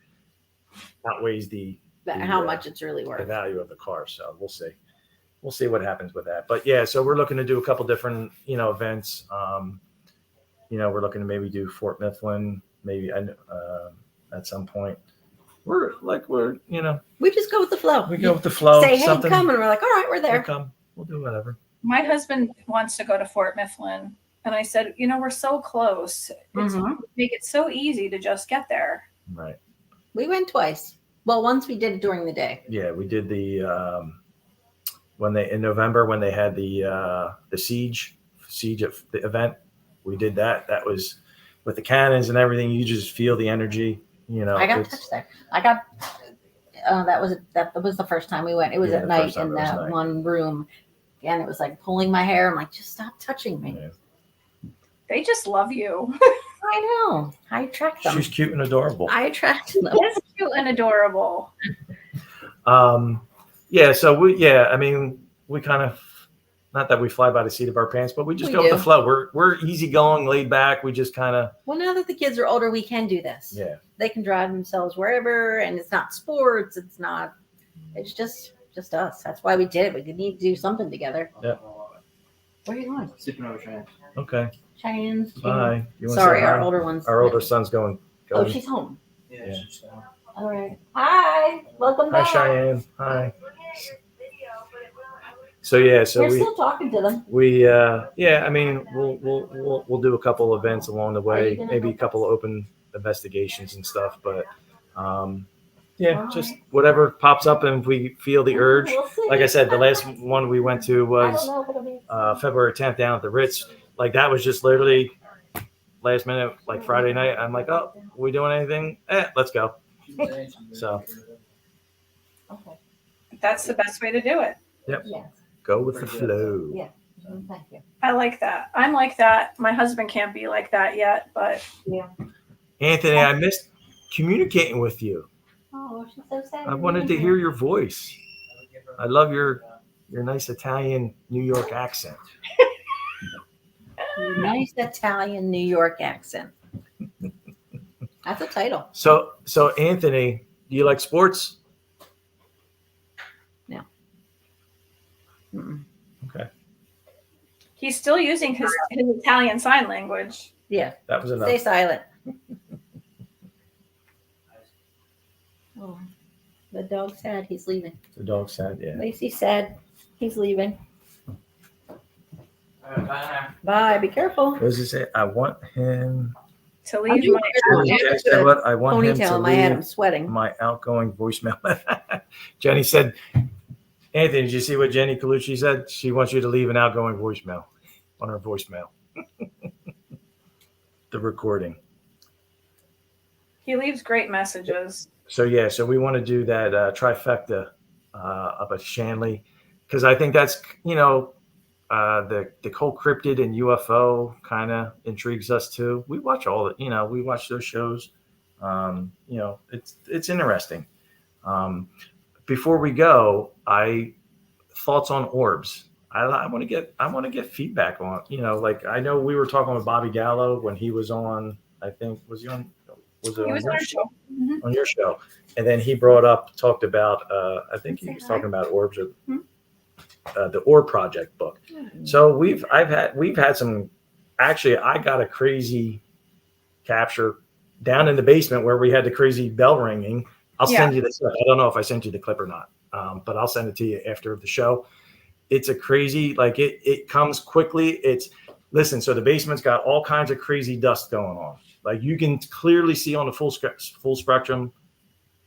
outweighs the how much it's really worth. value of the car. So we'll see. We'll see what happens with that. But yeah, so we're looking to do a couple different events. We're looking to maybe do Fort Mifflin, maybe at some point. We We just go with the flow. go with the flow. Say, hey, something. come, and we're like, all right, we're We'll there. come. We'll do whatever. My husband wants to go to Fort Mifflin. And I said, we're so close. Mhm. Make it so easy to just get there. Right. We went twice. Well, once we did it during the day. Yeah, we did the in November when they had the siege at the event. We did that. That was with the cannons and everything. You just feel the energy. you know, I got it's- touched there. I got that was the first time we went. It was Yeah, at the night first time in it was that night. one room, and it was like pulling my hair. I'm like, just stop touching me. Yeah. They just love you. I know. I attract them. She's cute and adorable. I attract them. It's cute and adorable. Yeah, so I mean, we kind of, not that we fly by the seat of our pants, but we just We go with the do. flow. We're easygoing, laid back. We just kind of, Well, now that the kids are older, we can do this. yeah. They can drive themselves wherever, and it's not sports. It's just us. That's why we did it. We need to do something together. Yeah. Where are you going? Sipping over Cheyenne. Okay. Cheyenne's. Bye. You wanna Sorry, say our hi? older ones. Our older son's going. Oh, she's home. Yeah. All right. Hi. Welcome Hi, back. Cheyenne. Hi. So yeah, so We're still talking to them. I mean, we'll do a couple events along the way, maybe a couple of open investigations and stuff, but just whatever pops up, and if we feel the urge. We'll see. Like I said, the last one we went to I was don't know if it'll be. February 10th down at the Ritz. Like that was just literally last minute, like Friday night. I'm like, oh, we doing anything? Let's go. So Okay. That's the best way to do it. yep, Yes. go with the flow. Yeah. Thank you. I like that. I'm like that. My husband can't be like that yet, but Anthony, I missed communicating with you. Oh, she's so sad. I wanted to hear your voice. I love your nice Italian New York accent. Nice Italian New York accent. That's a title. So Anthony, do you like sports? No. Mm-mm. Okay, he's still using his Italian sign language. Yeah. that was enough. Stay silent. Oh, the dog's sad. He's leaving. The dog said, yeah. Lacey's sad. He's leaving. Bye. Bye. Be careful. What does it say? I want him. To leave my Jenny said what? I want him to Ponytail in my head. I'm leave sweating. my outgoing voicemail. Jenny said, Anthony, did you see what Jenny Colucci said? She wants you to leave an outgoing voicemail on her voicemail. The recording. he leaves great messages. So we want to do that trifecta up at Shanley, because I think that's the whole cryptid and UFO kind of intrigues us too. We watch we watch those shows. It's interesting. Before we go, thoughts on orbs. I want to get feedback on. Like I know we were talking with Bobby Gallo when he was on. I think was he on? Was it He was on our show. Mhm. on your show? And then he talked about. I think he was talking about orbs or the Orb Project book. So we've had some. Actually, I got a crazy capture down in the basement where we had the crazy bell ringing. I'll send you the clip. I don't know if I sent you the clip or not, but I'll send it to you after the show. It's a crazy, like it comes quickly. Listen, so the basement's got all kinds of crazy dust going on. Like you can clearly see on the full spectrum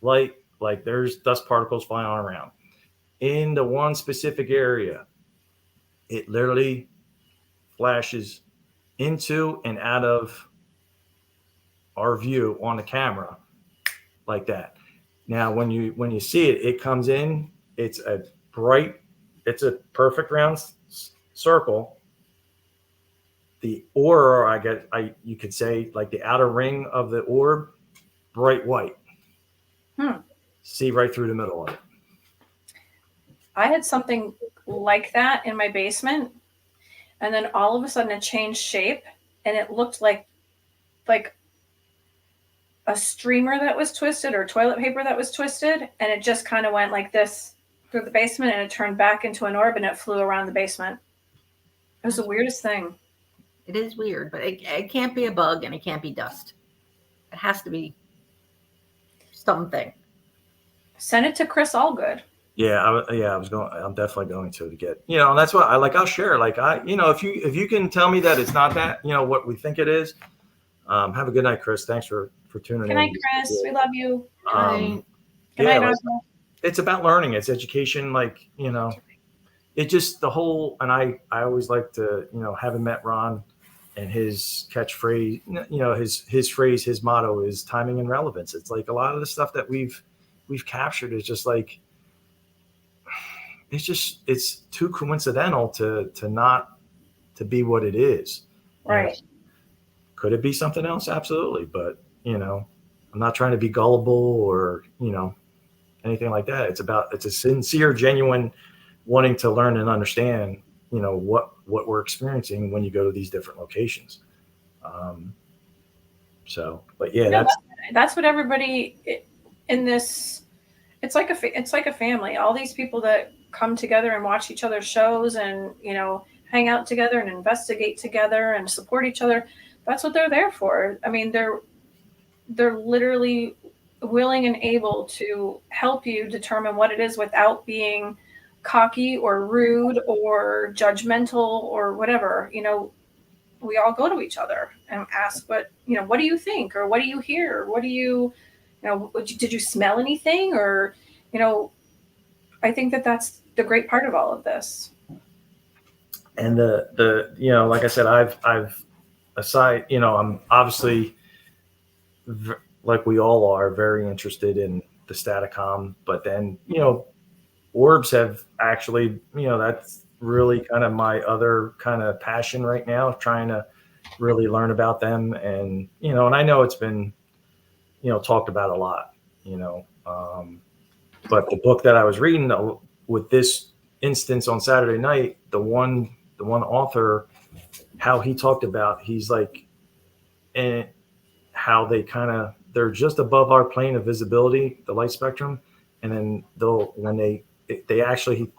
light, like there's dust particles flying around. In the one specific area, it literally flashes into and out of our view on the camera like that. Now, when you see it, it comes in. It's a perfect round circle. The aura, you could say, like the outer ring of the orb, bright white. See right through the middle of it. I had something like that in my basement, and then all of a sudden it changed shape, and it looked like a streamer that was twisted or toilet paper that was twisted, and it just kind of went like this through the basement, and it turned back into an orb, and it flew around the basement. It was the weirdest thing. It is weird, but it can't be a bug and it can't be dust. It has to be something. Send it to Chris Allgood. I'm definitely going to get, and that's what I'll share. Like if you can tell me that it's not that, what we think it is. Have a good night, Chris. Thanks for tuning in. Good night, Chris. We love you. Right. Good night, like, Osmo. it's about learning. It's education. Like, it just the whole, and I always like to, having met Ron, and his catchphrase, his phrase, his motto is timing and relevance. It's like a lot of the stuff that we've captured is just like, it's too coincidental to not to be what it is. Right. Could it be something else? Absolutely. But, I'm not trying to be gullible or, anything like that. It's a sincere, genuine wanting to learn and understand, what we're experiencing when you go to these different locations. But yeah, that's what everybody in this, it's like a family. All these people that come together and watch each other's shows and, hang out together and investigate together and support each other. That's what they're there for. I mean, they're literally willing and able to help you determine what it is without being cocky or rude or judgmental or whatever. We all go to each other and ask, what do you think? Or what do you hear? What do you, did you smell anything? Or, I think that's the great part of all of this. And the like I said, I've aside, I'm obviously, like we all are, very interested in the Staticom, but then, orbs have actually, that's really kind of my other kind of passion right now, trying to really learn about them. And, and I know it's been, talked about a lot, but the book that I was reading with this instance on Saturday night, the one author, how he talked about, he's like, and how they're just above our plane of visibility, the light spectrum. And then when they actually,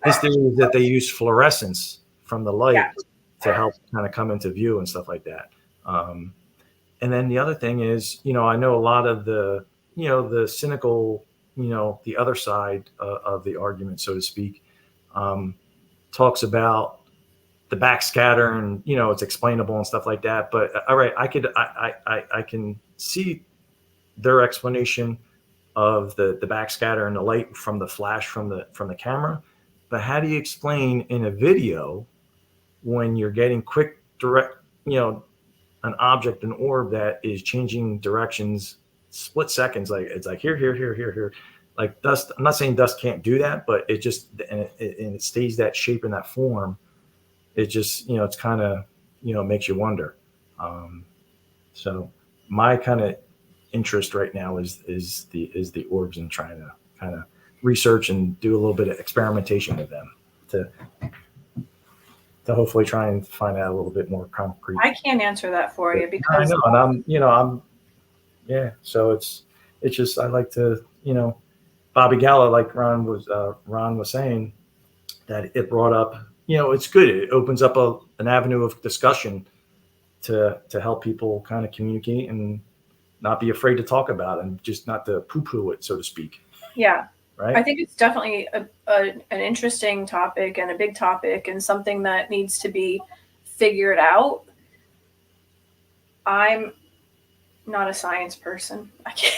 his theory is that they use fluorescence from the light to help kind of come into view and stuff like that. And then the other thing is, I know a lot of the, the cynical, the other side of the argument, so to speak, talks about the backscatter and, it's explainable and stuff like that. But all right, I can see their explanation of the backscatter and the light from the flash from the camera. But how do you explain in a video when you're getting quick direct, an object, an orb that is changing directions split seconds, like it's like here, like dust. I'm not saying dust can't do that, but it just and it stays that shape and that form. It just, it's kind of, makes you wonder. So my kind of interest right now is the orbs, and trying to kind of research and do a little bit of experimentation with them to hopefully try and find out a little bit more concrete. I can't answer that for you because I know, and I'm so it's just, I like to, Bobby Gala, like Ron was saying, that it brought up, it's good. It opens up an avenue of discussion to help people kind of communicate and not be afraid to talk about it, and just not to poo-poo it, so to speak. Yeah. Right. I think it's definitely an interesting topic and a big topic and something that needs to be figured out. I'm not a science person. I can't.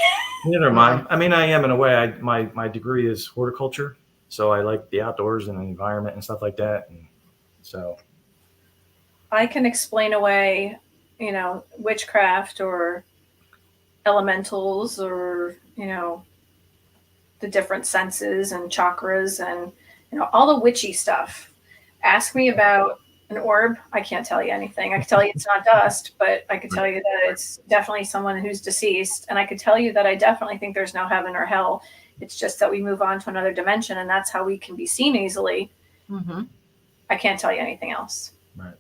Neither am I. I mean, I am in a way. My degree is horticulture, so I like the outdoors and the environment and stuff like that. And so I can explain away, witchcraft or elementals or, the different senses and chakras and, all the witchy stuff. Ask me about an orb. I can't tell you anything. I can tell you it's not dust, but I could tell you that it's definitely someone who's deceased. And I could tell you that I definitely think there's no heaven or hell. It's just that we move on to another dimension, and that's how we can be seen easily. Mm-hmm. I can't tell you anything else. Right.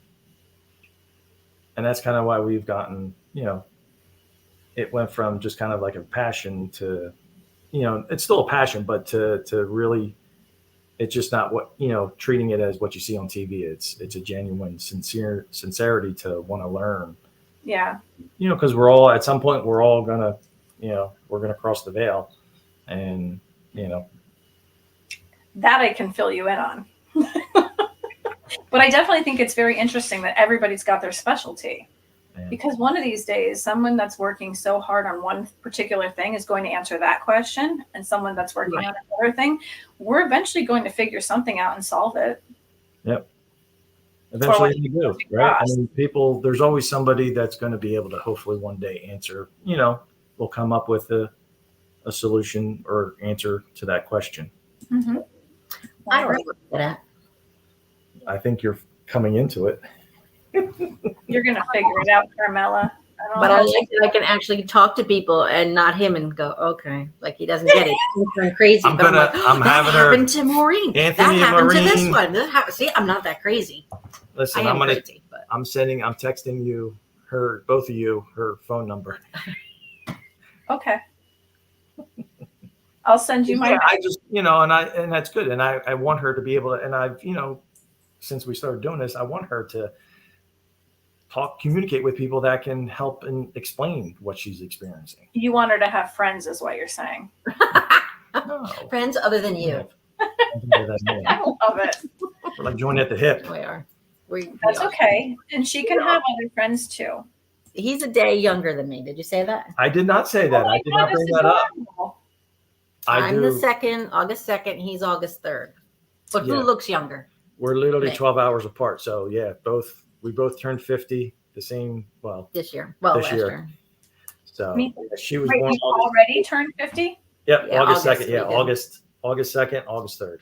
And that's kind of why we've gotten, it went from just kind of like a passion to, it's still a passion, but to really, it's just not what, treating it as what you see on TV. It's a genuine sincerity to want to learn. Yeah. Because we're all, at some point, we're all gonna, we're gonna cross the veil, and that I can fill you in on. But I definitely think it's very interesting that everybody's got their specialty. Yeah. Because one of these days, someone that's working so hard on one particular thing is going to answer that question. And someone that's working on another thing, we're eventually going to figure something out and solve it. Yep. Eventually you do, right? I crossed. mean, people, there's always somebody that's going to be able to hopefully one day answer, will come up with a solution or answer to that question. Mm-hmm. I don't know what that. I think you're coming into it. You're going to figure it out, Carmella. But I like that I can actually talk to people and not him and go, okay, like he doesn't get it. He's going crazy. I'm but gonna- like, I'm that having her- happened to Maureen. Anthony that and happened to this Maureen. one. See, I'm not that crazy. Listen, I I'm am gonna, crazy, but I'm texting you both of you, her phone number. Okay. I'll send you my. Yeah, I just, and that's good. And I want her to be able to, and I've, since we started doing this, I want her to communicate with people that can help and explain what she's experiencing. You want her to have friends, is what you're saying. No. friends other than you. I love it. We're like joined at the hip. We are. We That's are. okay. And she can have other friends too. He's a day younger than me. Did you say that? I did not say that. Oh my I did God, not bring that's that up. adorable. I'm do. the second, August 2nd. He's August 3rd. But Yeah. who looks younger? We're literally Me. 12 hours apart. So yeah, we both turned 50 the same, This year. Well, This last year. year. So Me- she was Wait, born you August. already turned 50? Yep, Yeah, August August 2nd. Yeah, we did. August 2nd, August 3rd.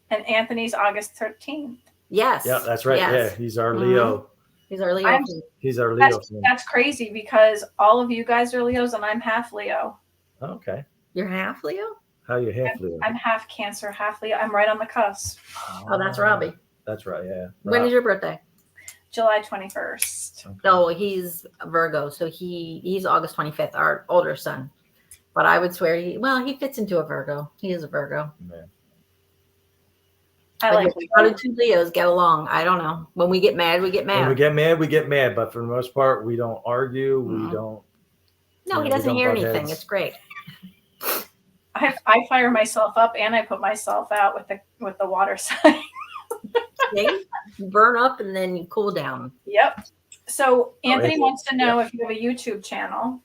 And Anthony's August 13th. Yes. Yeah, that's right. Yes. Yeah, he's our Mhm. Leo. He's our Leo. I'm- He's our Leo. That's crazy because all of you guys are Leos and I'm half Leo. Okay. You're half Leo? How you half Leo? I'm half Cancer, half Leo. I'm right on the cusp. Oh, that's Robbie. That's right. Yeah. When is your birthday? July 21st. Okay. No, he's a Virgo, so he's August 25th, our older son. But I would swear he fits into a Virgo. He is a Virgo. Man. I But like how do two Leos get along? I don't know. When we get mad, we get mad. When we get mad, we get mad. But for the most part, we don't argue. We Mhm. don't. No, he we doesn't don't hear butt anything. heads. It's great. I fire myself up and I put myself out with the water sign. See? You burn up and then you cool down. Yep. So Anthony it's- wants to know if you have a YouTube channel.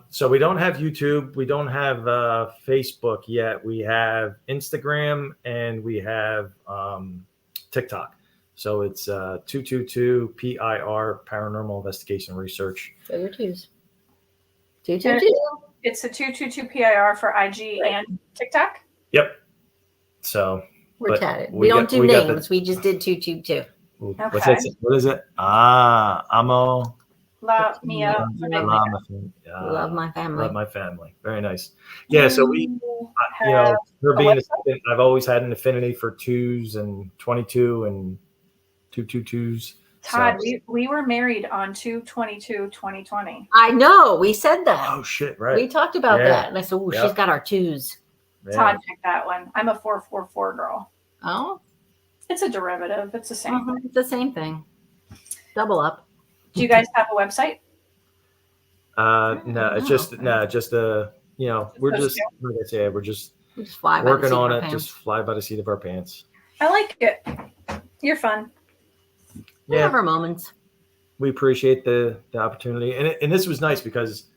So we don't have YouTube. We don't have Facebook yet. We have Instagram and we have TikTok. So it's 222 PIR Paranormal Investigation Research. Show your twos. 222. It's a 222 PIR for IG and TikTok. Yep. So We're But tatted. we We don't got- do we got names. We just did 222. what's Okay. that? What is it? Amo. La Mia. Love my family. Love my family. Very nice. Yeah. So we, have her a being a website? student, I've always had an affinity for twos and 22 and 222s. Todd, So- we were married on 2/22/2020. I know. We said that. Oh shit! Right. We talked about Yeah. that. And I said, oh, Yeah. she's got our twos. Yeah. Todd picked that one. I'm a 444 girl. Oh, It's a derivative. It's the same. it's the same thing. Double up. Do you guys have a website? No, it's just we're those just like I said, we're just We just fly by the working seat of on our it. pants. Just fly by the seat of our pants. I like it. You're fun. We Yeah, have our moments. we appreciate the opportunity, and this was nice because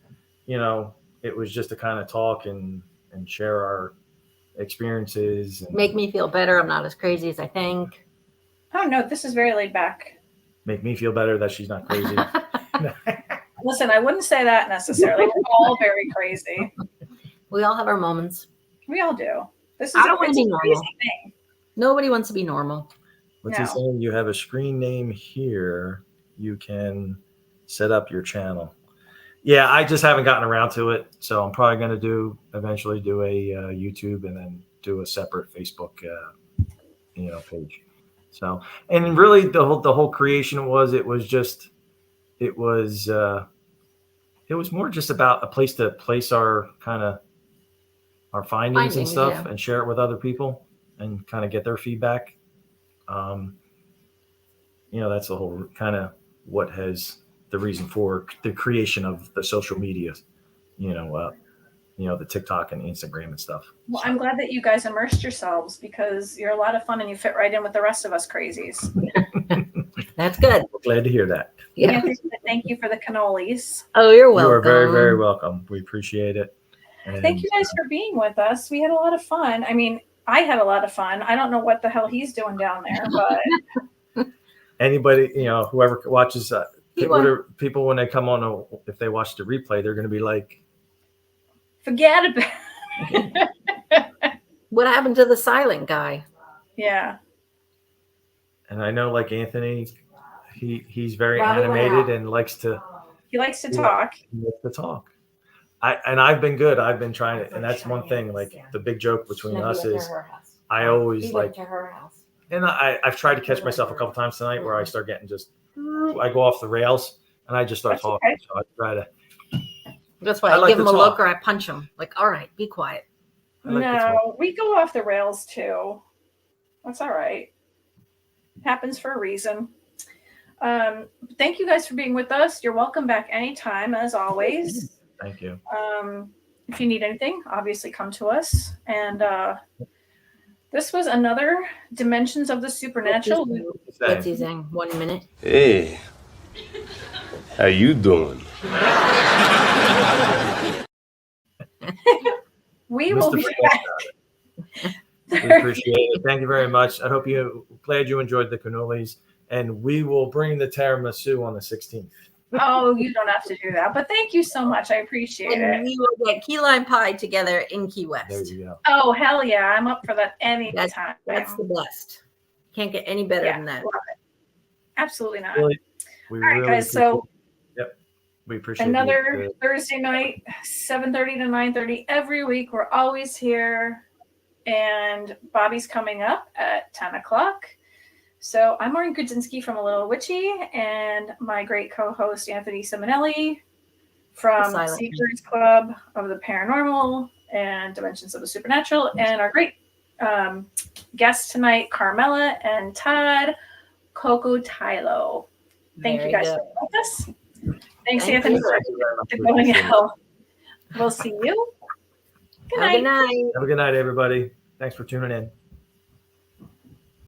it was just to kind of talk and share our experiences. And Make me feel better. I'm not as crazy as I think. Oh no, this is very laid back. make me feel better that she's not crazy. Listen, I wouldn't say that necessarily. We're all very crazy. We all have our moments. We all do. This is I don't wanna it's be a normal. crazy thing. Nobody wants to be normal. What's No. he saying? You have a screen name here. You can set up your channel. Yeah, I just haven't gotten around to it, so I'm probably going to eventually do a YouTube and then do a separate Facebook, page. So, and really, the whole creation was more just about a place to place our kind of our findings and Findings, stuff, yeah. and share it with other people and kind of get their feedback. That's the whole kind of what has the reason for the creation of the social media, the TikTok and Instagram and stuff. Well, I'm glad that you guys immersed yourselves because you're a lot of fun and you fit right in with the rest of us crazies. That's good. Glad to hear that. Yeah. Anthony, thank you for the cannolis. Oh, you're welcome. You are very, very welcome. We appreciate it. And, Thank you guys for being with us. We had a lot of fun. I mean, I had a lot of fun. I don't know what the hell he's doing down there, but Anybody, whoever watches, He won. people when they come on, if they watch the replay, they're going to be like, Forget about it. What happened to the silent guy? Yeah. and I know like Anthony, he's very Robbie went animated out. and likes to talk. He likes to talk. I've been good. I've been trying to, and that's one thing. Like the big joke between us is, I always like, to her house. and I've tried to catch myself a couple times tonight where I start getting I go off the rails and I just start That's talking. okay. So I try to. That's why I I like give to him a talk. look or I punch him. Like, all right, be quiet. I like to No, talk. we go off the rails too. That's all right. Happens for a reason. Thank you guys for being with us. You're welcome back anytime, as always. Thank you. If you need anything, obviously come to us. And this was another Dimensions of the Supernatural. What's he saying? 1 minute. Hey, how you doing? We will be back. We appreciate it. Thank you very much. I hope glad you enjoyed the cannolis, and we will bring the tiramisu on the 16th. Oh, you don't have to do that. But thank you so much. I appreciate And it. we will get key lime pie together in Key There West. you go. Oh, hell yeah. I'm up for that That's anytime. the best. Can't get any better than that. love it. Absolutely not. Really, we All right, really guys. So we appreciate another Thursday night, 7:30 to 9:30 every week. We're always here. And Bobby's coming up at 10 o'clock. So I'm Maureen Grudzinski from A Lil Witchy, and my great co-host Anthony Simonelli from Seekers Club of the Paranormal and Dimensions of the Supernatural, and our great guests tonight, Carmella and Todd Kokotajlo. Thank you guys for being with us. Thanks, Anthony, for going out. We'll see you. Good night. Good night. Have a good night, everybody. Thanks for tuning in.